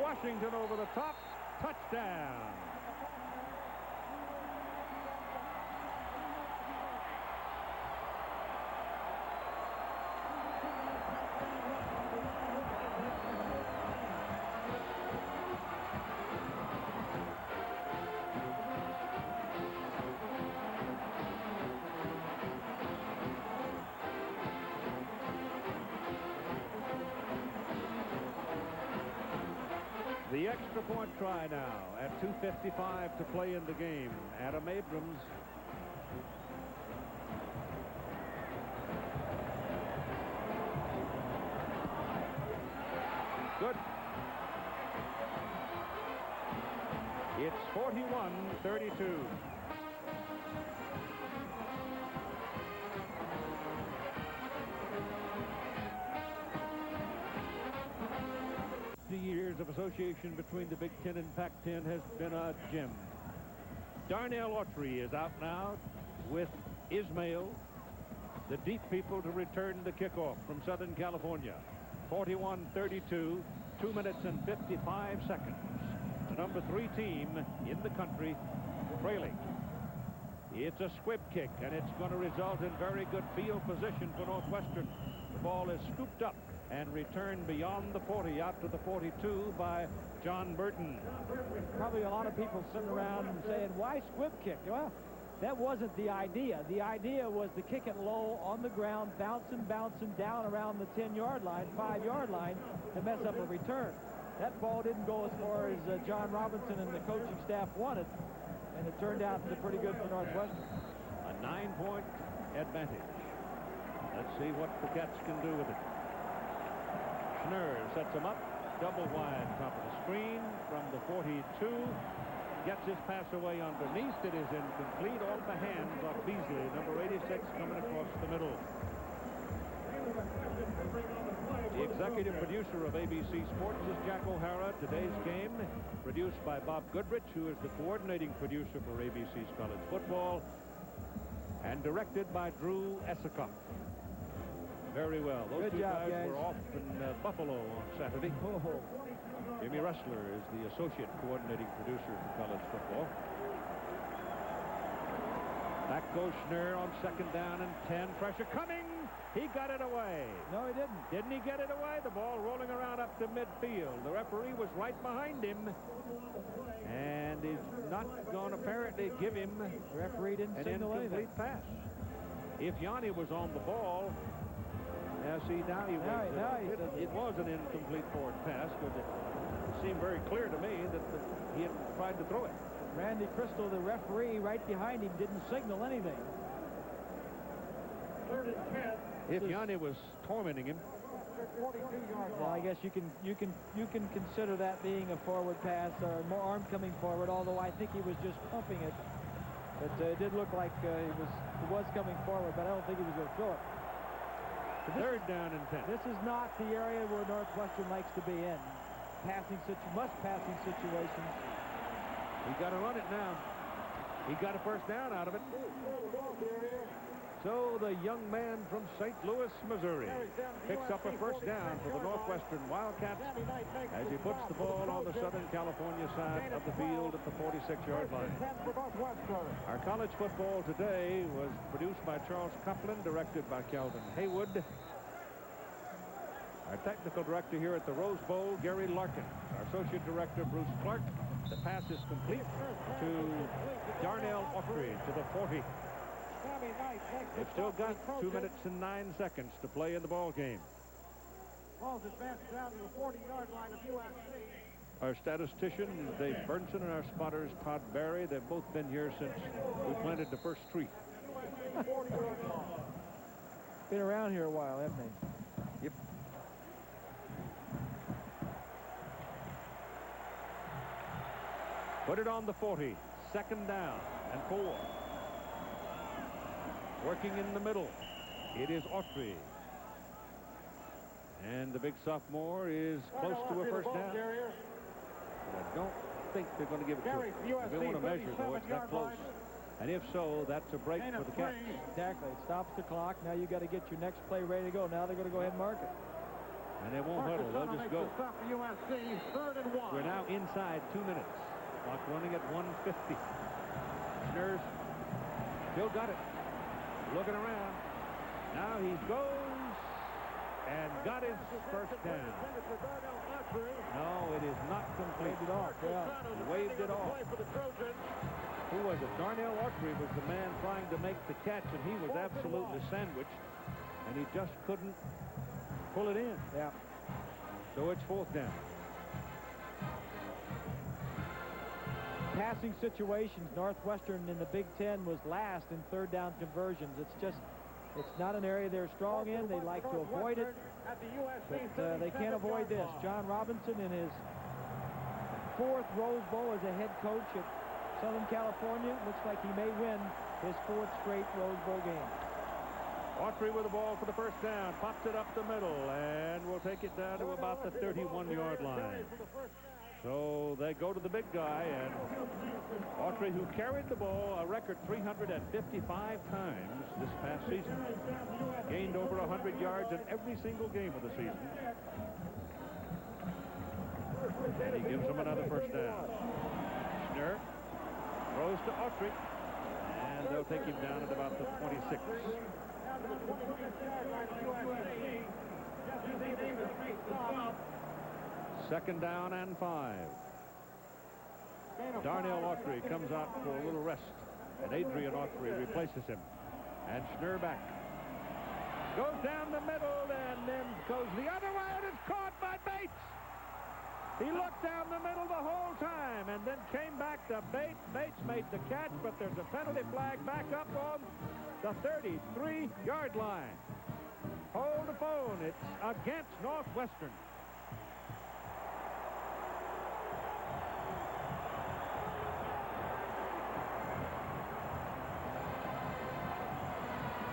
Washington over the top. Touchdown. The extra point try now at 2:55 to play in the game. Adam Abrams. Good. It's 41-32. Years of association between the Big Ten and Pac-10 has been a gem. Darnell Autry is out now with Ismail, the deep people, to return the kickoff from Southern California. 41-32, 2 minutes and 55 seconds. The number 3 team in the country trailing. It's a squib kick, and it's going to result in very good field position for Northwestern. The ball is scooped up and returned beyond the 40 out to the 42 by John Burton. Probably a lot of people sitting around and saying, why squib kick? Well, that wasn't the idea. The idea was to kick it low on the ground, bouncing down around the 10-yard line, 5-yard line to mess up a return. That ball didn't go as far as John Robinson and the coaching staff wanted, and it turned out to be pretty good for Northwestern. A 9-point advantage. Let's see what the Cats can do with it. Schnurr sets him up, double wide, top of the screen from the 42. Gets his pass away underneath. It is incomplete, off the hands of Beasley, number 86, coming across the middle. The executive producer of ABC Sports is Jack O'Hara. Today's game produced by Bob Goodrich, who is the coordinating producer for ABC's college football, and directed by Drew Essecock. Very well. Those two guys were off in Buffalo on Saturday. Jimmy Ressler is the associate coordinating producer for college football. Back goes Schnurr on second down and 10. Pressure coming. He got it away. No, he didn't. Didn't he get it away? The ball rolling around up to midfield. The referee was right behind him. And he's not going to apparently give him an incomplete pass. If Yanni was on the ball, now he was. It was an incomplete forward pass, but it seemed very clear to me that he had tried to throw it. Randy Crystal, the referee, right behind him, didn't signal anything. If Yanni was tormenting him. Well, I guess you can consider that being a forward pass or more arm coming forward, although I think he was just pumping it. But it did look like he was coming forward, but I don't think he was going to throw it. Third down and 10. This is not the area where Northwestern likes to be in. Passing situations. He got to run it now. He got a first down out of it. So the young man from St. Louis, Missouri, picks up a first down for the Northwestern Wildcats as he puts the ball on the Southern California side of the field at the 46-yard line. Our college football today was produced by Charles Copeland, directed by Calvin Haywood. Our technical director here at the Rose Bowl, Gary Larkin. Our associate director, Bruce Clark. The pass is complete to Darnell Autry to the 40. They've still got 2 minutes and 9 seconds to play in the ball game. Ball's advanced down to the 40-yard line of USC. Our statistician, Dave Burnson, and our spotters, Todd Barry, they've both been here since we planted the first tree. Been around here a while, haven't they? Yep. Put it on the 40. Second down and 4. Working in the middle. It is Autry. And the big sophomore is close to a first down. I don't think they're going to give it to him. They want to measure, though. It's that close. And if so, that's a break for the Cats. Exactly. It stops the clock. Now you got to get your next play ready to go. Now they're going to go ahead and mark it. And they won't huddle. They'll just go. We're now inside 2 minutes. Clock running at 1:50. Schnurz still got it. Looking around. Now he goes and got his first down. No, it is not complete. Waved it off. Yeah. He waved it off. Who was it? Darnell Autry was the man trying to make the catch, and he was absolutely sandwiched, and he just couldn't pull it in. Yeah. So it's fourth down. Passing situations, Northwestern in the Big Ten was last in third down conversions. It's not an area they're strong in. They like to avoid it, but they can't avoid this. John Robinson in his 4th Rose Bowl as a head coach at Southern California. Looks like he may win his 4th straight Rose Bowl game. Autry with the ball for the first down. Pops it up the middle, and will take it down to about the 31-yard line. So they go to the big guy, and Autry, who carried the ball a record 355 times this past season, gained over 100 yards in every single game of the season. And he gives them another first down. Schnurr throws to Autry, and they'll take him down at about the 26. Second down and 5. Darnell Autry comes out for a little rest, and Adrian Autry replaces him. And Schnurr back. Goes down the middle and then goes the other way, and it's caught by Bates. He looked down the middle the whole time and then came back to Bates. Bates made the catch, but there's a penalty flag back up on the 33-yard line. Hold the phone. It's against Northwestern.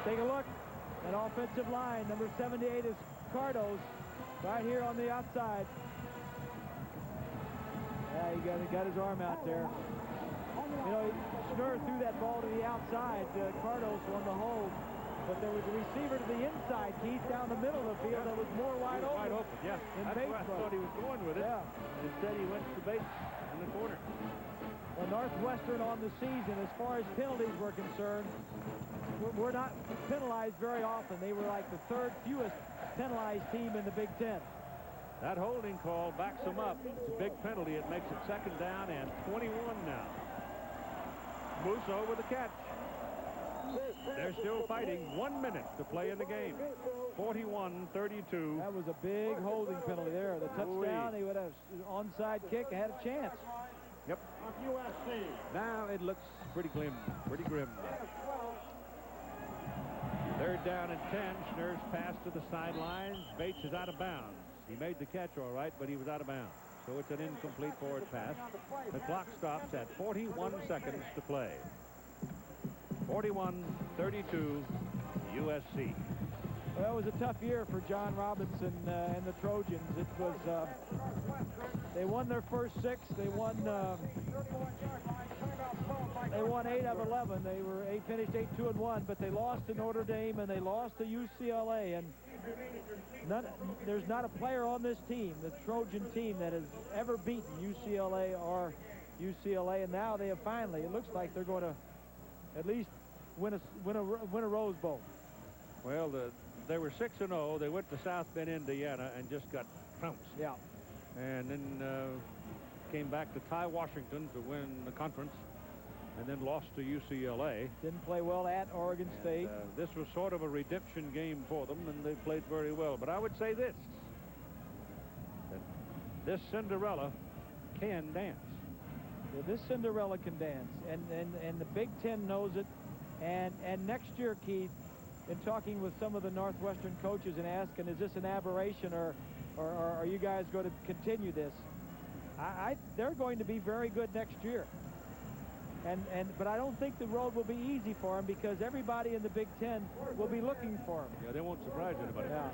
Take a look at offensive line. Number 78 is Cardos, right here on the outside. Yeah, he got his arm out there. You know, Schnurr threw that ball to the outside. Cardos won the hold. But there was a receiver to the inside, Keith, down the middle of the field that was more wide open. Wide open, yeah. That's where I thought he was going with it. Yeah. Instead, he went to Bates in the corner. Well, Northwestern on the season, as far as penalties were concerned, we're not penalized very often. They were like the 3rd fewest penalized team in the Big Ten. That holding call backs them up. It's a big penalty. It makes it second down and 21 now. Musso with the catch. They're still fighting. 1 minute to play in the game. 41-32. That was a big holding penalty there. The touchdown, they would have onside kick, had a chance. Yep. Now it looks pretty grim. Third down and 10. Schnurr's pass to the sidelines. Bates is out of bounds. He made the catch all right, but he was out of bounds. So it's an incomplete forward pass. The clock stops at 41 seconds to play. 41-32 USC. Well, it was a tough year for John Robinson and the Trojans. It was, they won their first 6. They won They won 8 of 11. They finished 8-2-1, but they lost to Notre Dame and they lost to UCLA. And there's not a player on this team, the Trojan team, that has ever beaten UCLA or UCLA. And now they have finally. It looks like they're going to at least win a Rose Bowl. Well, they were 6-0. They went to South Bend, Indiana, and just got trounced. Yeah. And then came back to tie Washington to win the conference, and then lost to UCLA. Didn't play well at Oregon State. This was sort of a redemption game for them, and they played very well. But I would say this, that this Cinderella can dance. Yeah, this Cinderella can dance, and the Big Ten knows it. And next year, Keith, in talking with some of the Northwestern coaches and asking, is this an aberration, or are you guys going to continue this? They're going to be very good next year. But I don't think the road will be easy for them, because everybody in the Big Ten will be looking for them. Yeah, they won't surprise anybody. Yeah.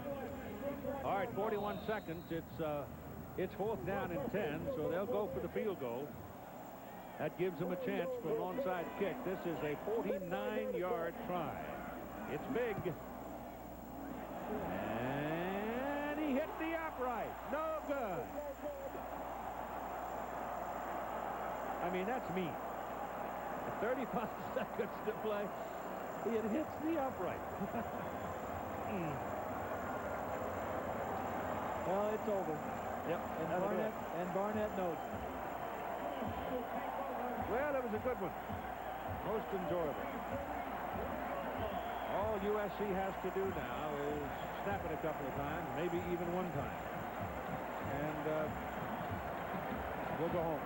All right, 41 seconds. It's 4th down and 10, so they'll go for the field goal. That gives them a chance for an onside kick. This is a 49-yard try. It's big. And he hit the upright. No good. I mean, that's mean. At 35 seconds to play, it hits the upright. Well, it's over. Yep. And Barnett knows. Well, it was a good one. Most enjoyable. All USC has to do now is snap it a couple of times, maybe even one time. And we'll go home.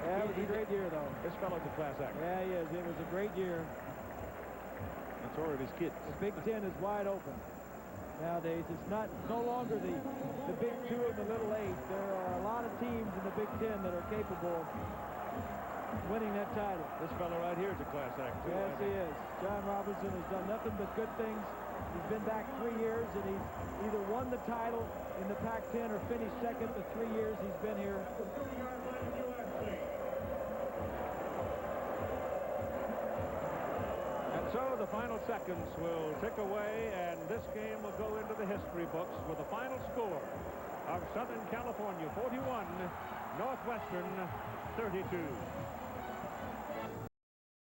Yeah, it was a great year, though. This fellow's a class act. Yeah, he is. It was a great year. And so are his kids. The Big Ten is wide open nowadays. It's no longer the Big Two and the Little Eight. There are a lot of teams in the Big Ten that are capable of winning that title. This fellow right here is a class act, too. Yes, he is. John Robinson has done nothing but good things. He's been back 3 years, and he's either won the title in the Pac-10 or finished second the 3 years he's been here. So the final seconds will tick away, and this game will go into the history books with a final score of Southern California 41, Northwestern 32.